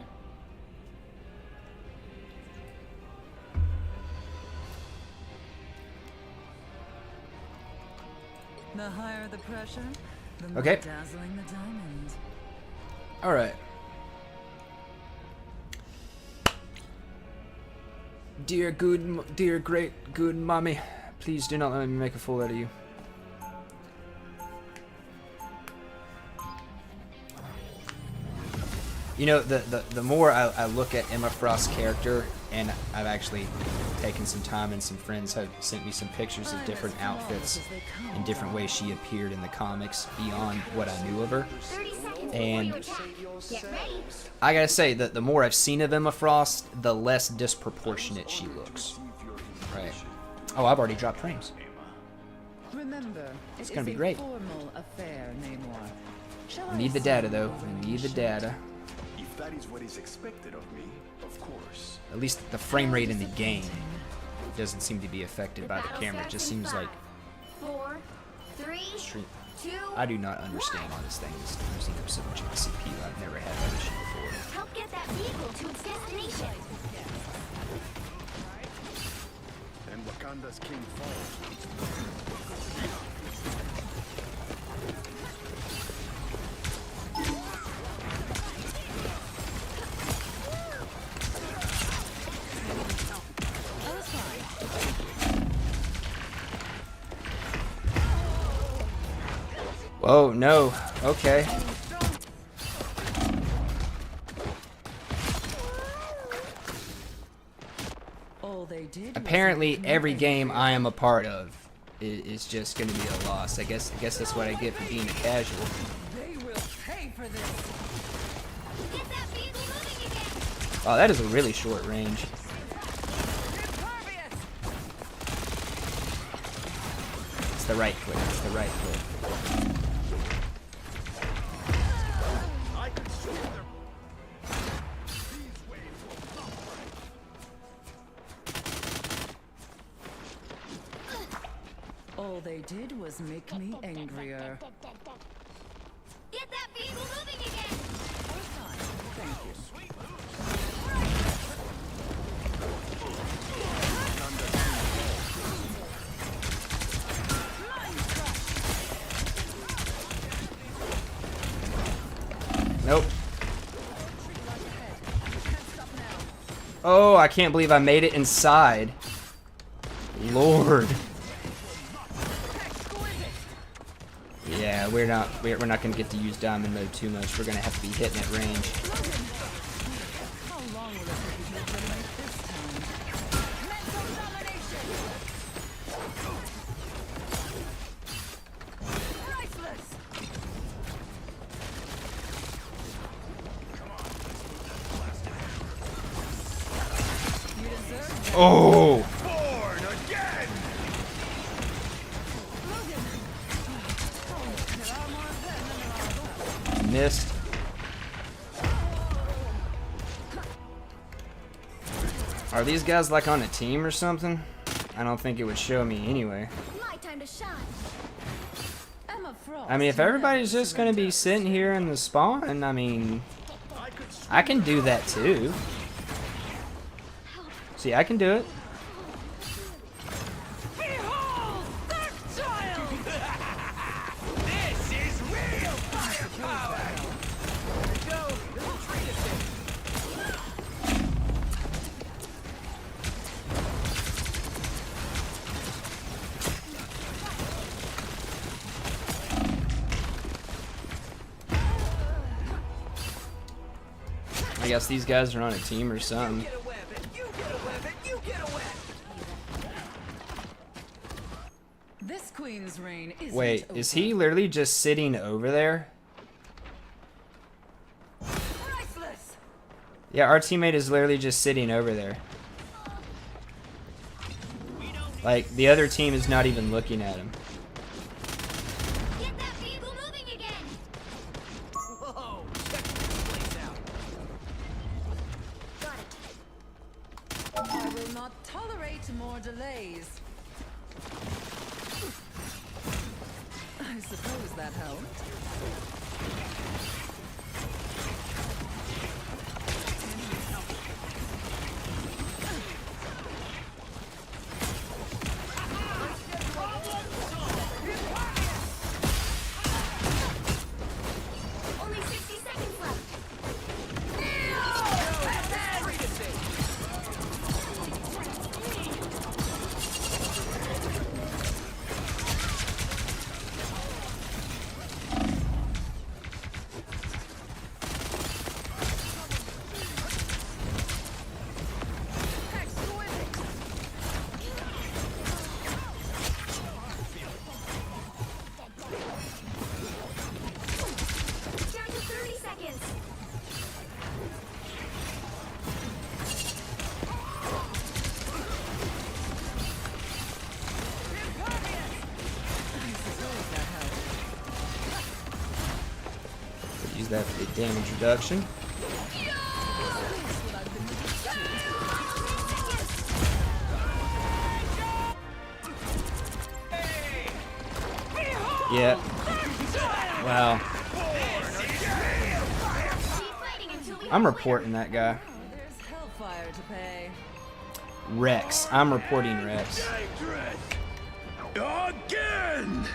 The higher the pressure, the more Okay. dazzling the diamond. All right. Dear great good mommy, please do not let me make a fool out of you. You know, the more I look at Emma Frost's character, and I've actually taken some time, and some friends have sent me some pictures of different outfits and different ways she appeared in the comics beyond what I knew of her. 30 seconds And before you attack. Get ready. I gotta say that the more I've seen of Emma Frost, the less disproportionate she looks. Right. Oh, I've already dropped frames. Remember, It's gonna be great. Formal affair, Namor. Shall We need the data though. We need the data. If that is what is expected of me, of course. At least the frame rate in the game doesn't seem to be affected by the camera. It just seems like 4, 3, stream. 2. I do not understand why this thing is using up so much of the CPU. I've never had that issue before. Help get that vehicle to its destination. And Wakanda's king falls. Oh, no. Okay. All they did was Apparently, make me every game angry. I am a part of is just going to be a loss. I guess that's what I get for being a casual. They will pay for this. Get that vehicle moving again! Oh, that is a really short range. Impervious. It's the right click. It's the right click. All they did was make me angrier. Get that vehicle moving again! Thank you. Nope. Oh, I can't believe I made it inside. Lord. Yeah, we're not gonna get to use diamond mode too much. We're gonna have to be hitting at range. How long will it take you to eliminate this time? Mental domination! Priceless! You deserve it. Oh, Born again! Logan! Oh, there are more of them than there are of us. missed. Are these guys like on a team or something? I don't think it would show me anyway. My time to shine! Emma Frost I mean, if never everybody's just gonna be sitting here in the spawn, I mean, I can do that too. See, I can do it. Behold that child! This is real firepower! Go, little treat us. I guess these guys are on a team or something. Get a weapon, you get a weapon, you get a weapon! This queen's reign isn't Wait, is he over. literally just sitting over there? Priceless! Yeah, our teammate is literally just sitting over there. Like, the other team is not even looking at him. Get that vehicle moving again! Whoa, check this place out. Got it. I will not tolerate more delays. I suppose that helped. Only 60 seconds left! Down to 30 seconds! Could use that for the damage reduction. Yeah. Wow. Keep fighting until we I'm have a reporting that guy. There's hellfire to pay. Rex. I'm reporting Rex. Again!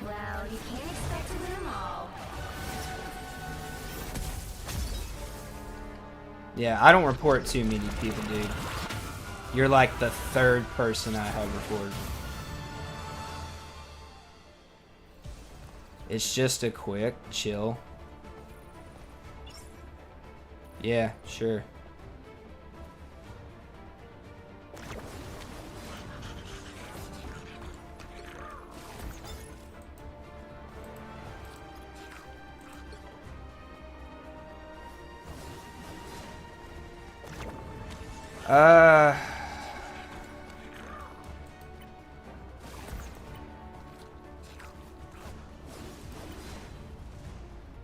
Well, you can't expect to win them all. Yeah, I don't report too many people, dude. You're like the third person I have reported. It's just a quick chill. Yeah, sure.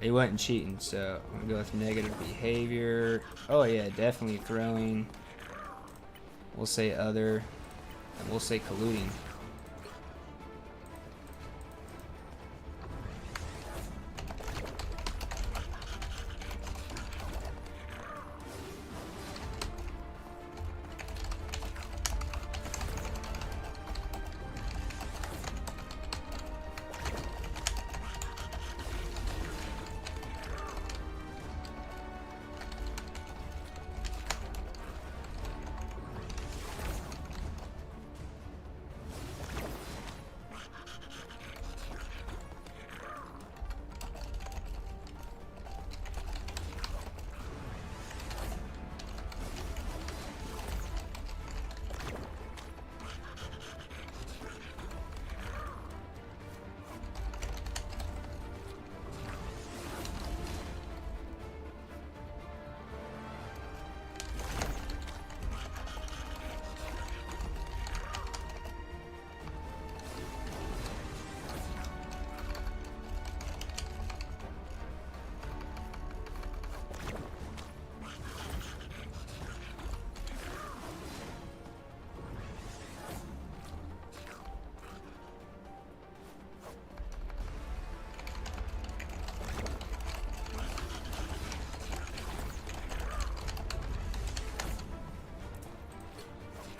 He wasn't cheating, so I'm gonna go with negative behavior. Oh yeah, definitely throwing. We'll say other, and we'll say colluding.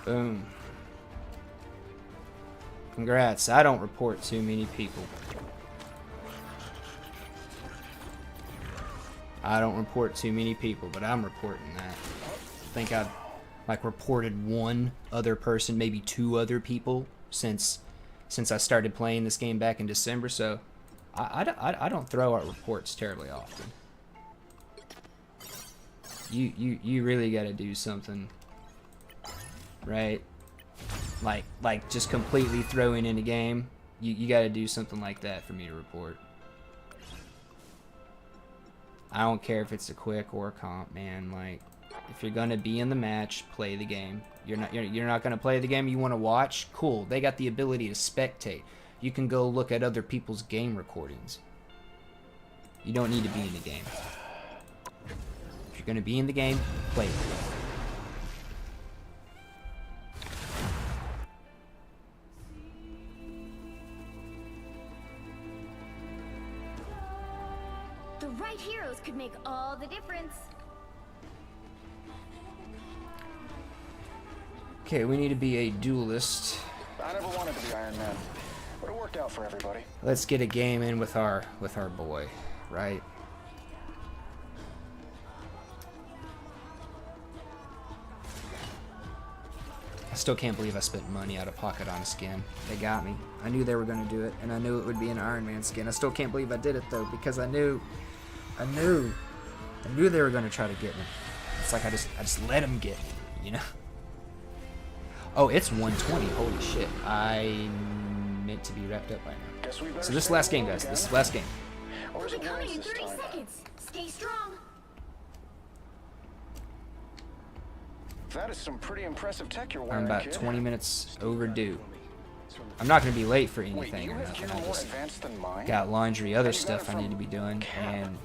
Boom. Congrats. I don't report too many people. I don't report too many people, but I'm reporting that. I think I've like reported one other person, maybe two other people since I started playing this game back in December, so I don't throw out reports terribly often. You really got to do something, right? Like just completely throwing in a game. You got to do something like that for me to report. I don't care if it's a quick or a comp, man. Like, if you're gonna be in the match, play the game. You're not gonna play the game you want to watch. Cool. They got the ability to spectate. You can go look at other people's game recordings. You don't need to be in the game. If you're gonna be in the game, play it. The right heroes could make all the difference. Okay, we need to be a duelist. I never wanted to be Iron Man, but it worked out for everybody. Let's get a game in with our boy, right? I still can't believe I spent money out of pocket on a skin. They got me. I knew they were gonna do it, and I knew it would be an Iron Man skin. I still can't believe I did it though, because I knew they were gonna try to get me. It's like I just let them get me, you know? Oh, it's 120. Holy shit! I meant to be wrapped up by now. So this is last game, guys. This is last game. We'll be coming in 30 seconds. Stay strong. That is some pretty impressive tech you're wearing, I'm about kid. 20 minutes overdue. I'm not going to be late for Wait, anything you or have nothing. gear I more just advanced than mine? got laundry, other stuff I need to be doing, and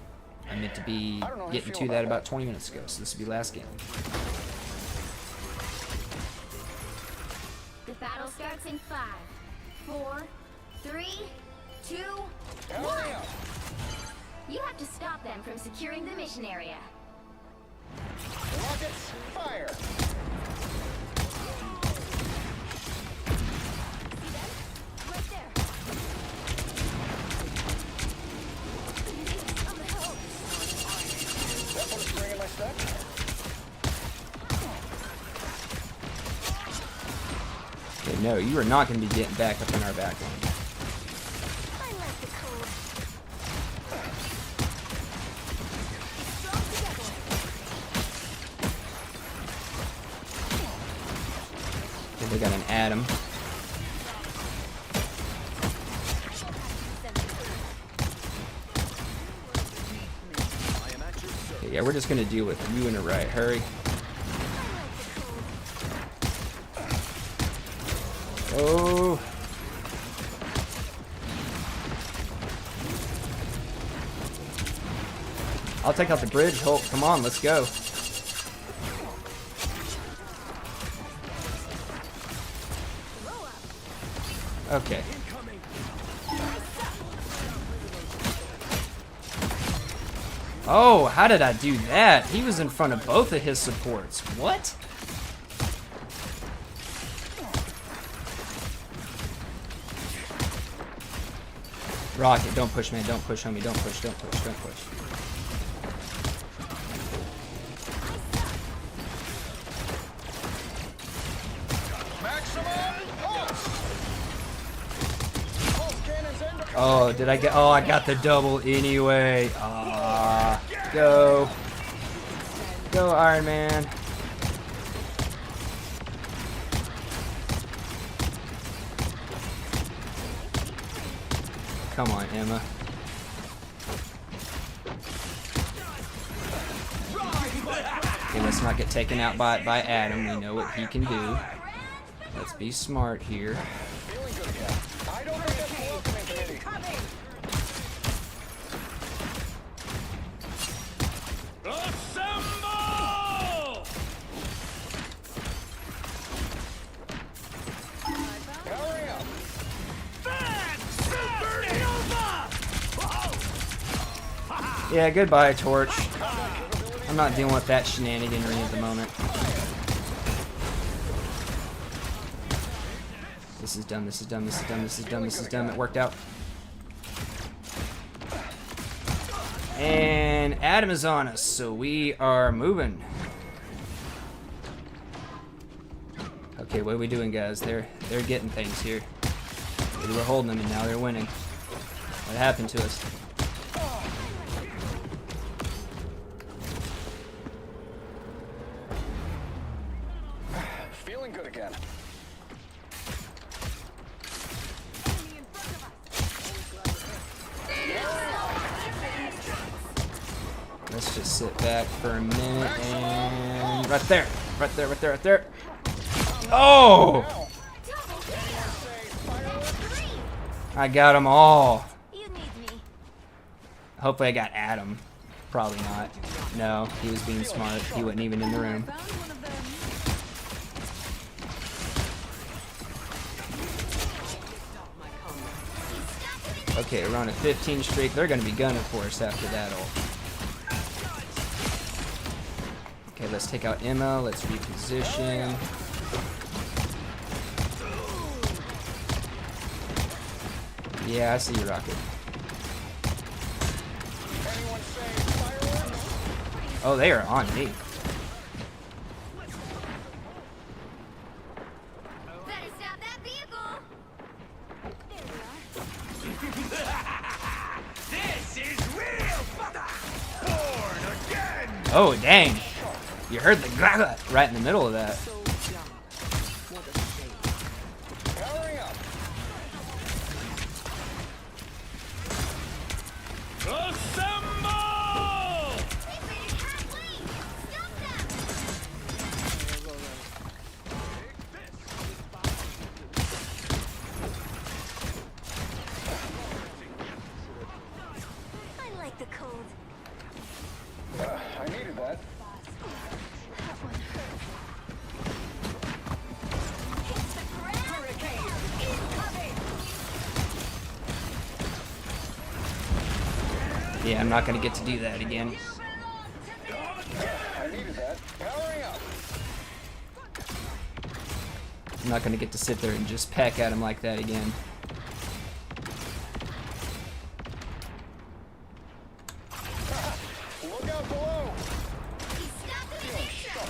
I meant to be getting to that about 20 minutes ago. So this will be last game. The battle starts in 5, 4, 3, 2, 1. You have to stop them from securing the mission area. Rockets, fire! Right there. That one's bringing my step. No, you are not going to be getting back up in our back line. I like the cold. Okay, they got an Adam. Okay, yeah, we're just going to deal with you in a right. Hurry. Oh. I'll take out the bridge, Hulk. Come on, let's go. Okay. Oh, how did I do that? He was in front of both of his supports. What? Rocket, don't push, man. Don't push, homie. Don't push, don't push, don't push. Oh, did I get... Oh, I got the double anyway. Ah, go. Go, Iron Man. Come on, Emma. Okay, let's not get taken out by Adam. We know what he can do. Let's be smart here. Yeah, goodbye, Torch. I'm not dealing with that shenaniganry at the moment. This is dumb, this is dumb, this is dumb, this is dumb, this is dumb. It worked out. And Adam is on us, so we are moving. Okay, what are we doing, guys? They're getting things here. We were holding them, and now they're winning. What happened to us? Feeling good again. Let's just sit back for a minute and right there, right there, right there, right there. Oh! I got them all. Hopefully I got Adam. Probably not. No, he was being smart. He wasn't even in the room. Okay, we're on a 15 streak. They're going to be gunning for us after that ult. Okay, let's take out Emma. Let's reposition. Yeah, I see you, Rocket. Oh, they are on me. Better stop that vehicle. This is real butter! Born again! Oh, dang. You heard the gaga right in the middle of that. Powering up. I like the cold. I needed that. That one hurt. Hit the ground. Hurricane incoming. Yeah, I'm not going to get to do that again. I needed that. Powering up. I'm not going to get to sit there and just peck at him like that again. Look out below. He's stopped in his action.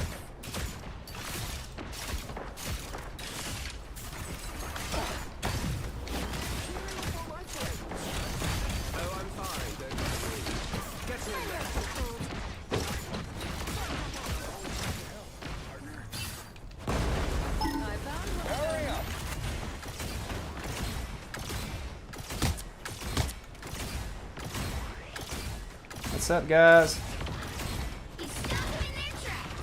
What's up, guys? You stopped them in their tracks.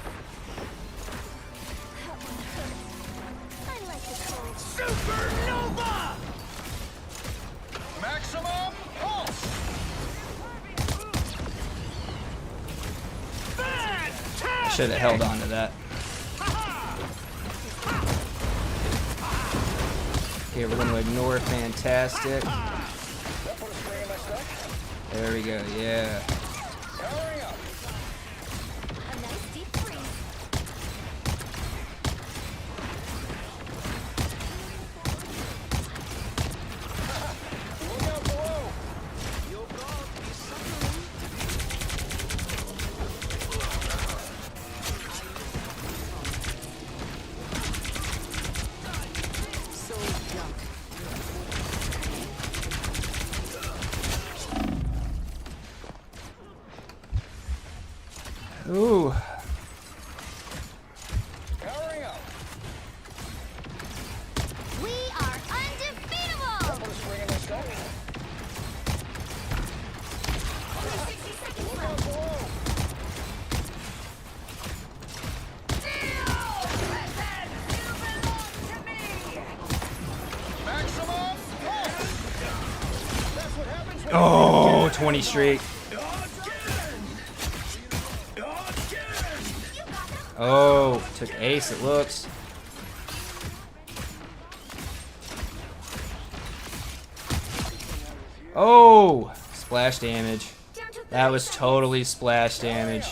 That one hurts. I like the cold. Supernova! Maximum pulse! I should have held on to that. Okay, we're going to ignore fantastic. There we go, yeah. A nice deep freeze. Look out below. Your dog is suffering. So junk. Ooh. Powering up. We are undefeatable. Put a spring in their step. 60 seconds Look left. out below. Maximum pulse! That's what happens when Oh, 20 streak. Oh, took ace, it looks. Oh, splash damage. That was totally splash damage.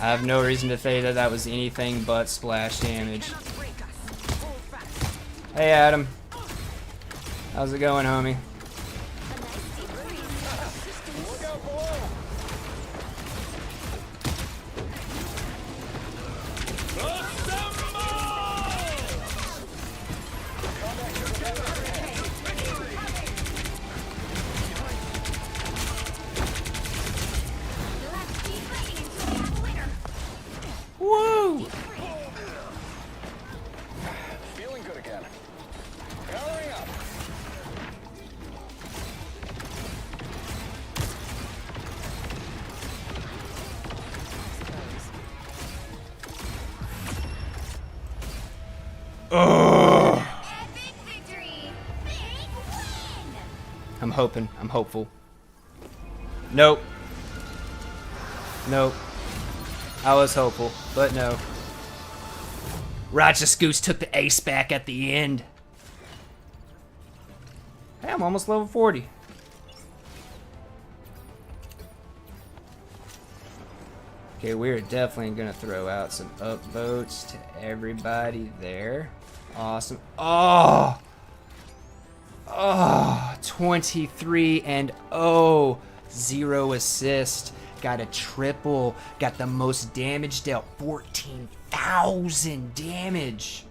I have no reason to say that that was anything but splash damage. Hey, Adam. How's it going, homie? Look out below. You'll have to keep fighting until you have a winner. Woo! Feeling good again. Powering up. Epic victory. Big win. I'm hoping. I'm hopeful. Nope. Nope. I was hopeful, but no. Righteous Goose took the ace back at the end. Hey, I'm almost level 40. Okay, we're definitely going to throw out some upvotes to everybody there. Awesome. Oh! Oh, 23 and 0. 0 assist. Got a triple. Got the most damage dealt. 14,000 damage.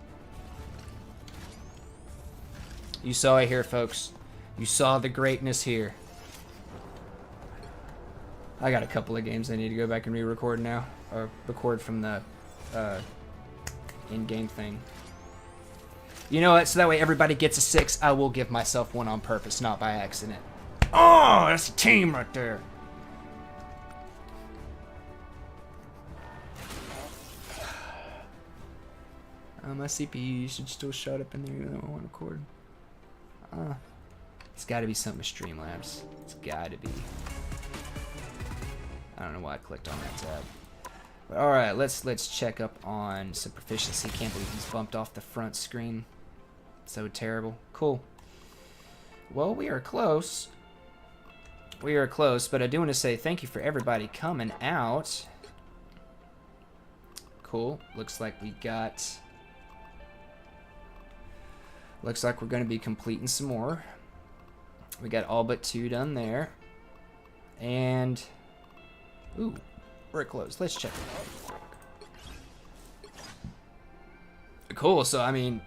You saw it here, folks. You saw the greatness here. I got a couple of games I need to go back and re-record now. Or record from the in-game thing. You know what? So that way everybody gets a 6. I will give myself one on purpose, not by accident. Oh, that's a team right there. My CPU should still shut up in there even though I want to record. It's got to be something with Streamlabs. It's got to be. I don't know why I clicked on that tab. But all right, let's check up on some proficiency. Can't believe he's bumped off the front screen. So terrible. Cool. Well, we are close. We are close, but I do want to say thank you for everybody coming out. Cool. Looks like we got... Looks like we're going to be completing some more. We got all but 2 done there. And... Ooh, we're close. Let's check it out. Cool, so I mean...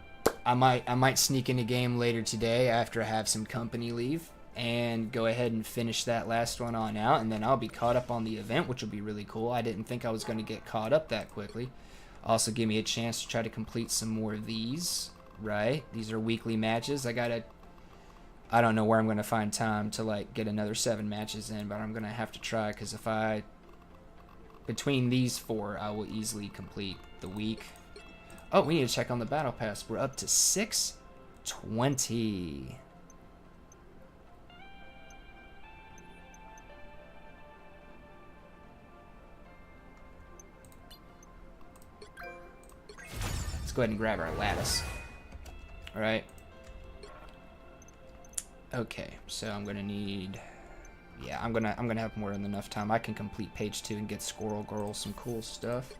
I might sneak in a game later today after I have some company leave and go ahead and finish that last one on out, and then I'll be caught up on the event, which will be really cool. I didn't think I was going to get caught up that quickly. Also give me a chance to try to complete some more of these, right? These are weekly matches. I gotta I don't know where I'm going to find time to like get another 7 matches in, but I'm going to have to try, because if I, between these 4, I will easily complete the week. Oh, we need to check on the battle pass. We're up to 620. Let's go ahead and grab our lattice. All right. Okay, so I'm gonna need, yeah, I'm gonna have more than enough time. I can complete page 2 and get Squirrel Girl some cool stuff.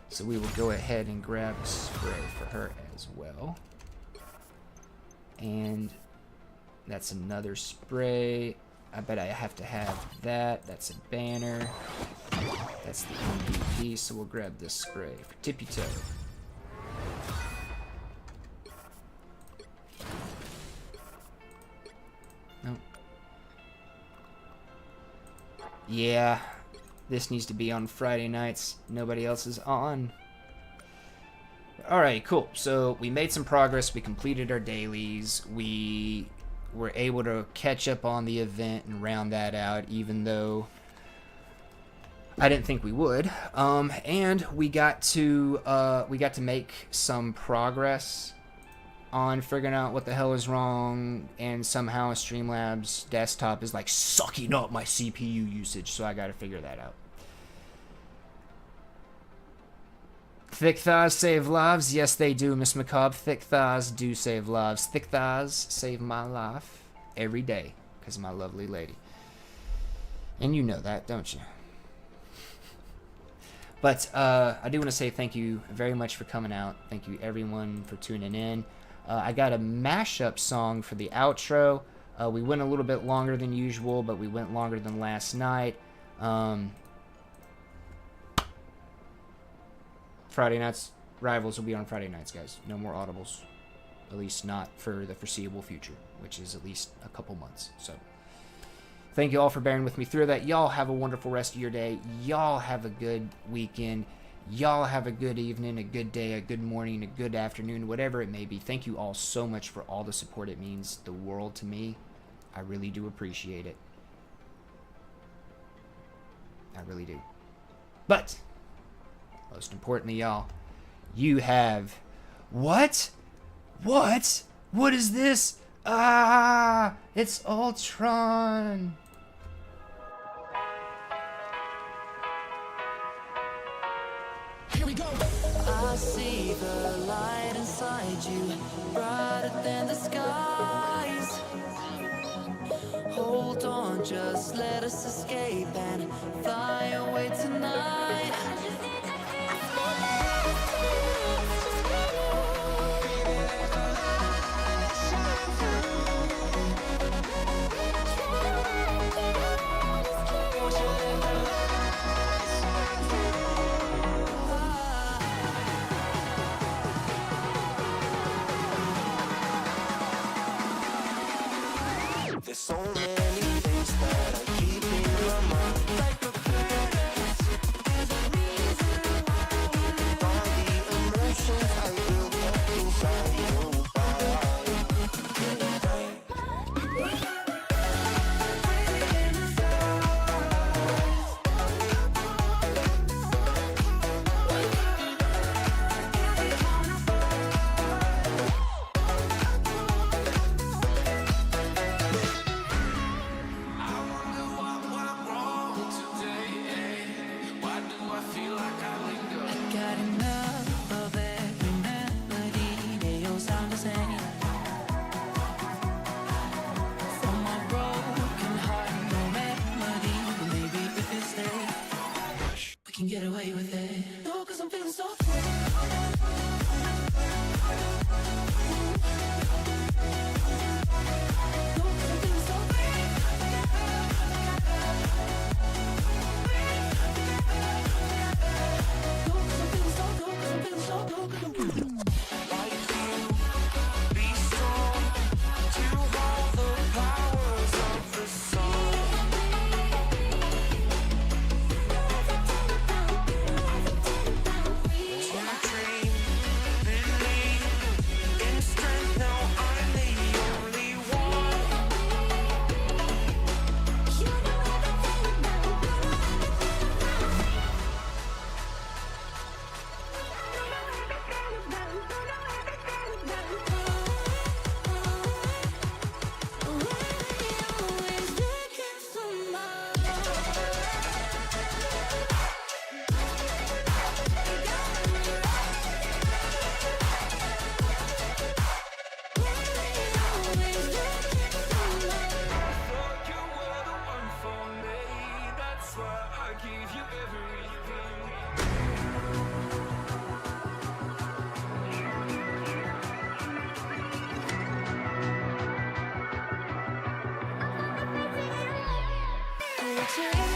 So we will go ahead and grab a spray for her as well. And that's another spray. I bet I have to have that. That's a banner. That's the MVP. So we'll grab this spray for Tippy Toe. Nope. Yeah, this needs to be on Friday nights. Nobody else is on. Alright, cool. So we made some progress. We completed our dailies. We were able to catch up on the event and round that out, even though I didn't think we would. And we got to make some progress on figuring out what the hell is wrong, and somehow Streamlabs desktop is like sucking up my CPU usage, so I gotta figure that out. Thick thighs save lives. Yes, they do, Miss McCobb. Thick thighs do save lives. Thick thighs save my life every day because of my lovely lady. And you know that, don't you? But I do want to say thank you very much for coming out. Thank you, everyone, for tuning in. I got a mashup song for the outro. We went a little bit longer than usual, but we went longer than last night. Friday nights, Rivals will be on Friday nights, guys. No more audibles. At least not for the foreseeable future, which is at least a couple months. So thank you all for bearing with me through that. Y'all have a wonderful rest of your day. Y'all have a good weekend. Y'all have a good evening, a good day, a good morning, a good afternoon, whatever it may be. Thank you all so much for all the support. It means the world to me. I really do appreciate it. I really do. But most importantly, y'all, you have... What? What? What is this? Ah! It's Ultron! Here we go. I see the light inside you, brighter than the skies. Hold on, just let us escape and fly away tonight. There's so many things that I keep in my mind. Like the past, there's a reason why. All the emotions I built up inside your Take